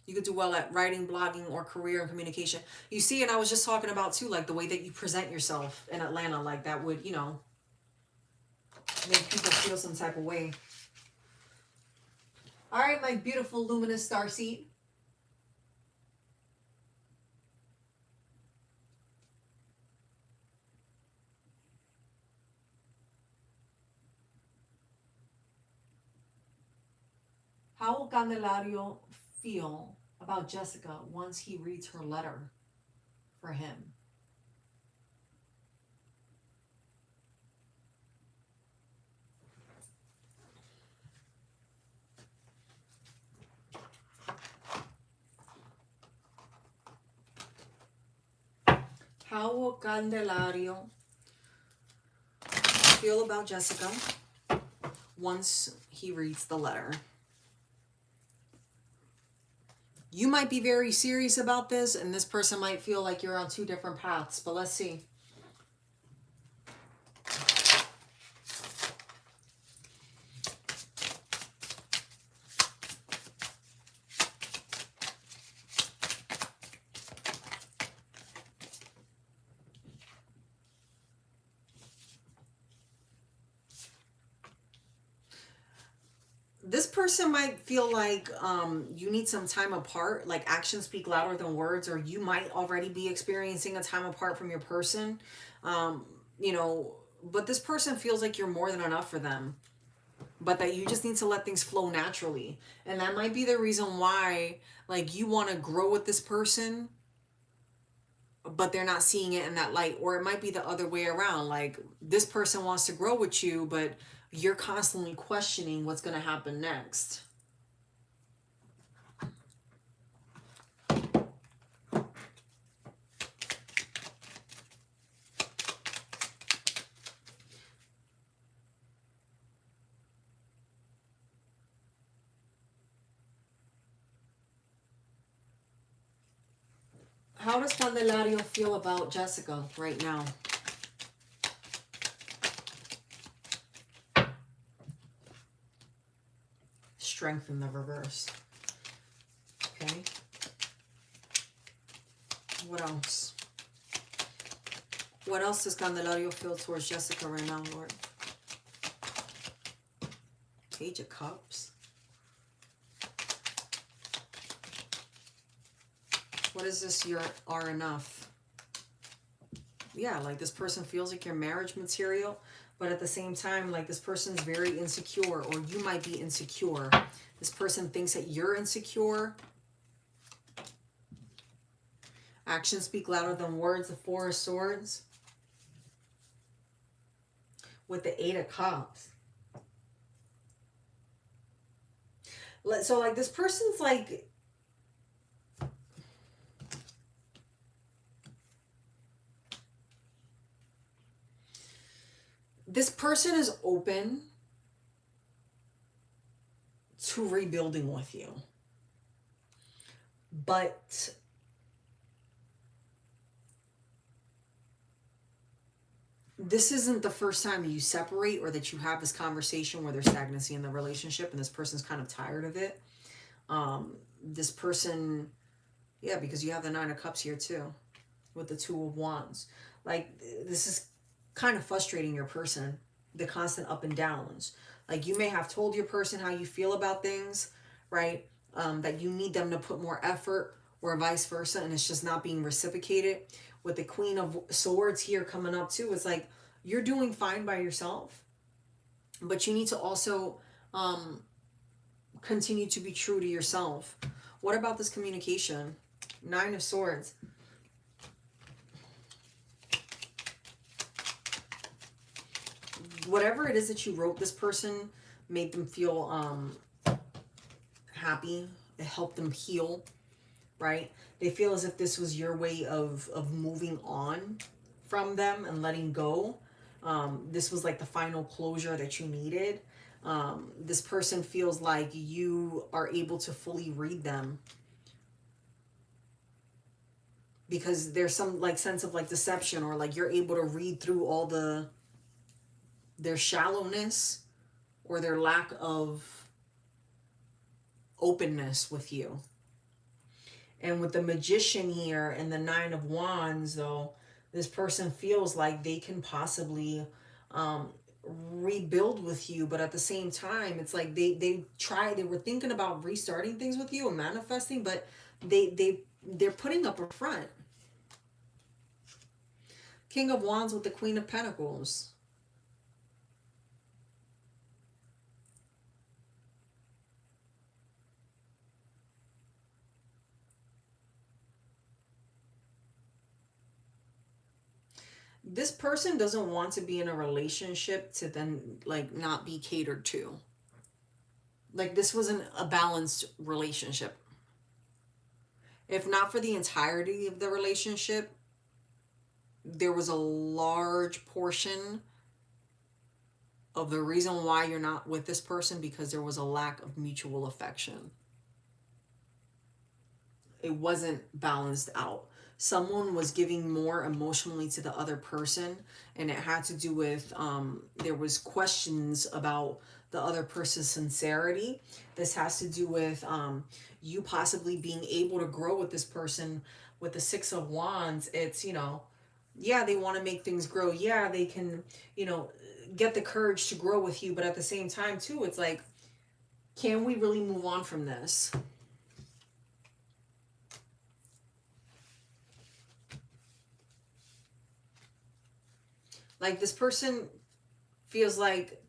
You could do well at writing, blogging, or career and communication. You see, and I was just talking about too, like the way that you present yourself in Atlanta, like that would, make people feel some type of way. All right, my beautiful luminous starseed. How will Candelario feel about Jessica once he reads her letter for him? How will Candelario feel about Jessica once he reads the letter? You might be very serious about this, and this person might feel like you're on two different paths, but let's see. This person might feel like you need some time apart, like actions speak louder than words, or you might already be experiencing a time apart from your person. But this person feels like you're more than enough for them, but that you just need to let things flow naturally. And that might be the reason why, like, you want to grow with this person, but they're not seeing it in that light. Or it might be the other way around. Like, this person wants to grow with you, but you're constantly questioning what's going to happen next. How does Candelario feel about Jessica right now? Strength in the reverse. Okay. What else? What else does Candelario feel towards Jessica right now, Lord? Page of Cups. What is this? You are enough. Yeah, like this person feels like your marriage material, but at the same time, like this person's very insecure, or you might be insecure. This person thinks that you're insecure. Actions speak louder than words. The Four of Swords. With the Eight of Cups. So like this person's like, this person is open to rebuilding with you. But this isn't the first time you separate, or that you have this conversation where there's stagnancy in the relationship and this person's kind of tired of it. This person, yeah, because you have the Nine of Cups here too, with the Two of Wands. Like, this is kind of frustrating your person, the constant up and downs. Like, you may have told your person how you feel about things, right? That you need them to put more effort, or vice versa, and it's just not being reciprocated. With the Queen of Swords here coming up too, it's like you're doing fine by yourself, but you need to also Continue to be true to yourself. What about this communication? 9 of Swords. Whatever it is that you wrote this person made them feel happy. It helped them heal, right? They feel as if this was your way of moving on from them and letting go. This was like the final closure that you needed. This person feels like you are able to fully read them, because there's some like sense of like deception, or like you're able to read through all their shallowness or their lack of openness with you. And with the Magician here and the 9 of Wands, though, this person feels like they can possibly rebuild with you, but at the same time, it's like they were thinking about restarting things with you and manifesting, but they're putting up a front. King of Wands with the Queen of Pentacles. This person doesn't want to be in a relationship to then like not be catered to. Like this wasn't a balanced relationship. If not for the entirety of the relationship, there was a large portion of the reason why you're not with this person because there was a lack of mutual affection. It wasn't balanced out. Someone was giving more emotionally to the other person, and it had to do with there was questions about the other person's sincerity. This has to do with you possibly being able to grow with this person. With the 6 of Wands, it's, you know, yeah, they want to make things grow. Yeah, they can, you know, get the courage to grow with you. But at the same time, too, it's like, can we really move on from this? Like this person feels like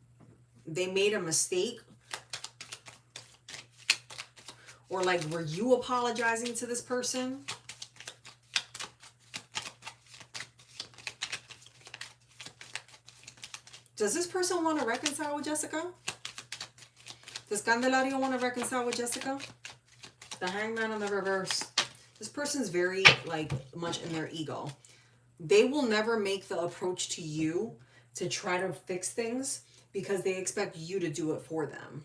they made a mistake, or like, were you apologizing to this person? Does this person want to reconcile with Jessica? Does Candelario want to reconcile with Jessica? The Hangman on the reverse. This person's very like much in their ego. They will never make the approach to you to try to fix things because they expect you to do it for them.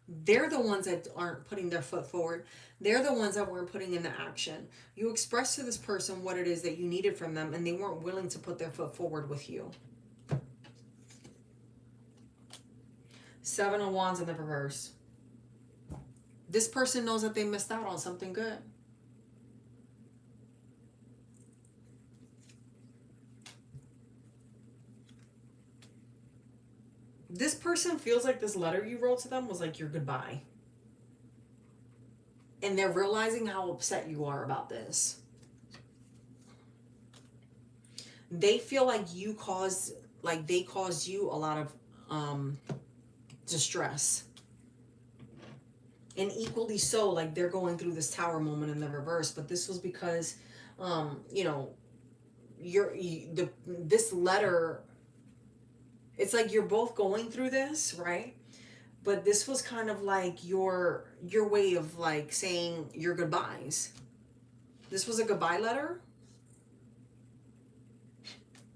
They're the ones that aren't putting their foot forward. They're the ones that weren't putting into action. You expressed to this person what it is that you needed from them, and they weren't willing to put their foot forward with you. 7 of Wands in the reverse. This person knows that they missed out on something good. This person feels like this letter you wrote to them was like your goodbye. And they're realizing how upset you are about this. They feel like they caused you a lot of distress. And equally so, like they're going through this Tower moment in the reverse, but this was because you know, this letter, it's like you're both going through this, right? But this was kind of like your way of like saying your goodbyes. This was a goodbye letter.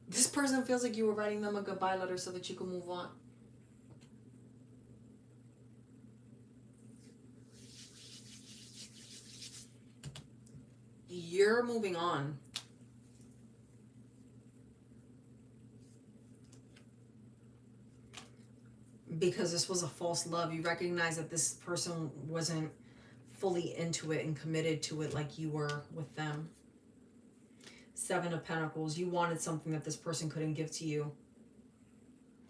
This person feels like you were writing them a goodbye letter so that you can move on. You're moving on. Because this was a false love. You recognize that this person wasn't fully into it and committed to it like you were with them. 7 of Pentacles. You wanted something that this person couldn't give to you.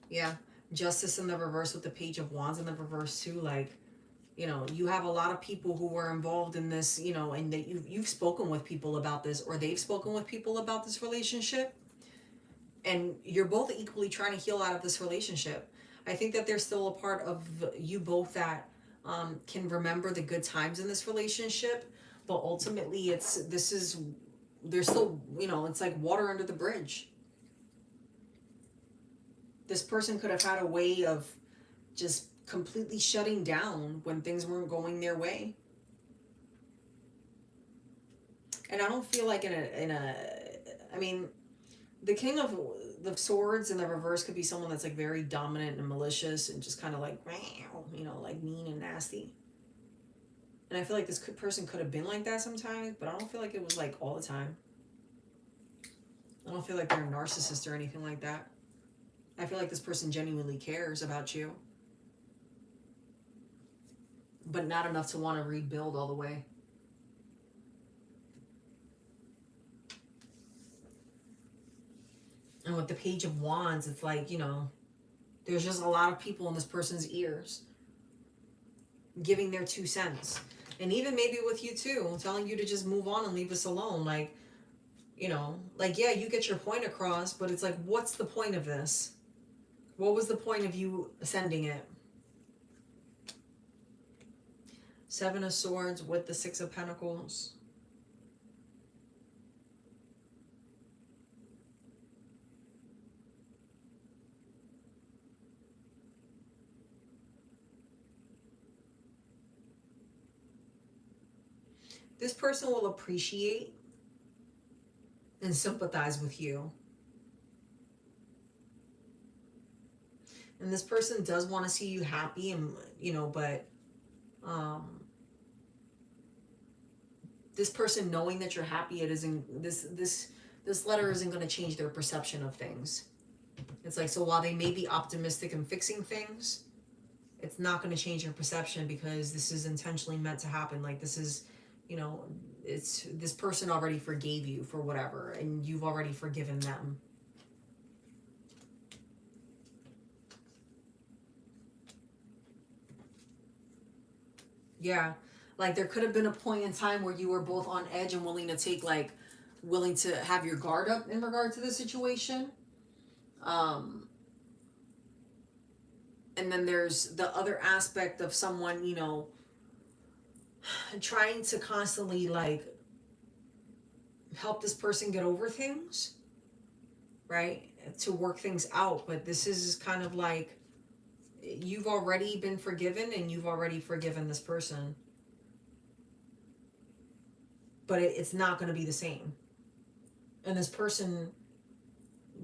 Yeah. Justice in the reverse with the Page of Wands in the reverse too. Like, you know, you have a lot of people who were involved in this, you know, and that you've spoken with people about this, or they've spoken with people about this relationship. And you're both equally trying to heal out of this relationship. I think that there's still a part of you both that can remember the good times in this relationship, but ultimately there's still, it's like water under the bridge. This person could have had a way of just completely shutting down when things weren't going their way. And I don't feel like I mean, the king of the swords in the reverse could be someone that's like very dominant and malicious and just kind of like, like mean and nasty. And I feel like this person could have been like that sometimes, but I don't feel like it was like all the time. I don't feel like they're a narcissist or anything like that. I feel like this person genuinely cares about you, but not enough to want to rebuild all the way. And with the Page of Wands, it's like, there's just a lot of people in this person's ears giving their 2 cents. And even maybe with you too, telling you to just move on and leave us alone. Like, yeah, you get your point across, but it's like, what's the point of this? What was the point of you sending it? 7 of Swords with the 6 of Pentacles. This person will appreciate and sympathize with you. And this person does want to see you happy, and but this person knowing that you're happy, it isn't this letter isn't going to change their perception of things. It's like, so while they may be optimistic and fixing things, it's not going to change your perception because this is intentionally meant to happen. Like, this is, it's this person already forgave you for whatever, and you've already forgiven them. Yeah, like there could have been a point in time where you were both on edge and willing to have your guard up in regard to the situation. And then there's the other aspect of someone, trying to constantly like help this person get over things, right? To work things out. But this is kind of like, you've already been forgiven and you've already forgiven this person. But it's not going to be the same. And this person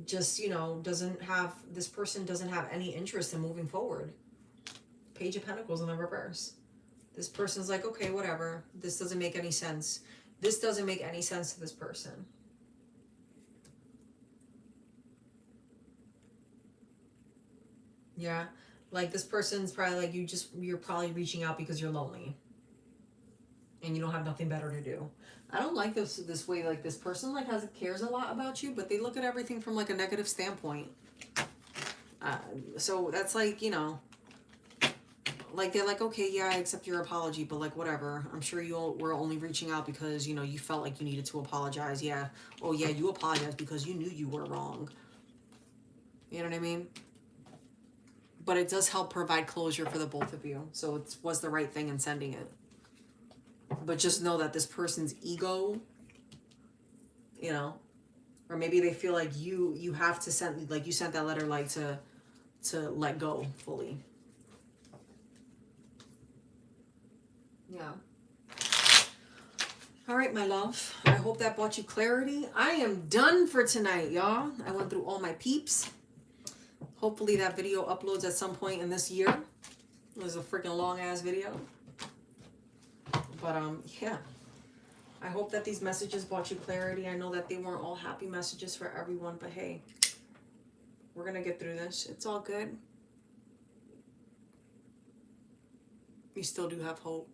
just, doesn't have any interest in moving forward. Page of Pentacles in the reverse. This person's like, okay, whatever. This doesn't make any sense. This doesn't make any sense to this person. Yeah. Like this person's probably like, you're probably reaching out because you're lonely. And you don't have nothing better to do. I don't like this way. Like this person like cares a lot about you, but they look at everything from like a negative standpoint. So that's like, like they're like, okay, yeah, I accept your apology, but like whatever. I'm sure you were only reaching out because you felt like you needed to apologize. Yeah. Oh yeah, you apologized because you knew you were wrong. You know what I mean? But it does help provide closure for the both of you. So it was the right thing in sending it. But just know that this person's ego, or maybe they feel like you have to send, like you sent that letter like to let go fully. Yeah. All right, my love. I hope that brought you clarity. I am done for tonight, y'all. I went through all my peeps. Hopefully that video uploads at some point in this year. It was a freaking long ass video. But yeah. I hope that these messages brought you clarity. I know that they weren't all happy messages for everyone, but hey, we're going to get through this. It's all good. We still do have hope.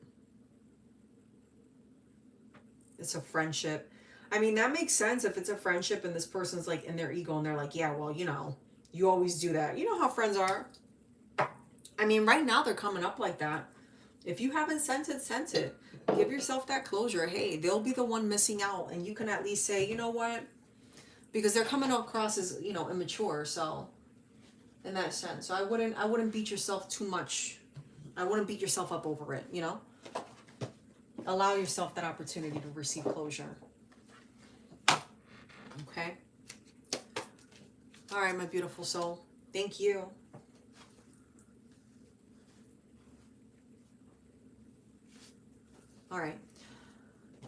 It's a friendship. I mean, that makes sense if it's a friendship and this person's like in their ego and they're like, yeah, well, you always do that. You know how friends are. I mean, right now they're coming up like that. If you haven't sent it, sent it. Give yourself that closure. Hey, they'll be the one missing out. And you can at least say, you know what? because they're coming across as, you know, immature. So in that sense, so I wouldn't beat yourself too much. I wouldn't beat yourself up over it, you know. Allow yourself that opportunity to receive closure. Okay. All right, my beautiful soul. Thank you. All right.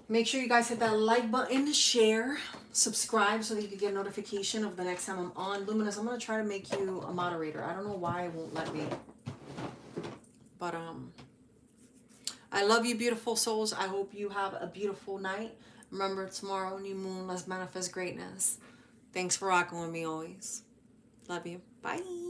Make sure you guys hit that like button, share, subscribe so that you can get a notification of the next time I'm on. Luminous, I'm going to try to make you a moderator. I don't know why it won't let me. But I love you, beautiful souls. I hope you have a beautiful night. Remember, tomorrow, new moon, let's manifest greatness. Thanks for rocking with me always. Love you. Bye.